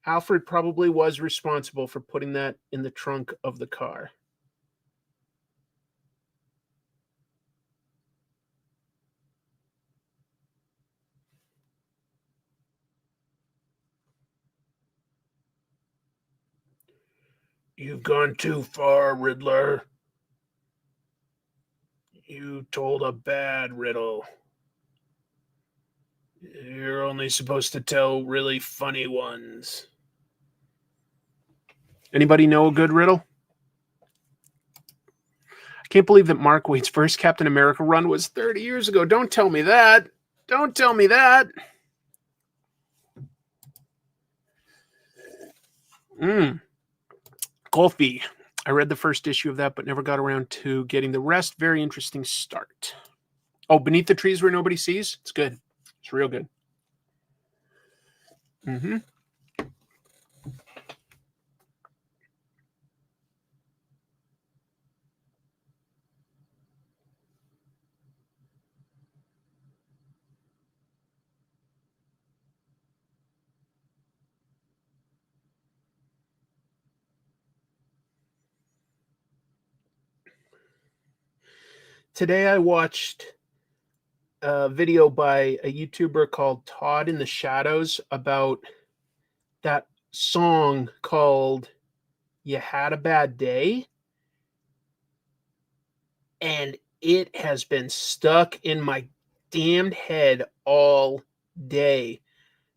Alfred probably was responsible for putting that in the trunk of the car. You've gone too far, Riddler. You told a bad riddle. You're only supposed to tell really funny ones. Anybody know a good riddle? I can't believe that Mark Waid's first Captain America run was 30 years ago. Don't tell me that. Don't tell me that. Golfy. I read the first issue of that, but never got around to getting the rest. Very interesting start. Oh, Beneath the Trees Where Nobody Sees? It's good. It's real good. Mm-hmm. Today I watched a video by a YouTuber called Todd in the Shadows about that song called You Had a Bad Day. And it has been stuck in my damned head all day.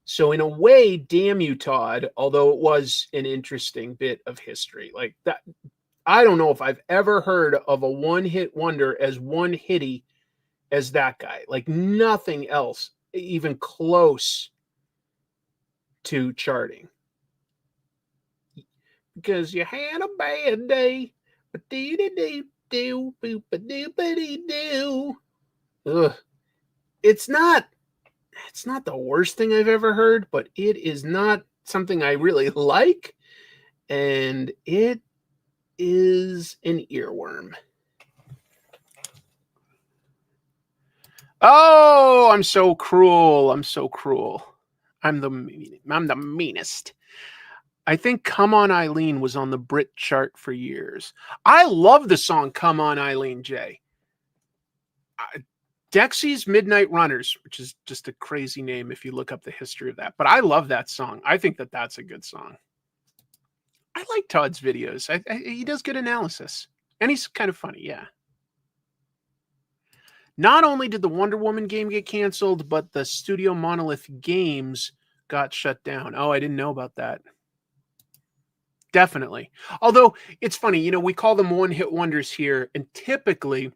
So in a way, damn you, Todd, although it was an interesting bit of history. Like that, I don't know if I've ever heard of a one-hit wonder as one-hitty as that guy. Like nothing else even close to charting. Because you had a bad day. Ugh. It's not the worst thing I've ever heard, but it is not something I really like. And it is an earworm. Oh, I'm so cruel. I'm so cruel. I'm the meanest. I think Come On Eileen was on the Brit chart for years. I love the song Come On Eileen, Jay. Dexy's Midnight Runners, which is just a crazy name if you look up the history of that. But I love that song. I think that that's a good song. I like Todd's videos. He does good analysis. And he's kind of funny, yeah. Not only did the Wonder Woman game get canceled, but the Studio Monolith Games got shut down. Oh, I didn't know about that. Definitely. Although it's funny, you know, we call them one-hit wonders here, and typically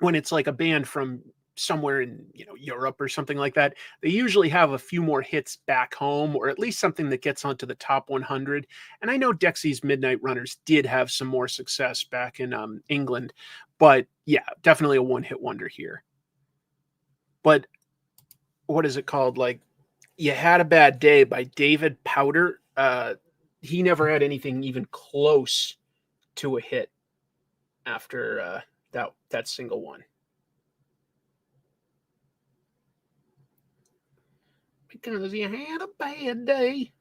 when it's like a band from somewhere in, you know, Europe or something like that, they usually have a few more hits back home, or at least something that gets onto the top 100. And I know Dexy's Midnight Runners did have some more success back in England, but yeah, definitely a one-hit wonder here. But what is it called? Like, You Had a Bad Day by David Powder. He never had anything even close to a hit after that single one. Because you had a bad day.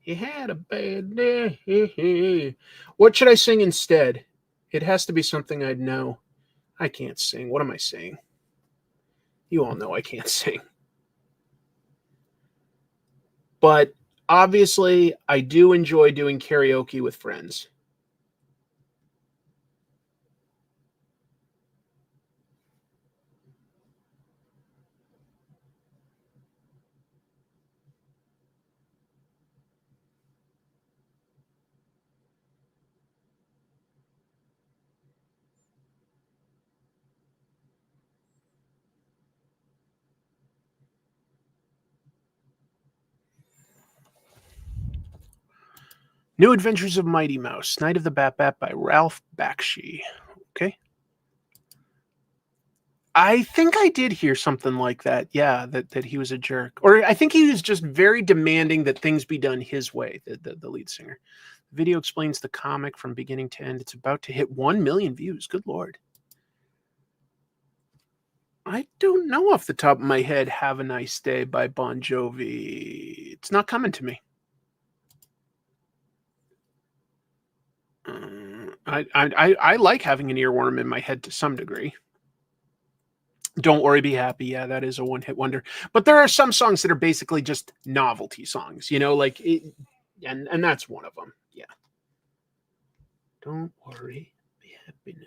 You had a bad day. What should I sing instead? It has to be something I'd know. I can't sing. What am I saying? You all know I can't sing. But obviously, I do enjoy doing karaoke with friends. New Adventures of Mighty Mouse, Night of the Bat Bat by Ralph Bakshi. Okay. I think I did hear something like that. Yeah, that he was a jerk. Or I think he was just very demanding that things be done his way, the lead singer. The video explains the comic from beginning to end. It's about to hit 1 million views. Good Lord. I don't know off the top of my head Have a Nice Day by Bon Jovi. It's not coming to me. I like having an earworm in my head to some degree. Don't Worry, Be Happy. Yeah, that is a one-hit wonder. But there are some songs that are basically just novelty songs, like it, and that's one of them. Yeah. Don't worry, be happy now.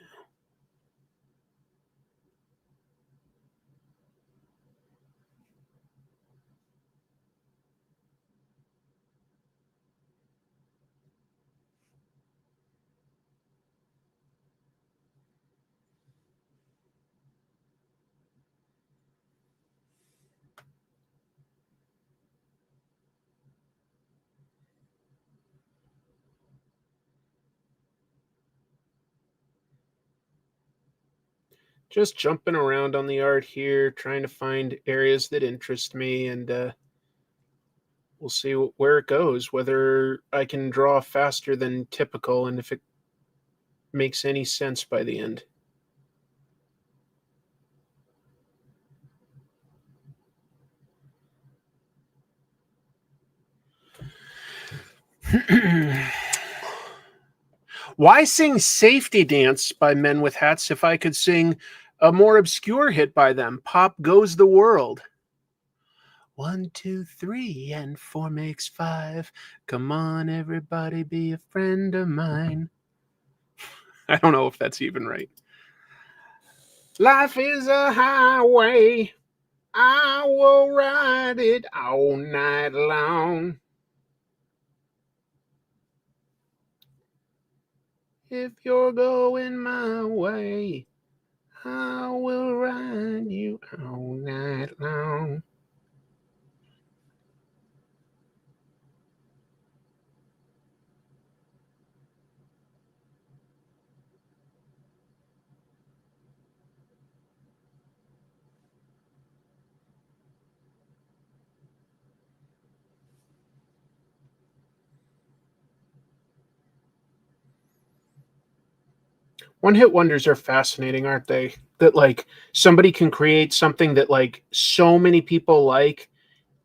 Just jumping around on the art here, trying to find areas that interest me, and we'll see where it goes, whether I can draw faster than typical, and if it makes any sense by the end. Why sing Safety Dance by Men with Hats if I could sing a more obscure hit by them, Pop Goes the World? 1, 2, 3, and 4 makes 5. Come on, everybody, be a friend of mine. I don't know if that's even right. Life is a highway. I will ride it all night long. If you're going my way, I will ride you all night long. One hit wonders are fascinating, aren't they? That like somebody can create something that like so many people like,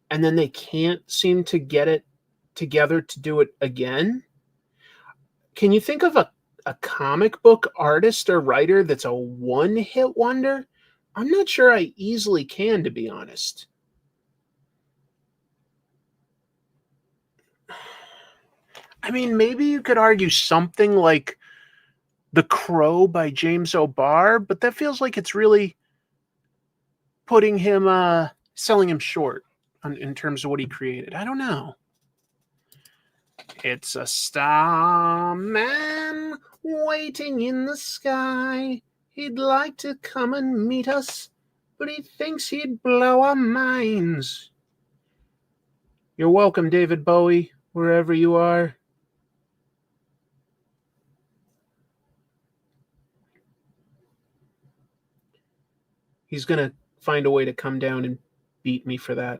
and then they can't seem to get it together to do it again. Can you think of a comic book artist or writer that's a one hit wonder? I'm not sure I easily can, to be honest. I mean, maybe you could argue something like The Crow by James O'Barr, but that feels like it's really putting him, selling him short in terms of what he created. I don't know. It's a starman waiting in the sky. He'd like to come and meet us, but he thinks he'd blow our minds. You're welcome, David Bowie, wherever you are. He's going to find a way to come down and beat me for that.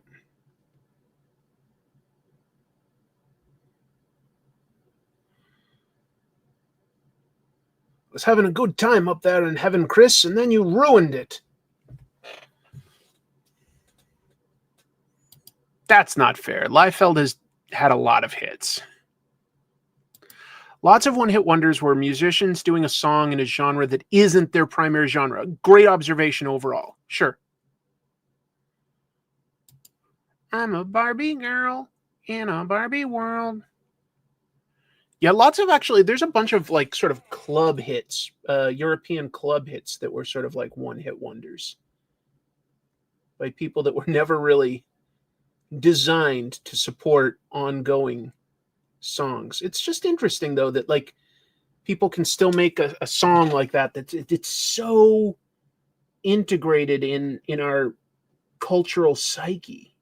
I was having a good time up there in heaven, Chris, and then you ruined it. That's not fair. Liefeld has had a lot of hits. Lots of one hit wonders were musicians doing a song in a genre that isn't their primary genre. Great observation overall. Sure. I'm a Barbie girl in a Barbie world. Yeah, lots of actually, there's a bunch of like sort of club hits, European club hits that were sort of like one hit wonders by people that were never really designed to support ongoing songs. It's just interesting though that like people can still make a song like that it's so integrated in our cultural psyche.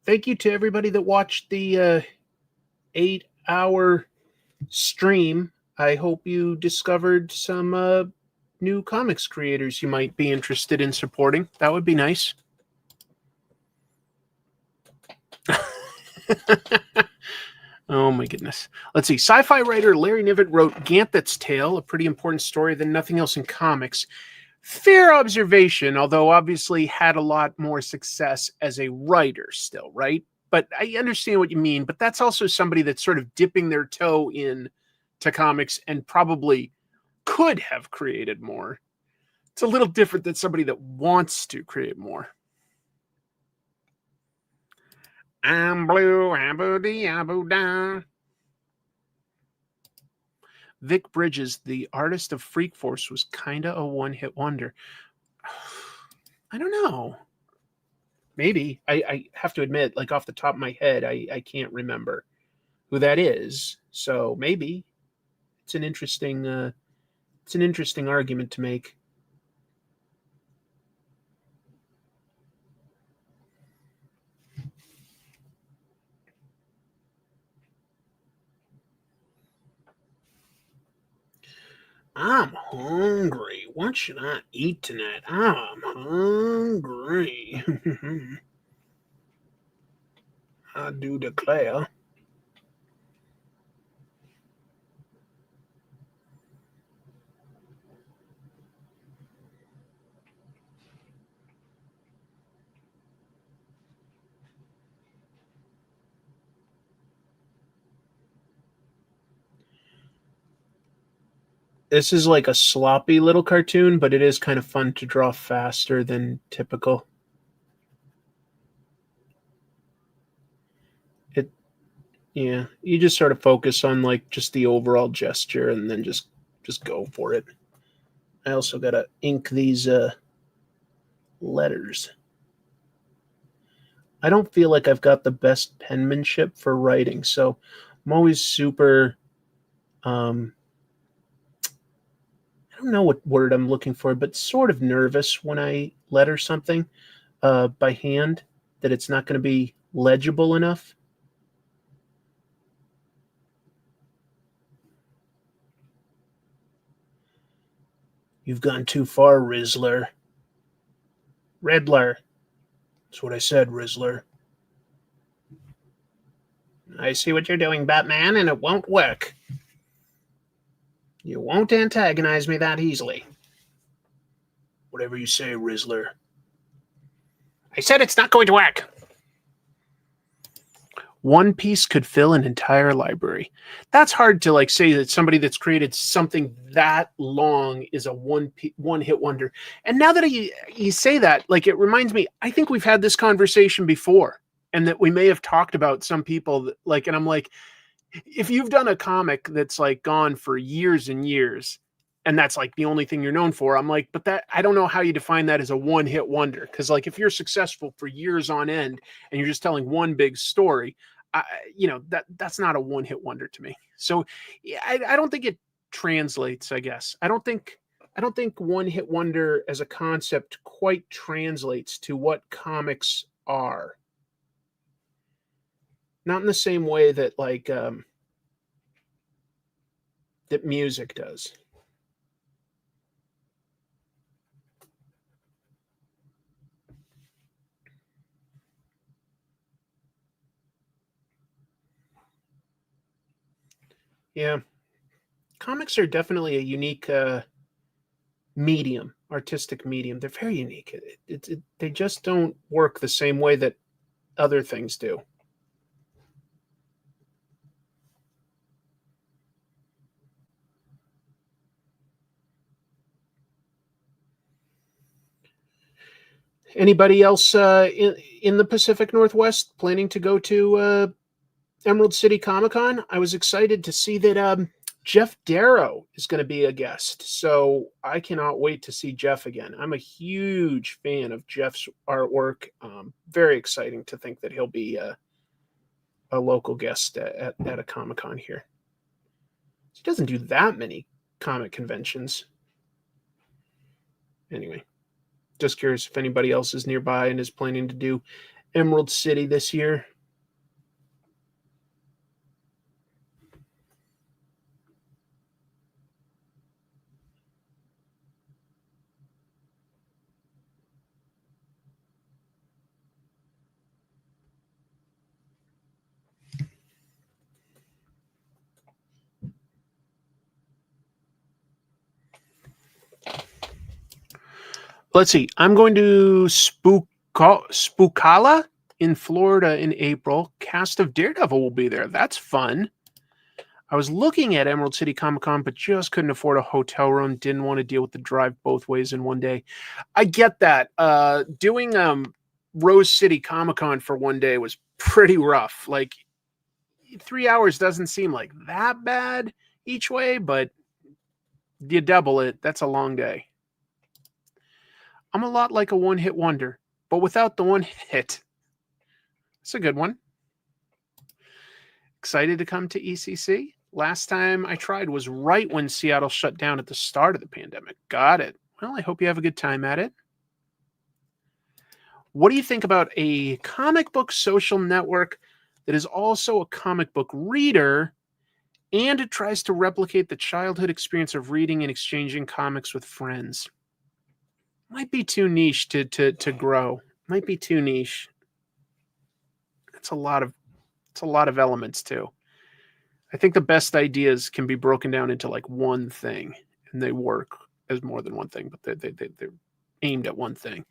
Thank you to everybody that watched the 8-hour stream I hope you discovered some new comics creators you might be interested in supporting. That would be nice. Oh my goodness. Let's see. Sci-fi writer Larry Niven wrote Gambit's Tale, a pretty important story than nothing else in comics. Fair observation, although obviously had a lot more success as a writer still, right? But I understand what you mean. But that's also somebody that's sort of dipping their toe in to comics and probably could have created more. It's a little different than somebody that wants to create more. I'm blue, abu-dee, abu-da. Vic Bridges, the artist of Freak Force, was kind of a one-hit wonder. I don't know. Maybe. I have to admit, like off the top of my head, I can't remember who that is. So maybe it's an interesting argument to make. I'm hungry. What should I eat tonight? I'm hungry. I do declare. This is like a sloppy little cartoon, but it is kind of fun to draw faster than typical. Yeah, you just sort of focus on like just the overall gesture and then just go for it. I also got to ink these letters. I don't feel like I've got the best penmanship for writing, so I'm always super I don't know what word I'm looking for, but sort of nervous when I letter something by hand that it's not going to be legible enough. You've gone too far, Rizzler. Riddler. That's what I said, Rizzler. I see what you're doing, Batman, and it won't work. You won't antagonize me that easily. Whatever you say, Rizzler. I said it's not going to work. One piece could fill an entire library. That's hard to like say that somebody that's created something that long is a one hit wonder. And now that you say that, like it reminds me, I think we've had this conversation before, and that we may have talked about some people that, like, and I'm like, if you've done a comic that's like gone for years and years, and that's like the only thing you're known for, I'm like, but that I don't know how you define that as a one hit wonder. Because like if you're successful for years on end and you're just telling one big story, that's not a one hit wonder to me. So I don't think it translates. I guess I don't think one hit wonder as a concept quite translates to what comics are. Not in the same way that like that music does. Yeah, comics are definitely a unique medium, artistic medium. They're very unique. They just don't work the same way that other things do. Anybody else in the Pacific Northwest planning to go to Emerald City Comic Con? I was excited to see that Jeff Darrow is going to be a guest. So I cannot wait to see Jeff again. I'm a huge fan of Jeff's artwork. Very exciting to think that he'll be a local guest at a Comic Con here. He doesn't do that many comic conventions. Anyway, just curious if anybody else is nearby and is planning to do Emerald City this year. Let's see. I'm going to Spookala in Florida in April. Cast of Daredevil will be there. That's fun. I was looking at Emerald City Comic Con, but just couldn't afford a hotel room. Didn't want to deal with the drive both ways in one day. I get that. Doing Rose City Comic Con for one day was pretty rough. Like 3 hours doesn't seem like that bad each way, but you double it, that's a long day. I'm a lot like a one-hit wonder, but without the one hit. It's a good one. Excited to come to ECC? Last time I tried was right when Seattle shut down at the start of the pandemic. Got it. Well, I hope you have a good time at it. What do you think about a comic book social network that is also a comic book reader, and it tries to replicate the childhood experience of reading and exchanging comics with friends? Might be too niche to grow. Might be too niche. It's a lot of elements too. I think the best ideas can be broken down into like one thing, and they work as more than one thing, but they're aimed at one thing.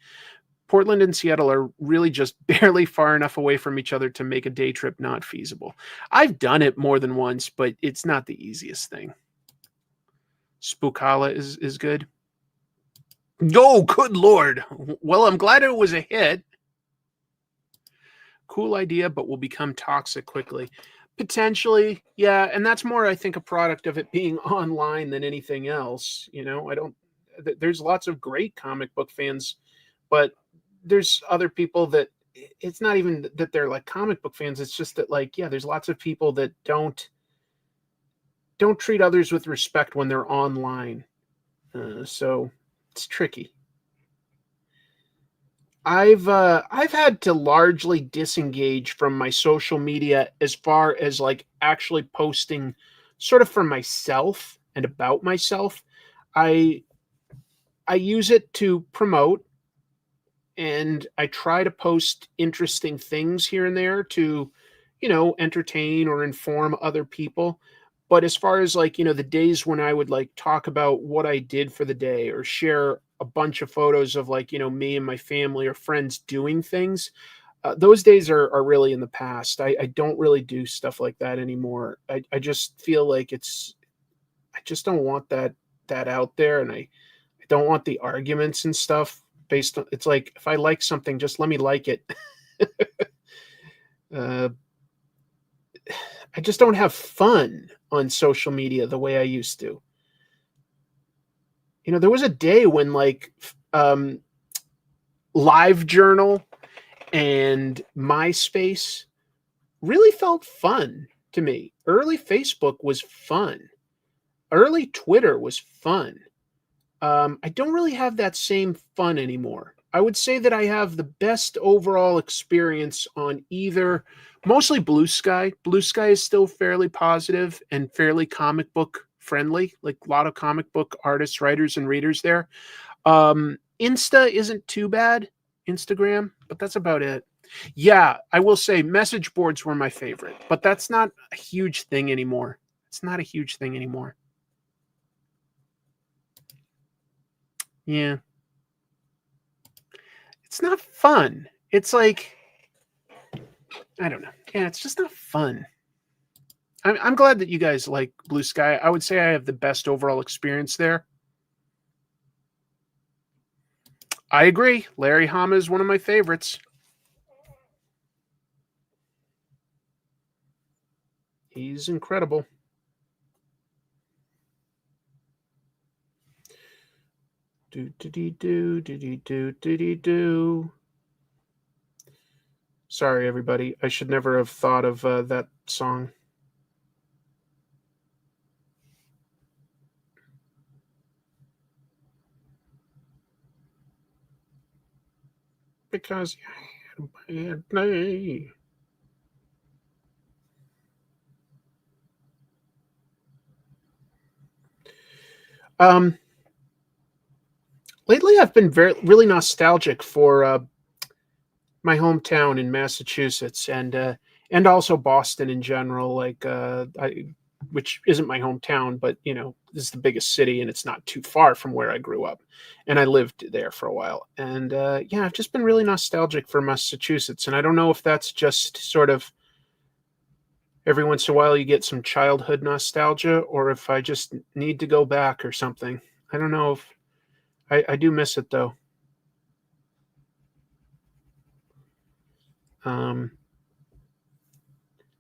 Portland and Seattle are really just barely far enough away from each other to make a day trip not feasible. I've done it more than once, but it's not the easiest thing. Spookala is good. Oh, good Lord. Well, I'm glad it was a hit. Cool idea, but will become toxic quickly. Potentially, yeah. And that's more, I think, a product of it being online than anything else. You know, there's lots of great comic book fans, but there's other people that it's not even that they're like comic book fans. It's just that, like, yeah, there's lots of people that don't treat others with respect when they're online. So it's tricky. I've had to largely disengage from my social media as far as like actually posting sort of for myself and about myself. I use it to promote, and I try to post interesting things here and there to, entertain or inform other people. But as far as like, the days when I would like talk about what I did for the day or share a bunch of photos of like, me and my family or friends doing things, those days are really in the past. I don't really do stuff like that anymore. I just feel like I just don't want that out there. And I don't want the arguments and stuff based on, it's like, if I like something, just let me like it. I just don't have fun on social media the way I used to. There was a day when like LiveJournal and MySpace really felt fun to me. Early Facebook was fun. Early Twitter was fun. I don't really have that same fun anymore. I would say that I have the best overall experience on either, mostly Blue Sky. Blue Sky is still fairly positive and fairly comic book friendly, like a lot of comic book artists, writers, and readers there. Insta isn't too bad, Instagram, but that's about it. Yeah, I will say message boards were my favorite, but that's not a huge thing anymore. It's not a huge thing anymore. Yeah. It's not fun. It's like, I don't know. Yeah, it's just not fun. I'm glad that you guys like Blue Sky. I would say I have the best overall experience there. I agree. Larry Hama is one of my favorites. He's incredible. Do. Sorry, everybody. I should never have thought of that song. Because you had a bad day. Lately I've been really nostalgic for my hometown in Massachusetts and also Boston in general. Like which isn't my hometown, but this is the biggest city, and it's not too far from where I grew up, and I lived there for a while. And yeah, I've just been really nostalgic for Massachusetts, and I don't know if that's just sort of every once in a while you get some childhood nostalgia, or if I just need to go back or something. I don't know if I do miss it though.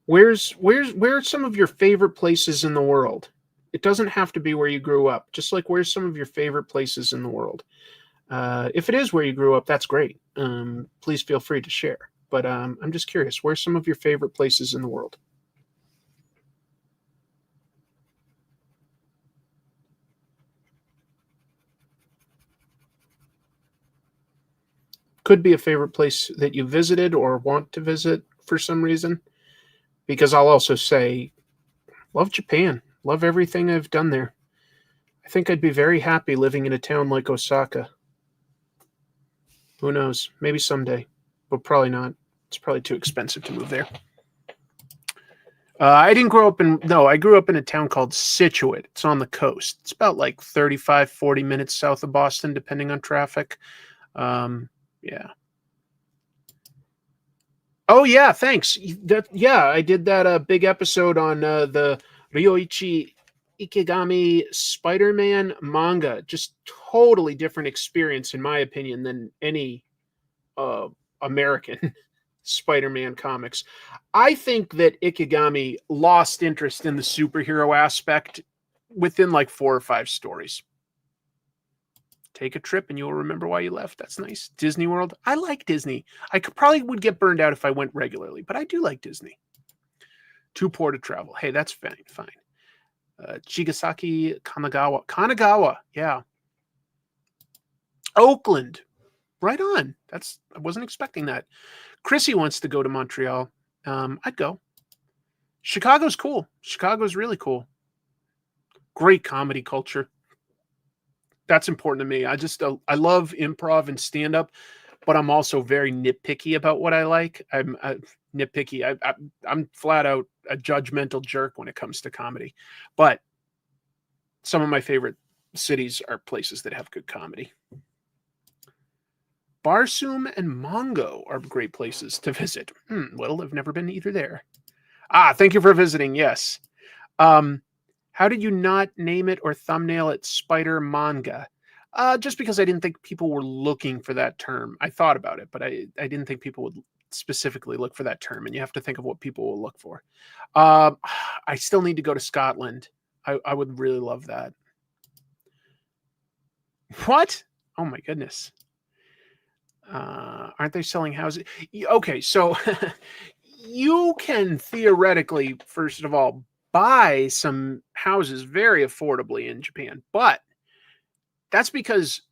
Where are some of your favorite places in the world? It doesn't have to be where you grew up. Just like, where's some of your favorite places in the world? If it is where you grew up, that's great. Please feel free to share. But I'm just curious, where's some of your favorite places in the world? Could be a favorite place that you visited or want to visit for some reason. Because I'll also say, love Japan. Love everything I've done there. I think I'd be very happy living in a town like Osaka. Who knows? Maybe someday, but probably not. It's probably too expensive to move there. I didn't grow up I grew up in a town called Scituate. It's on the coast. It's about like 35, 40 minutes south of Boston, depending on traffic. Yeah. Oh, yeah, thanks. I did that big episode on the Ryoichi Ikegami Spider-Man manga. Just totally different experience, in my opinion, than any American Spider-Man comics. I think that Ikegami lost interest in the superhero aspect within like 4 or 5 stories. Take a trip and you'll remember why you left. That's nice. Disney World. I like Disney. I probably would get burned out if I went regularly, but I do like Disney. Too poor to travel. Hey, that's fine. Chigasaki, Kanagawa. Kanagawa, yeah. Oakland. Right on. I wasn't expecting that. Chrissy wants to go to Montreal. I'd go. Chicago's cool. Chicago's really cool. Great comedy culture. That's important to me. I love improv and stand-up, but I'm also very nitpicky about what I like. I'm nitpicky. I'm flat out a judgmental jerk when it comes to comedy. But some of my favorite cities are places that have good comedy. Barsoom and Mongo are great places to visit. Well, I've never been either there. Thank you for visiting. Yes. How did you not name it or thumbnail it Spider Manga? Just because I didn't think people were looking for that term. I thought about it, but I didn't think people would specifically look for that term, and you have to think of what people will look for. I still need to go to Scotland. I would really love that. What? Oh my goodness. Aren't they selling houses? Okay, so you can theoretically, first of all, buy some houses very affordably in Japan, but that's because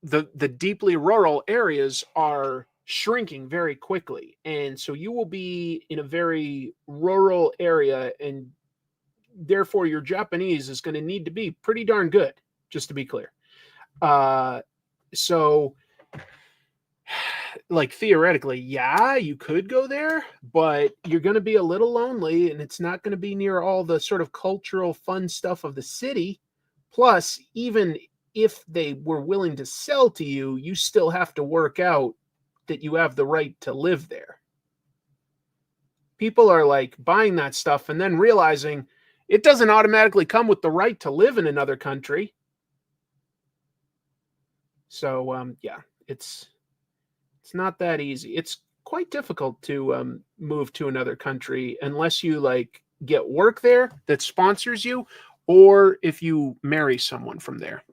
the deeply rural areas are shrinking very quickly, and so you will be in a very rural area, and therefore your Japanese is going to need to be pretty darn good, just to be clear. So like theoretically, yeah, you could go there, but you're going to be a little lonely, and it's not going to be near all the sort of cultural fun stuff of the city. Plus, even if they were willing to sell to you, you still have to work out that you have the right to live there. People are like buying that stuff and then realizing it doesn't automatically come with the right to live in another country. So, yeah, it's not that easy. It's quite difficult to move to another country unless you like get work there that sponsors you, or if you marry someone from there.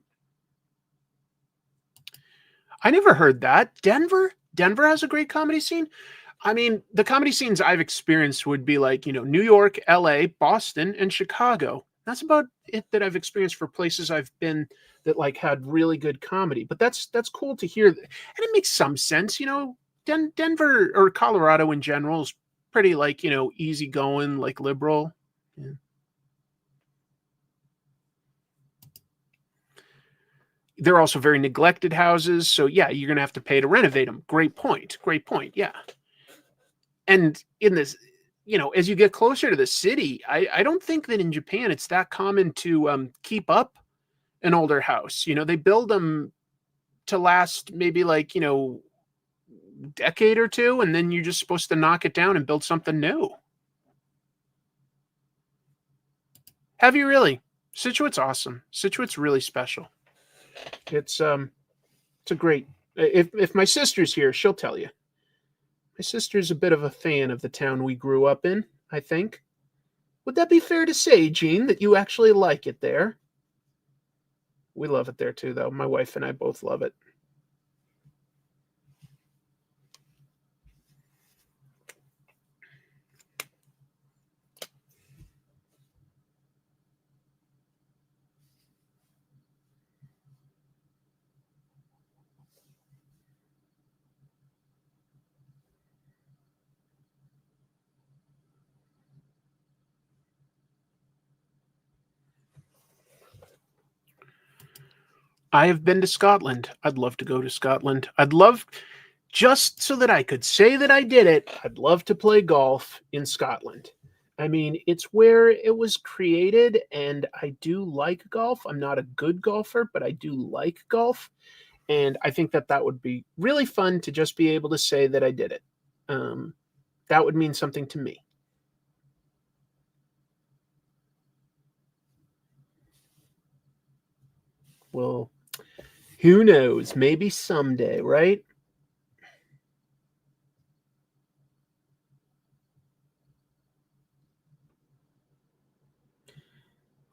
I never heard that. Denver has a great comedy scene. I mean, the comedy scenes I've experienced would be like, New York, LA, Boston, and Chicago. That's about it that I've experienced for places I've been that like had really good comedy. But that's cool to hear. And it makes some sense, Denver or Colorado in general is pretty like, easygoing, like liberal. Yeah. They're also very neglected houses. So yeah, you're going to have to pay to renovate them. Great point. Yeah. And in this, as you get closer to the city, I don't think that in Japan it's that common to keep up an older house. They build them to last maybe like, decade or two, and then you're just supposed to knock it down and build something new. Have you really? Situate's awesome. Situate's really special. It's a great. If my sister's here, she'll tell you. My sister's a bit of a fan of the town we grew up in, I think. Would that be fair to say, Gene, that you actually like it there? We love it there too, though. My wife and I both love it. I have been to Scotland. I'd love to go to Scotland. I'd love, just so that I could say that I did it, I'd love to play golf in Scotland. I mean, it's where it was created, and I do like golf. I'm not a good golfer, but I do like golf. And I think that that would be really fun to just be able to say that I did it. That would mean something to me. Well, who knows? Maybe someday, right?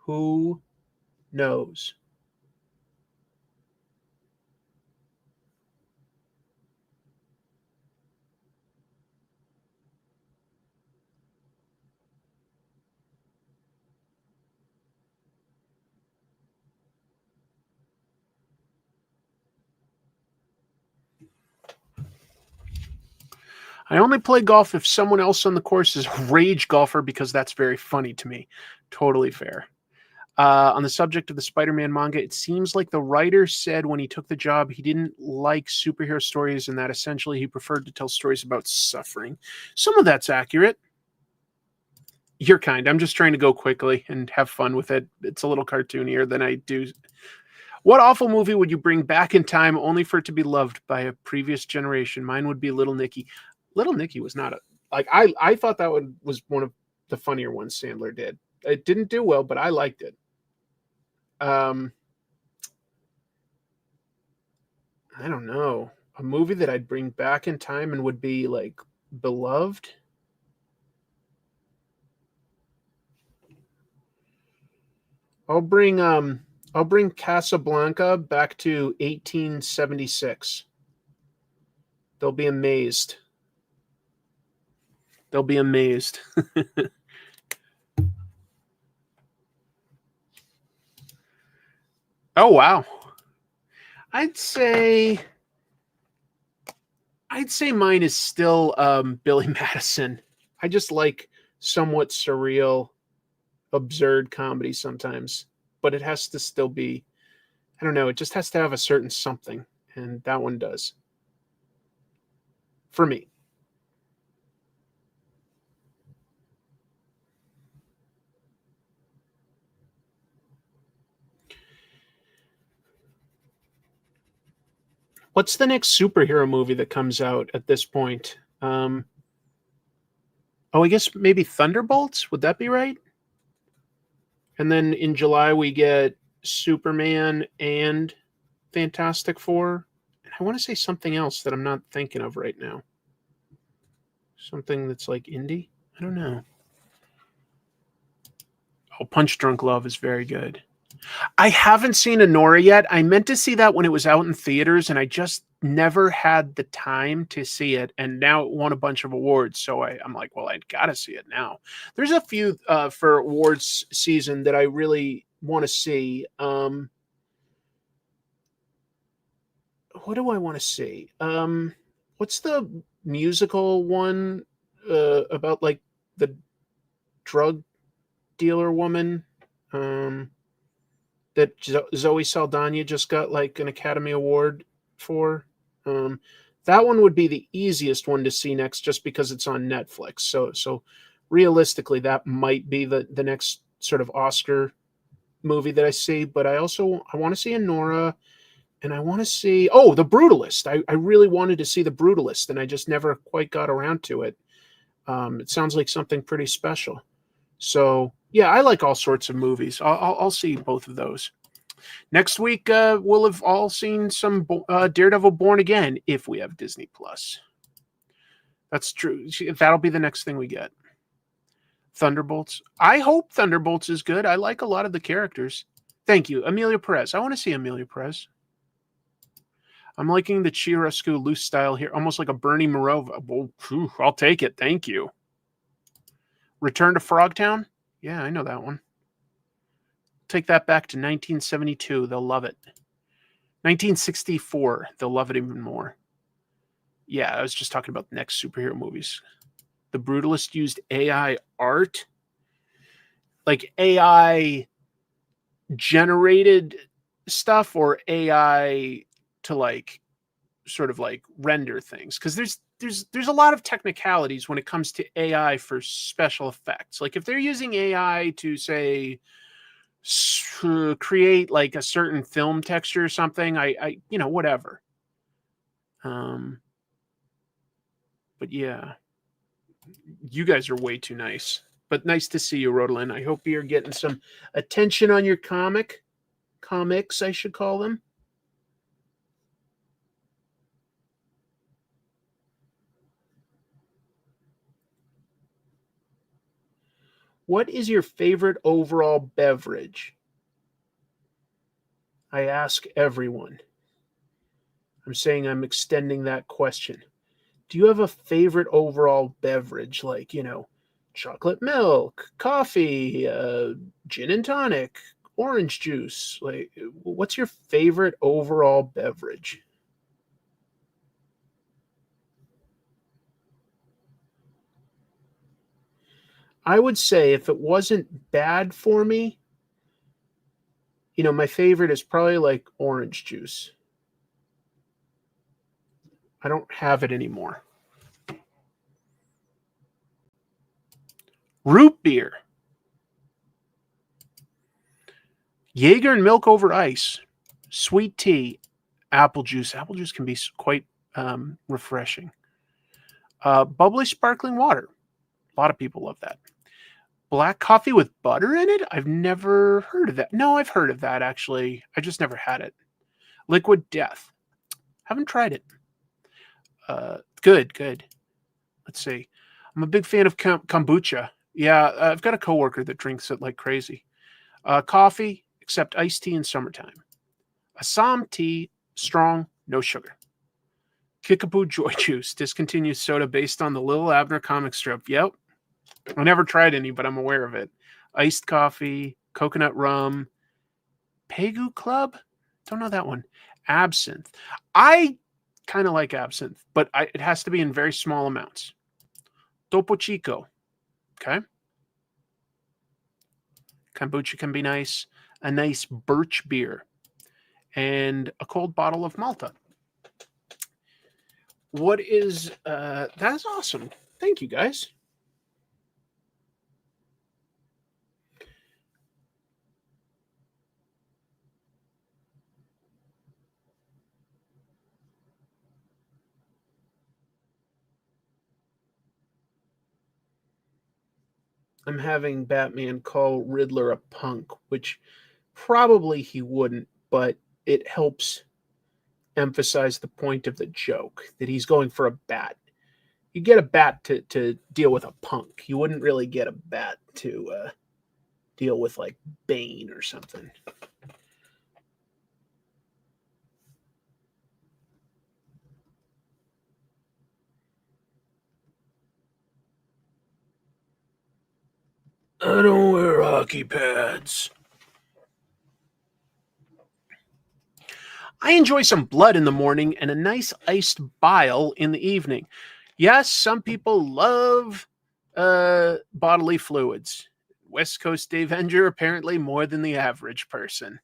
Who knows? I only play golf if someone else on the course is a rage golfer because that's very funny to me. Totally fair. On the subject of the Spider-Man manga, it seems like the writer said when he took the job, he didn't like superhero stories and that essentially he preferred to tell stories about suffering. Some of that's accurate. You're kind. I'm just trying to go quickly and have fun with it. It's a little cartoonier than I do. What awful movie would you bring back in time only for it to be loved by a previous generation? Mine would be Little Nicky. Little Nicky was not I thought that was one of the funnier ones Sandler did. It didn't do well, but I liked it. I don't know. A movie that I'd bring back in time and would be like beloved. I'll bring Casablanca back to 1876. They'll be amazed. They'll be amazed. Oh wow. I'd say mine is still Billy Madison. I just like somewhat surreal, absurd comedy sometimes, but it has to still be, I don't know, it just has to have a certain something, and that one does. For me. What's the next superhero movie that comes out at this point? I guess maybe Thunderbolts. Would that be right? And then in July we get Superman and Fantastic Four. And I want to say something else that I'm not thinking of right now. Something that's like indie. I don't know. Oh, Punch Drunk Love is very good. I haven't seen Anora yet. I meant to see that when it was out in theaters, and I just never had the time to see it. And now it won a bunch of awards, so I'm like, well, I gotta see it now. There's a few for awards season that I really want to see. What do I want to see? What's the musical one about like the drug dealer woman? That Zoe Saldana just got like an Academy Award for. That one would be the easiest one to see next, just because it's on Netflix. So realistically, that might be the next sort of Oscar movie that I see. But I want to see a Nora, and I want to see The Brutalist. I really wanted to see The Brutalist, and I just never quite got around to it. It sounds like something pretty special. So yeah, I like all sorts of movies. I'll see both of those. Next week, we'll have all seen some Daredevil Born Again if we have Disney Plus. That's true. That'll be the next thing we get. Thunderbolts. I hope Thunderbolts is good. I like a lot of the characters. Thank you, Amelia Perez. I want to see Amelia Perez. I'm liking the Chiaroscuro loose style here, almost like a Bernie Morova. Well, I'll take it. Thank you. Return to Frogtown? Yeah, I know that one. Take that back to 1972. They'll love it. 1964. They'll love it even more. Yeah, I was just talking about the next superhero movies. The Brutalist used AI art. Like AI generated stuff, or AI to like sort of like render things, because there's a lot of technicalities when it comes to AI for special effects. Like if they're using AI to say create like a certain film texture or something, I whatever. But yeah, you guys are way too nice. But nice to see you, Rodolin. I hope you're getting some attention on your comics, I should call them. What is your favorite overall beverage? I ask everyone. I'm saying I'm extending that question. Do you have a favorite overall beverage? Like, chocolate milk, coffee, gin and tonic, orange juice. Like, what's your favorite overall beverage? I would say if it wasn't bad for me, my favorite is probably like orange juice. I don't have it anymore. Root beer. Jaeger and milk over ice. Sweet tea. Apple juice. Apple juice can be quite refreshing. Bubbly sparkling water. A lot of people love that. Black coffee with butter in it? I've never heard of that. No, I've heard of that, actually. I just never had it. Liquid death. Haven't tried it. Good. Let's see. I'm a big fan of kombucha. Yeah, I've got a coworker that drinks it like crazy. Coffee, except iced tea in summertime. Assam tea, strong, no sugar. Kickapoo Joy Juice, discontinued soda based on the Little Abner comic strip. Yep. I never tried any, but I'm aware of it. Iced coffee, coconut rum, Pegu Club? Don't know that one. Absinthe. I kind of like absinthe, but it has to be in very small amounts. Topo Chico. Okay. Kombucha can be nice. A nice birch beer. And a cold bottle of Malta. What is... that's awesome. Thank you, guys. I'm having Batman call Riddler a punk, which probably he wouldn't, but it helps emphasize the point of the joke, that he's going for a bat. You get a bat to deal with a punk. You wouldn't really get a bat to deal with like Bane or something. I don't wear hockey pads. I enjoy some blood in the morning and a nice iced bile in the evening. Yes, some people love bodily fluids. West Coast Dave Enger, apparently more than the average person.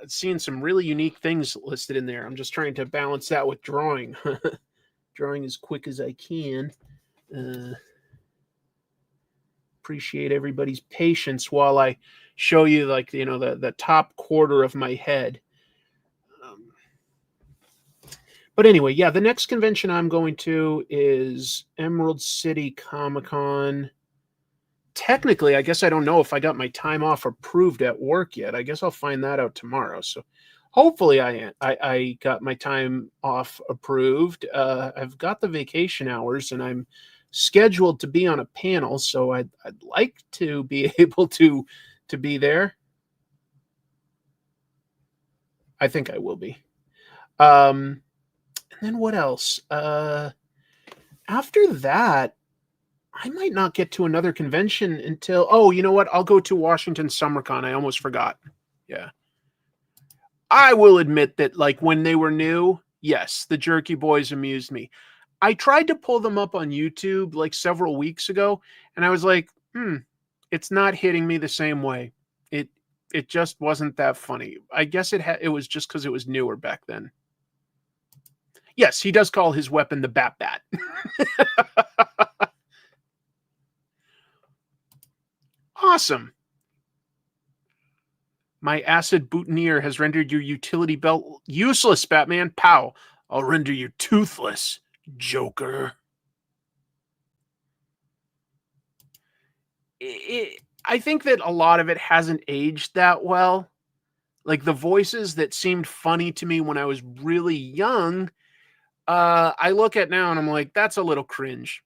Seeing some really unique things listed in there. I'm just trying to balance that with drawing. Drawing as quick as I can. Appreciate everybody's patience while I show you, like, the top quarter of my head. But anyway, yeah, the next convention I'm going to is Emerald City Comic-Con. Technically, I guess I don't know if I got my time off approved at work yet. I guess I'll find that out tomorrow. So hopefully I got my time off approved. I've got the vacation hours, and I'm scheduled to be on a panel, so I'd like to be able to be there. I think I will be. And then what else? After that, I might not get to another convention until... Oh, you know what? I'll go to Washington SummerCon. I almost forgot. Yeah. I will admit that, like, when they were new, yes, the Jerky Boys amused me. I tried to pull them up on YouTube like several weeks ago, and I was like, it's not hitting me the same way. It just wasn't that funny. I guess it was just because it was newer back then. Yes, he does call his weapon the Bat Bat. Awesome. My acid boutonniere has rendered your utility belt useless, Batman. Pow. I'll render you toothless, Joker. I think that a lot of it hasn't aged that well. Like, the voices that seemed funny to me when I was really young, I look at now and I'm like, that's a little cringe.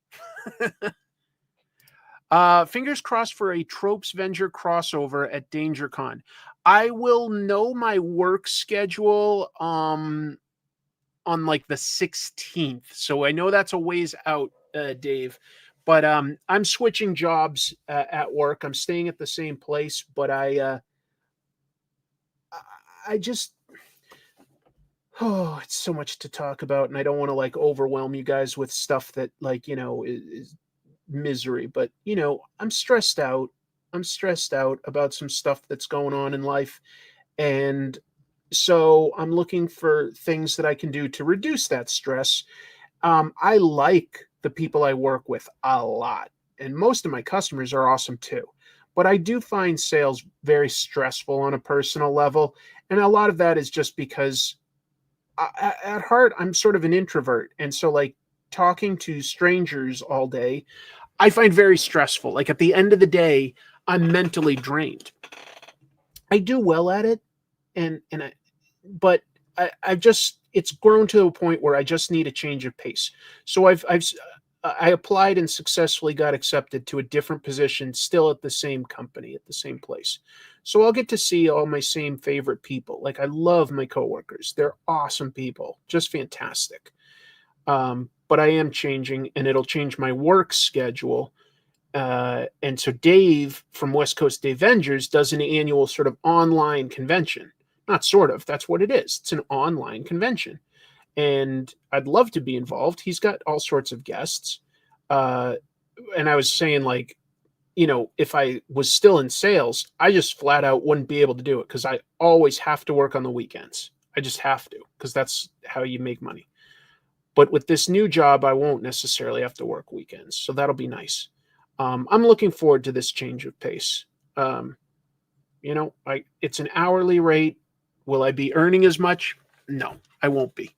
Fingers crossed for a Tropes Venger crossover at DangerCon. I will know my work schedule on like the 16th. So I know that's a ways out, Dave. But I'm switching jobs at work. I'm staying at the same place, but I just... it's so much to talk about, and I don't want to, like, overwhelm you guys with stuff that, like, is misery. But I'm stressed out. I'm stressed out about some stuff that's going on in life, and so I'm looking for things that I can do to reduce that stress. I like the people I work with a lot, and most of my customers are awesome too. But I do find sales very stressful on a personal level, and a lot of that is just because at heart I'm sort of an introvert, and so, like, talking to strangers all day, I find very stressful. Like, at the end of the day, I'm mentally drained. I do well at it, but I've just... it's grown to a point where I just need a change of pace. So I applied and successfully got accepted to a different position, still at the same company, at the same place. So I'll get to see all my same favorite people. Like, I love my coworkers. They're awesome people, just fantastic. But I am changing, and it'll change my work schedule. And so Dave from West Coast Dave Vengers does an annual sort of online convention. Not sort of, that's what it is. It's an online convention. And I'd love to be involved. He's got all sorts of guests. And I was saying, like, if I was still in sales, I just flat out wouldn't be able to do it, because I always have to work on the weekends. I just have to, because that's how you make money. But with this new job, I won't necessarily have to work weekends. So that'll be nice. I'm looking forward to this change of pace. It's an hourly rate. Will I be earning as much? No, I won't be.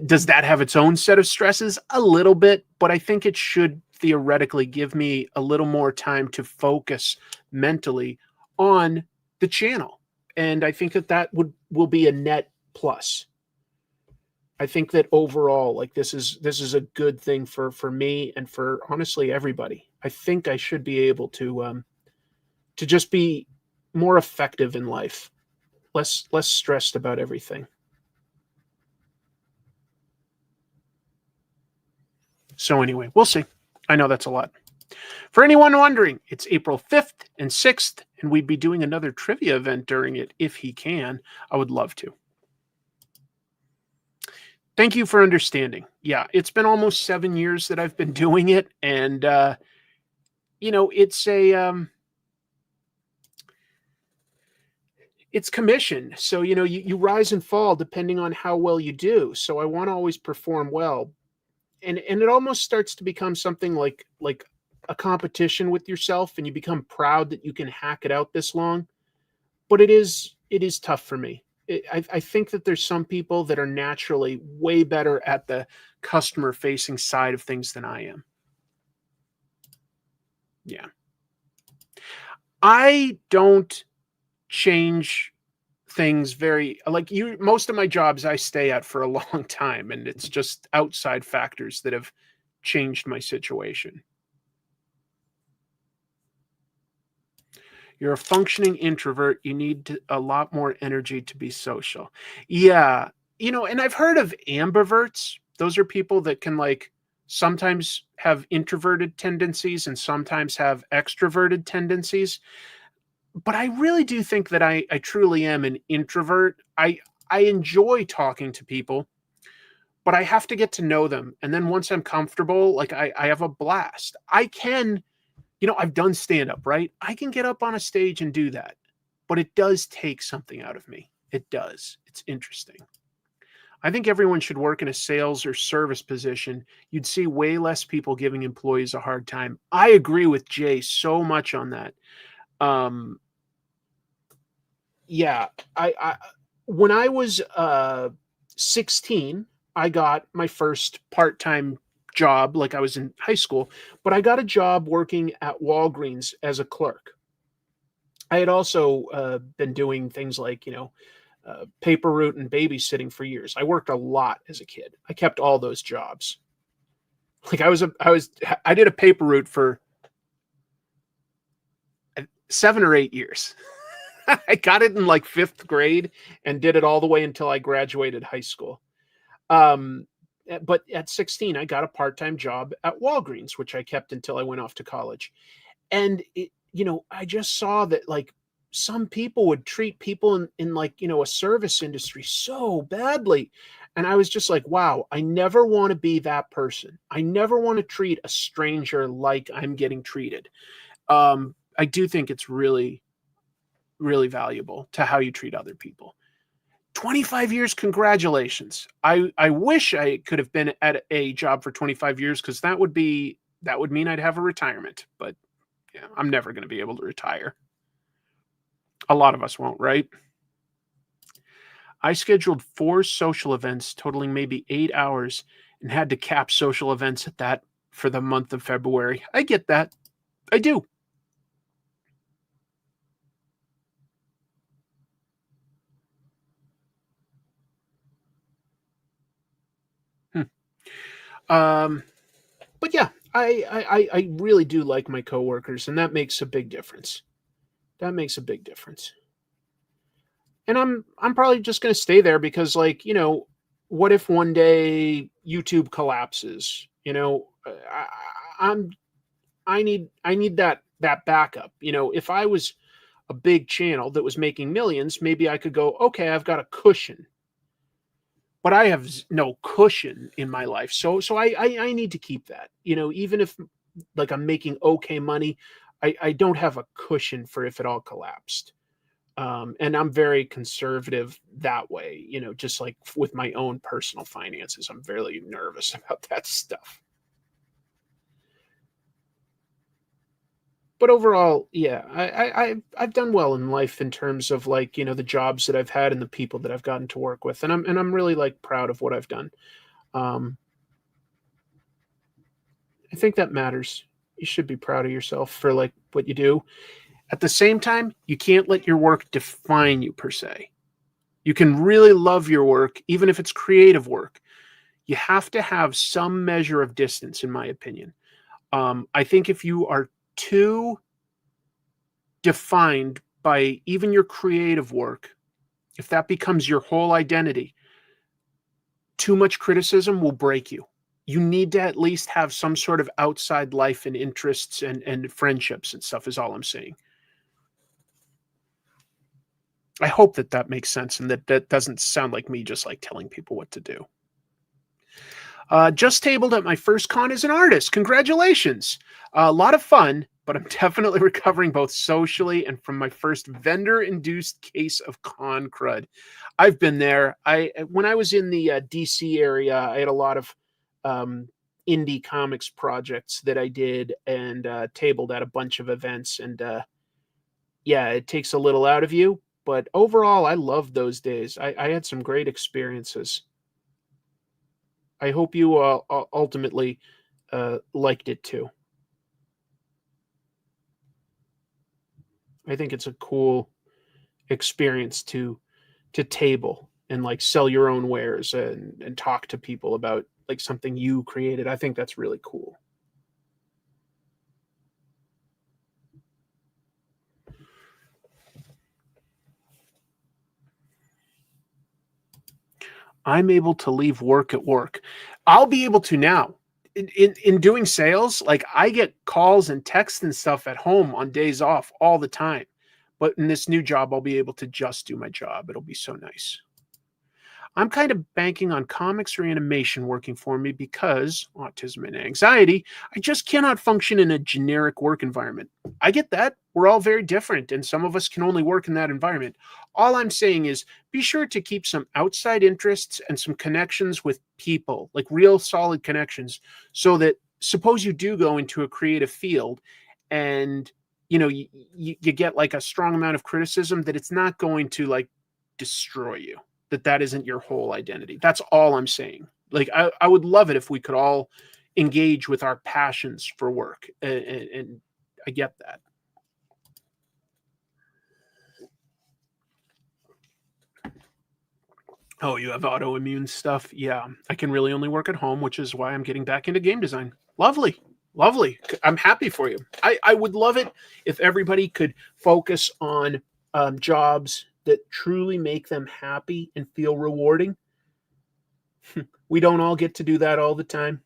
Does that have its own set of stresses? A little bit, but I think it should theoretically give me a little more time to focus mentally on the channel. And I think that will be a net plus. I think that overall, like, this is a good thing for me and for, honestly, everybody. I think I should be able to just be more effective in life, less stressed about everything. So anyway, we'll see. I know that's a lot. For anyone wondering, it's April 5th and 6th, and we'd be doing another trivia event during it if he can. I would love to. Thank you for understanding. Yeah, it's been almost 7 years that I've been doing it, and it's commission. So, you rise and fall depending on how well you do. So I want to always perform well. and it almost starts to become something like a competition with yourself, and you become proud that you can hack it out this long. But it is tough for me. I think that there's some people that are naturally way better at the customer facing side of things than I am. Yeah. I don't change things very like you. Most of my jobs I stay at for a long time, and it's just outside factors that have changed my situation. You're a functioning introvert. You need a lot more energy to be social. Yeah. And I've heard of ambiverts. Those are people that can like sometimes have introverted tendencies and sometimes have extroverted tendencies. But I really do think that I truly am an introvert. I enjoy talking to people, but I have to get to know them. And then once I'm comfortable, like I have a blast. I've done stand up, right? I can get up on a stage and do that, but it does take something out of me. It does. It's interesting. I think everyone should work in a sales or service position. You'd see way less people giving employees a hard time. I agree with Jay so much on that. Yeah, I when I was 16, I got my first part-time job, like I was in high school, but I got a job working at Walgreens as a clerk. I had also been doing things like, paper route and babysitting for years. I worked a lot as a kid. I kept all those jobs. Like I did a paper route for 7 or 8 years. I got it in like fifth grade and did it all the way until I graduated high school. But at 16, I got a part-time job at Walgreens, which I kept until I went off to college. And I just saw that like some people would treat people in like, a service industry so badly. And I was just like, wow, I never want to be that person. I never want to treat a stranger like I'm getting treated. I do think it's really, really valuable to how you treat other people. 25 years, congratulations. I wish I could have been at a job for 25 years because that would mean I'd have a retirement. But yeah, I'm never going to be able to retire. A lot of us won't, right? I scheduled 4 social events totaling maybe 8 hours and had to cap social events at that for the month of February. I get that. I do. Hmm. But yeah, I really do like my coworkers, and that makes a big difference. That makes a big difference. And I'm probably just going to stay there because, like, what if one day YouTube collapses? I'm I need that backup. If I was a big channel that was making millions, maybe I could go, okay, I've got a cushion. But I have no cushion in my life, so I need to keep that. Even if like I'm making okay money, I don't have a cushion for if it all collapsed. And I'm very conservative that way. Just like with my own personal finances, I'm very nervous about that stuff. But overall, yeah, I've done well in life in terms of like the jobs that I've had and the people that I've gotten to work with, and I'm really like proud of what I've done. Um, I think that matters. You should be proud of yourself for like what you do. At the same time, you can't let your work define you per se. You can really love your work, even if it's creative work. You have to have some measure of distance, in my opinion. I think if you are too defined by even your creative work, if that becomes your whole identity, too much criticism will break you. You need to at least have some sort of outside life and interests and friendships and stuff, is all I'm saying. I hope that makes sense and that doesn't sound like me just like telling people what to do. Just tabled at my first con as an artist. Congratulations. A lot of fun, but I'm definitely recovering both socially and from my first vendor-induced case of con crud. I've been there. When I was in the DC area, I had a lot of indie comics projects that I did and tabled at a bunch of events. And yeah, it takes a little out of you. But overall, I loved those days. I had some great experiences. I hope you ultimately liked it too. I think it's a cool experience to table and like sell your own wares and talk to people about like something you created. I think that's really cool. I'm able to leave work at work. I'll be able to now. In doing sales, like I get calls and texts and stuff at home on days off all the time. But in this new job, I'll be able to just do my job. It'll be so nice. I'm kind of banking on comics or animation working for me because autism and anxiety, I just cannot function in a generic work environment. I get that. We're all very different, and some of us can only work in that environment. All I'm saying is be sure to keep some outside interests and some connections with people, like real solid connections, so that suppose you do go into a creative field and you get like a strong amount of criticism that it's not going to like destroy you, that isn't your whole identity. That's all I'm saying. Like I would love it if we could all engage with our passions for work, and I get that. Oh, you have autoimmune stuff? Yeah, I can really only work at home, which is why I'm getting back into game design. Lovely. Lovely. I'm happy for you. I would love it if everybody could focus on jobs that truly make them happy and feel rewarding. We don't all get to do that all the time,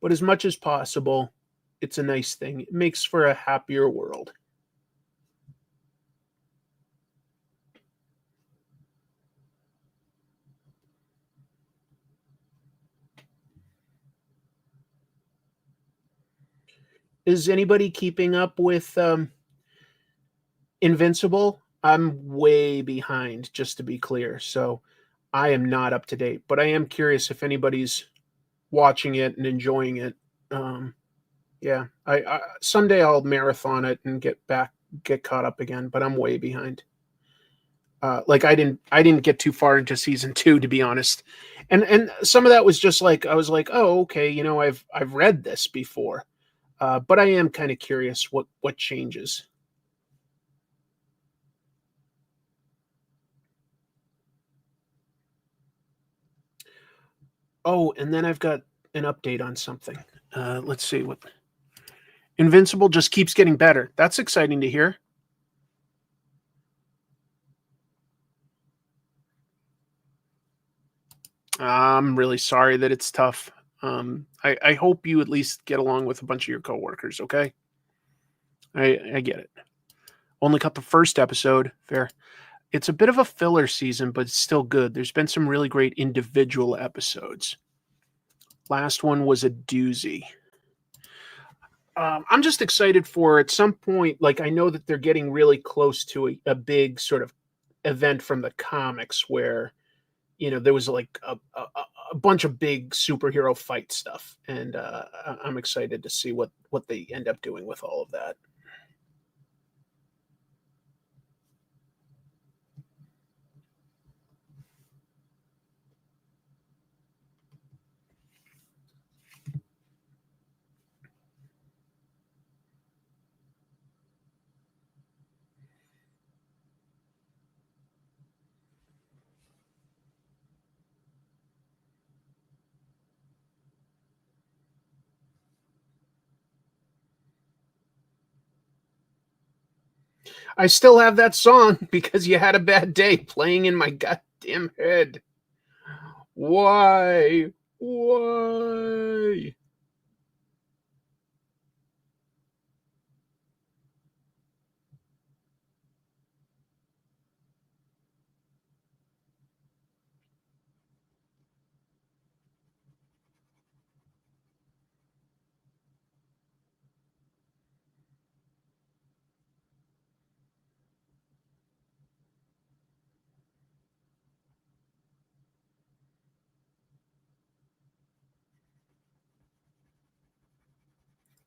but as much as possible, it's a nice thing. It makes for a happier world. Is anybody keeping up with Invincible? I'm way behind, just to be clear. So I am not up to date, but I am curious if anybody's watching it and enjoying it. Um, yeah, I someday I'll marathon it and get caught up again, but I'm way behind. Like I didn't get too far into season two, to be honest, and some of that was just like I was like, oh, okay, I've read this before, but I am kind of curious what changes. Oh, and then I've got an update on something. Let's see what Invincible just keeps getting better. That's exciting to hear. I'm really sorry that it's tough. I hope you at least get along with a bunch of your coworkers. Okay, I get it. Only cut the first episode. Fair. It's a bit of a filler season, but it's still good. There's been some really great individual episodes. Last one was a doozy. I'm just excited for at some point. Like I know that they're getting really close to a big sort of event from the comics where there was like a bunch of big superhero fight stuff, and I'm excited to see what they end up doing with all of that. I still have that song because you had a bad day playing in my goddamn head. Why? Why?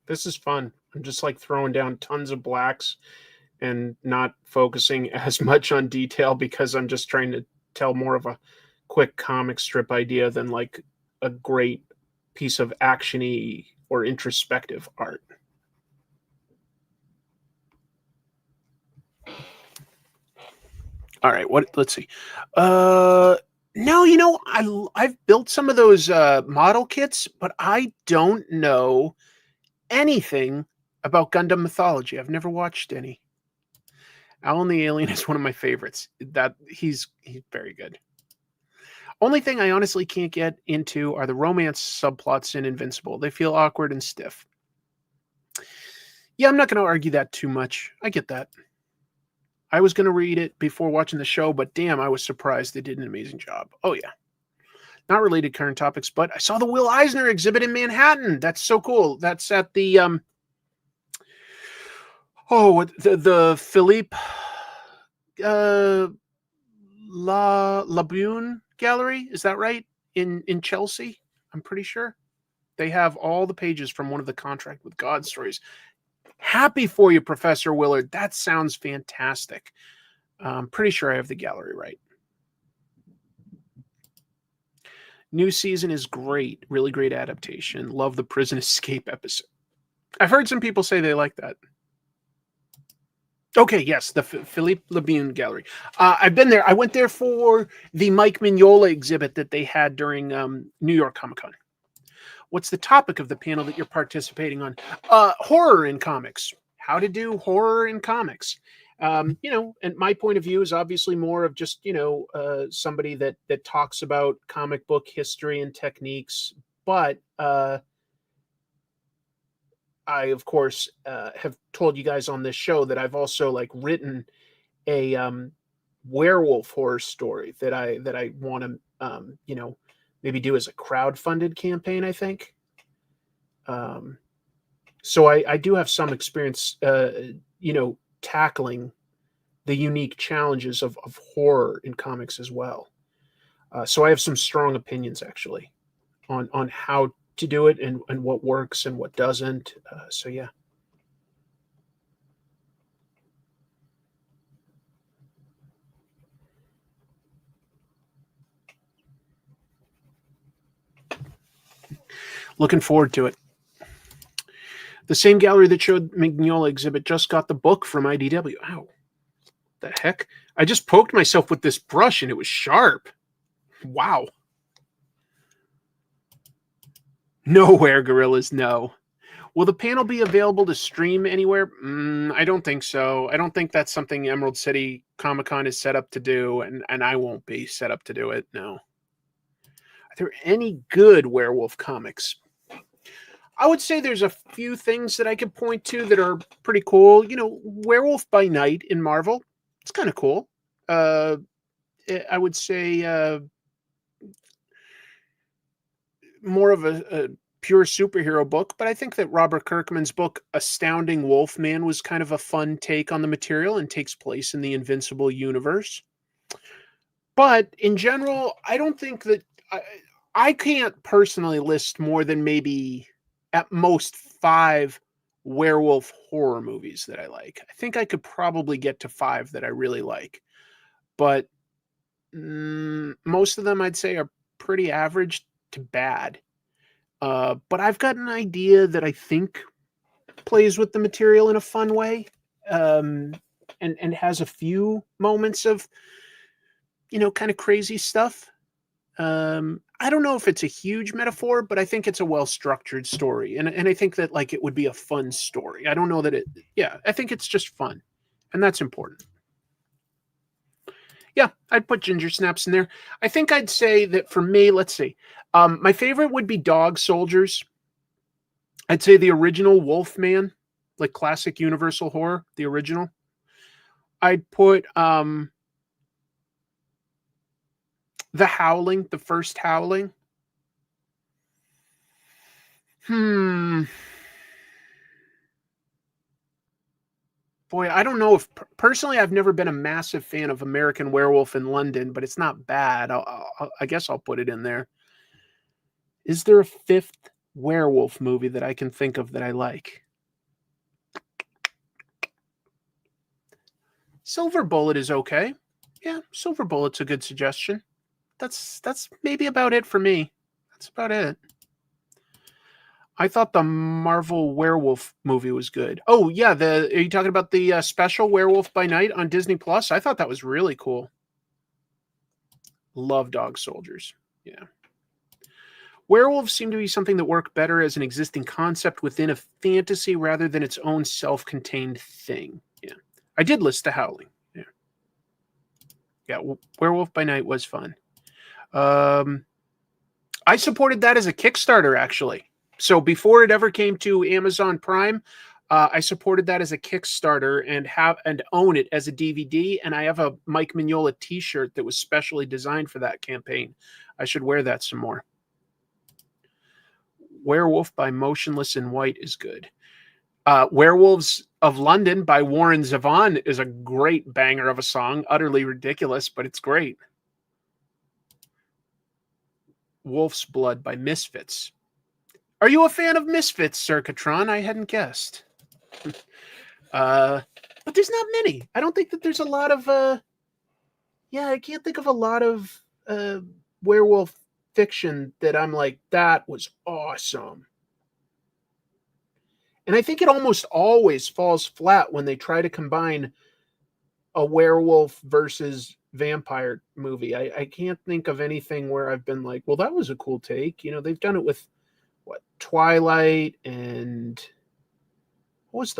This is fun. I'm just like throwing down tons of blacks and not focusing as much on detail because I'm just trying to tell more of a quick comic strip idea than like a great piece of actiony or introspective art. All right, let's see. No, I've built some of those model kits, but I don't know anything about Gundam mythology. I've never watched any. Alan the Alien is one of my favorites. He's very good. Only thing I honestly can't get into are the romance subplots in Invincible. They feel awkward and stiff. Yeah, I'm not going to argue that too much. I get that. I was going to read it before watching the show, but damn, I was surprised they did an amazing job. Oh, yeah. Not related to current topics, but I saw the Will Eisner exhibit in Manhattan. That's so cool. That's at the the Philippe Labune Gallery. Is that right? In Chelsea, I'm pretty sure. They have all the pages from one of the Contract with God stories. Happy for you, Professor Willard. That sounds fantastic. I'm pretty sure I have the gallery right. New season is great. Really great adaptation. Love the prison escape episode. I've heard some people say they like that. Okay, yes, the Philippe Labune Gallery. I've been there. I went there for the Mike Mignola exhibit that they had during New York Comic Con. What's the topic of the panel that you're participating on? Horror in comics. How to do horror in comics. And my point of view is obviously more of just, somebody that talks about comic book history and techniques. But I, of course, have told you guys on this show that I've also written a werewolf horror story that I want to, maybe do as a crowd-funded campaign, I think. So I do have some experience, tackling the unique challenges of horror in comics as well. So I have some strong opinions, actually, on how to do it and what works and what doesn't. So, yeah. Looking forward to it. The same gallery that showed Mignola exhibit just got the book from IDW. Ow. The heck? I just poked myself with this brush and it was sharp. Wow. Nowhere, Gorillas, no. Will the panel be available to stream anywhere? I don't think so. I don't think that's something Emerald City Comic-Con is set up to do, and I won't be set up to do it, no. Are there any good werewolf comics? I would say there's a few things that I could point to that are pretty cool. Werewolf by Night in Marvel. It's kind of cool. I would say more of a pure superhero book, but I think that Robert Kirkman's book, Astounding Wolfman, was kind of a fun take on the material and takes place in the Invincible universe. But in general, I don't think that I can't personally list more than maybe at most 5 werewolf horror movies that I like. I think I could probably get to 5 that I really like. But most of them I'd say are pretty average to bad. But I've got an idea that I think plays with the material in a fun way, and has a few moments of, kind of crazy stuff. I don't know if it's a huge metaphor, but I think it's a well-structured story. And I think that it would be a fun story. I don't know that I think it's just fun. And that's important. Yeah, I'd put Ginger Snaps in there. I think I'd say that for me, let's see. My favorite would be Dog Soldiers. I'd say the original Wolfman, classic Universal horror, the original. I'd put The Howling, the first Howling. Boy, I don't know if personally I've never been a massive fan of American Werewolf in London, but it's not bad. I guess I'll put it in there. Is there a 5th werewolf movie that I can think of that I like. Silver Bullet is okay. Yeah, Silver Bullet's a good suggestion. That's maybe about it for me. That's about it. I thought the Marvel Werewolf movie was good. Oh yeah, are you talking about the special Werewolf by Night on Disney Plus? I thought that was really cool. Love Dog Soldiers. Yeah. Werewolves seem to be something that work better as an existing concept within a fantasy rather than its own self-contained thing. Yeah. I did list The Howling. Yeah. Yeah, Werewolf by Night was fun. I supported that as a Kickstarter, actually. So before it ever came to Amazon Prime, I supported that as a Kickstarter and own it as a DVD. And I have a Mike Mignola T-shirt that was specially designed for that campaign. I should wear that some more. Werewolf by Motionless in White is good. Werewolves of London by Warren Zevon is a great banger of a song. Utterly ridiculous, but it's great. Wolf's Blood by Misfits. Are you a fan of Misfits, Circatron? I hadn't guessed. But there's not many. I don't think that there's a lot of... I can't think of a lot of werewolf fiction that I'm like, that was awesome. And I think it almost always falls flat when they try to combine a werewolf versus vampire movie. I can't think of anything where I've been like, well, that was a cool take. You know, they've done it with Twilight and what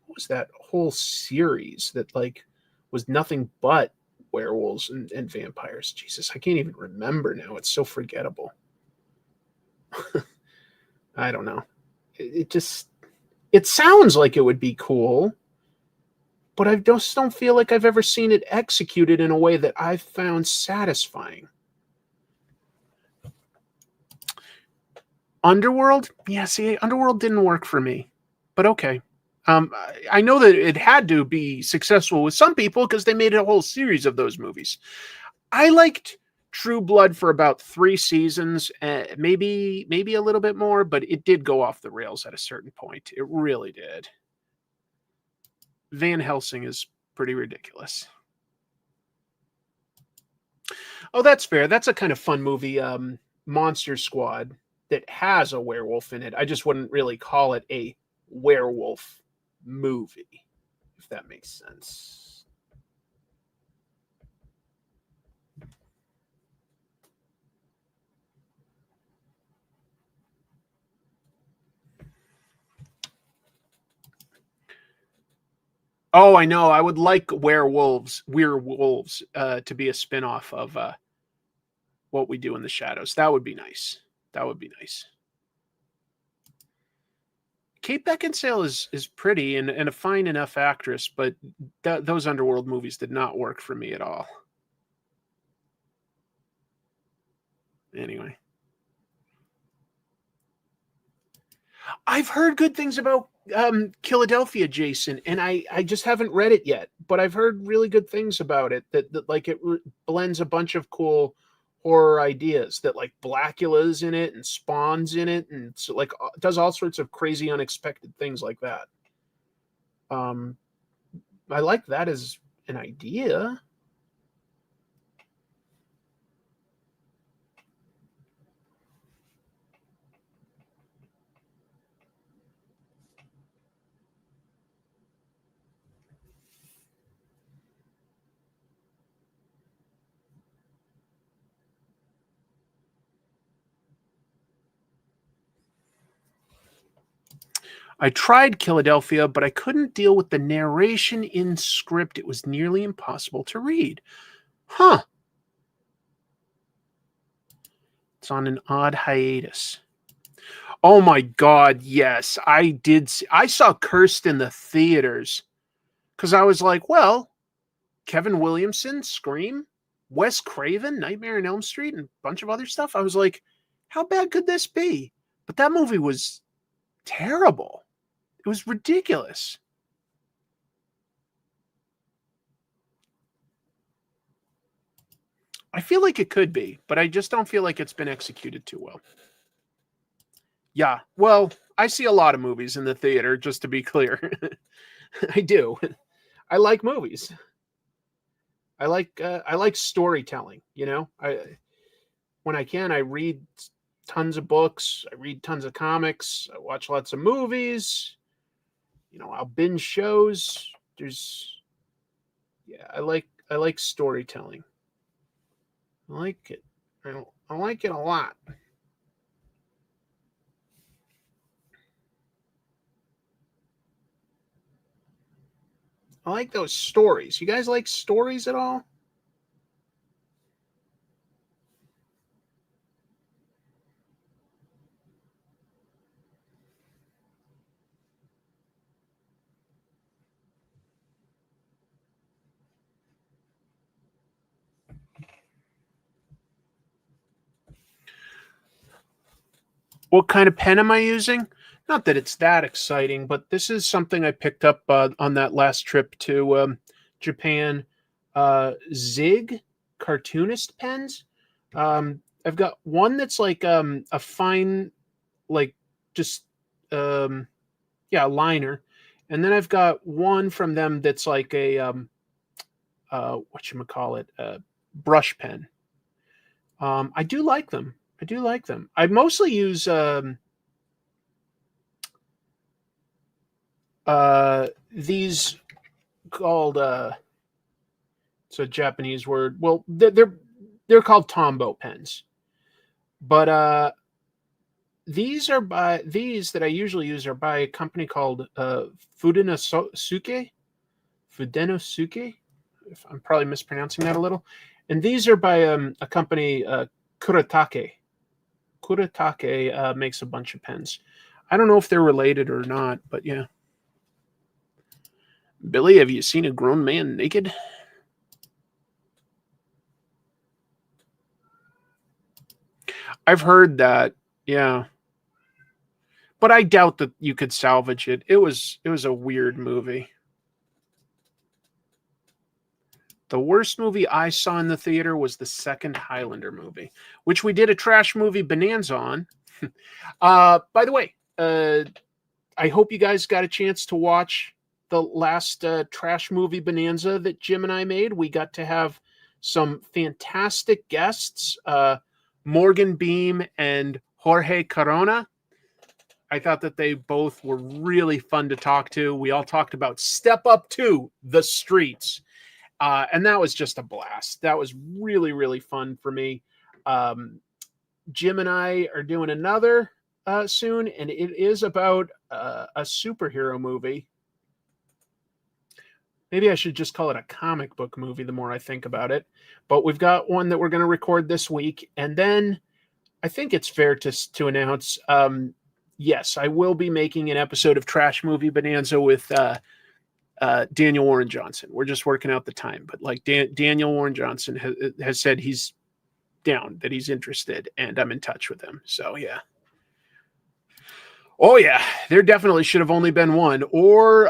was that whole series that like was nothing but werewolves and vampires? Jesus, I can't even remember now. It's so forgettable. I don't know. It sounds like it would be cool, but I just don't feel like I've ever seen it executed in a way that I've found satisfying. Underworld? Yeah, see, Underworld didn't work for me, but okay. I know that it had to be successful with some people because they made a whole series of those movies. I liked True Blood for about 3 seasons, maybe a little bit more, but it did go off the rails at a certain point. It really did. Van Helsing is pretty ridiculous. Oh, that's fair. That's a kind of fun movie, Monster Squad, that has a werewolf in it. I just wouldn't really call it a werewolf movie, if that makes sense. Oh, I know. I would like Werewolves to be a spinoff of What We Do in the Shadows. That would be nice. That would be nice. Kate Beckinsale is pretty and a fine enough actress, but those Underworld movies did not work for me at all. Anyway. I've heard good things about Philadelphia, Jason, and I just haven't read it yet, but I've heard really good things about it, that like it blends a bunch of cool horror ideas, that like Blackula's in it and Spawn's in it, and so like does all sorts of crazy unexpected things like that. I like that as an idea. I tried Philadelphia, but I couldn't deal with the narration in script. It was nearly impossible to read. Huh. It's on an odd hiatus. Oh my God, yes. I did. I saw Cursed in the theaters because I was like, well, Kevin Williamson, Scream, Wes Craven, Nightmare on Elm Street, and a bunch of other stuff. I was like, how bad could this be? But that movie was terrible. It was ridiculous. I feel like it could be, but I just don't feel like it's been executed too well. Yeah. Well, I see a lot of movies in the theater, just to be clear. I do. I like movies. I like storytelling, you know? I when I can, I read tons of books, I read tons of comics, I watch lots of movies, you know, I'll binge shows. There's yeah, I like storytelling. I like it. I like it a lot. I like those stories. You guys like stories at all? What kind of pen am I using? Not that it's that exciting, but this is something I picked up on that last trip to Japan. Zig cartoonist pens. I've got one that's like a fine, like just um, yeah, a liner, and then I've got one from them that's like a what you call it, brush pen. I do like them. I do like them. I mostly use these called it's a Japanese word. Well, they're called Tombow pens, but these that I usually use are by a company called Fudenosuke. Fudenosuke. If I'm probably mispronouncing that a little, and these are by a company Kuretake. Kuretake makes a bunch of pens. I don't know if they're related or not, but yeah. Billy, have you seen a grown man naked? I've heard that. Yeah. But I doubt that you could salvage it. It was a weird movie. The worst movie I saw in the theater was the second Highlander movie, which we did a trash movie bonanza on. By the way, I hope you guys got a chance to watch the last trash movie bonanza that Jim and I made. We got to have some fantastic guests, Morgan Beam and Jorge Corona. I thought that they both were really fun to talk to. We all talked about Step Up to the Streets. And that was just a blast. That was really, really fun for me. Jim and I are doing another soon, and it is about a superhero movie. Maybe I should just call it a comic book movie the more I think about it. But we've got one that we're going to record this week. And then I think it's fair to announce yes, I will be making an episode of Trash Movie Bonanza with Daniel Warren Johnson. We're just working out the time. But like Daniel Warren Johnson has said he's down, that he's interested, and I'm in touch with him. So, yeah. Oh, yeah. There definitely should have only been one. Or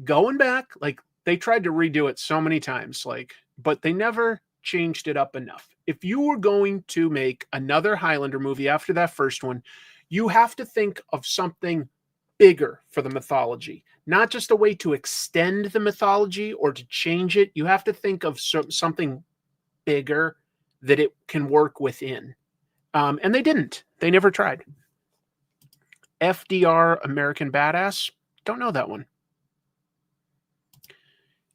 going back, like they tried to redo it so many times, like, but they never changed it up enough. If you were going to make another Highlander movie after that first one, you have to think of something bigger for the mythology, not just a way to extend the mythology or to change it. You have to think of something bigger that it can work within. And they didn't. They never tried. FDR, American Badass. Don't know that one.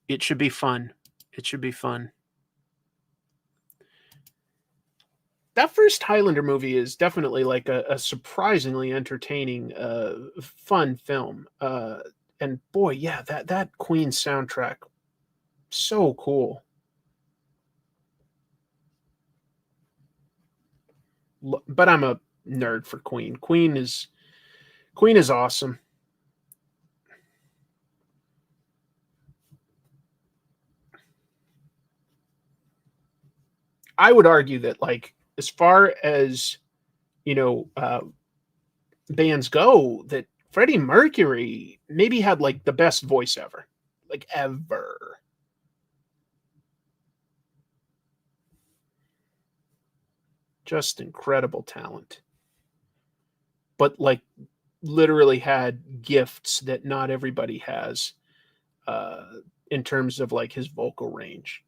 It should be fun. It should be fun. That first Highlander movie is definitely like a surprisingly entertaining, fun film. And boy, yeah, that Queen soundtrack, so cool. But I'm a nerd for Queen. Queen is awesome. I would argue that, like, as far as you know, bands go, that Freddie Mercury maybe had like the best voice ever, like ever. Just incredible talent. but like literally had gifts that not everybody has in terms of like his vocal range.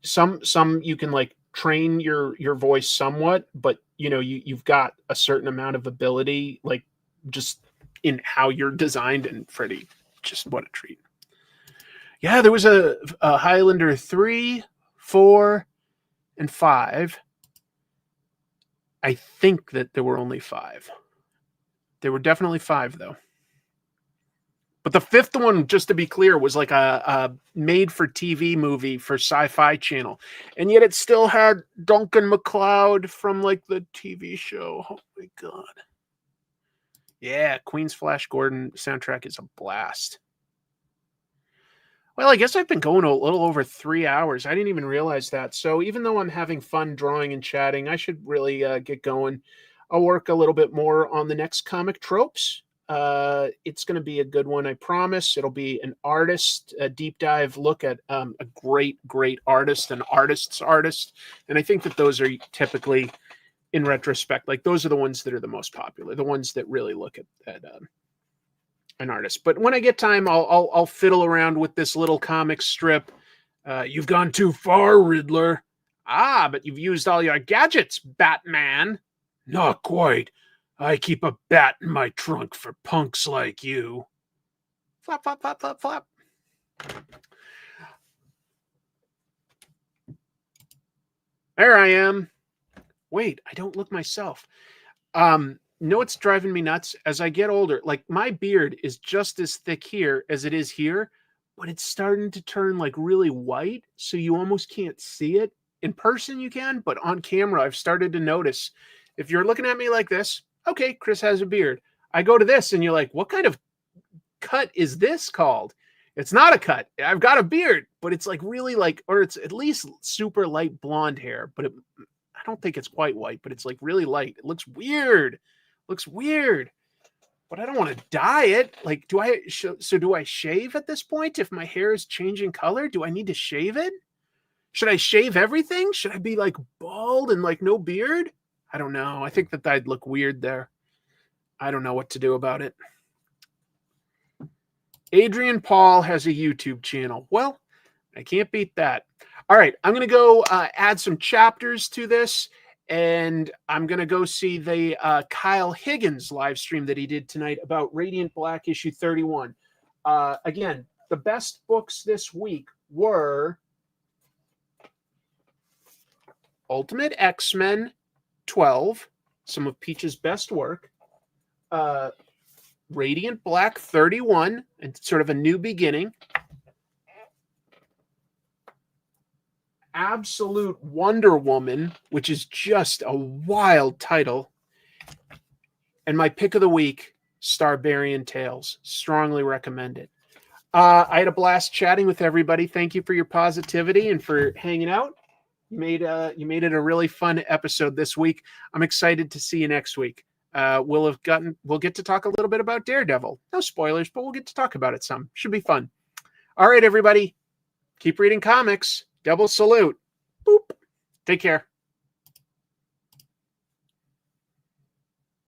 Some you can like train your voice somewhat, but you know, you've got a certain amount of ability, like just in how you're designed, and Freddie, just what a treat. Yeah, there was a Highlander 3, 4, and 5. I think that there were only 5. There were definitely 5, though. But the 5th one, just to be clear, was like a made-for-TV movie for Sci-Fi Channel. And yet it still had Duncan MacLeod from, like, the TV show. Oh, my God. Yeah, Queen's Flash Gordon soundtrack is a blast. Well, I guess I've been going a little over 3 hours. I didn't even realize that. So even though I'm having fun drawing and chatting, I should really get going. I'll work a little bit more on the next comic tropes. It's going to be a good one, I promise. It'll be an artist, a deep dive look at a great artist, an artist's artist. And I think that those are typically, in retrospect, like those are the ones that are the most popular, the ones that really look at an artist. But when I get time, I'll fiddle around with this little comic strip. You've gone too far, Riddler. Ah, but you've used all your gadgets, Batman. Not quite. I keep a bat in my trunk for punks like you. Flap, flap, flap, flap, flap. There I am. Wait, I don't look myself. Know what's driving me nuts? As I get older, like my beard is just as thick here as it is here, but it's starting to turn like really white, so you almost can't see it. In person you can, but on camera I've started to notice. If you're looking at me like this, okay, Chris has a beard. I go to this and you're like, what kind of cut is this called? It's not a cut. I've got a beard, but it's like really like, or it's at least super light blonde hair, but I don't think it's quite white, but it's like really light. It looks weird. Looks weird, but I don't want to dye it. Like, do I shave at this point? If my hair is changing color, do I need to shave it? Should I shave everything? Should I be like bald and like no beard? I don't know. I think that I'd look weird there. I don't know what to do about it. Adrian Paul has a YouTube channel. Well, I can't beat that. All right, I'm going to go add some chapters to this, and I'm going to go see the Kyle Higgins live stream that he did tonight about Radiant Black issue 31. Again, the best books this week were Ultimate X-Men 12, some of Peach's best work, Radiant Black 31, and sort of a new beginning, Absolute Wonder Woman, which is just a wild title, and my pick of the week, Starbarian Tales. Strongly recommend it. I had a blast chatting with everybody. Thank you for your positivity and for hanging out. You made it a really fun episode this week. I'm excited to see you next week. We'll get to talk a little bit about Daredevil. No spoilers, but we'll get to talk about it some. Should be fun. All right, everybody. Keep reading comics. Double salute. Boop. Take care.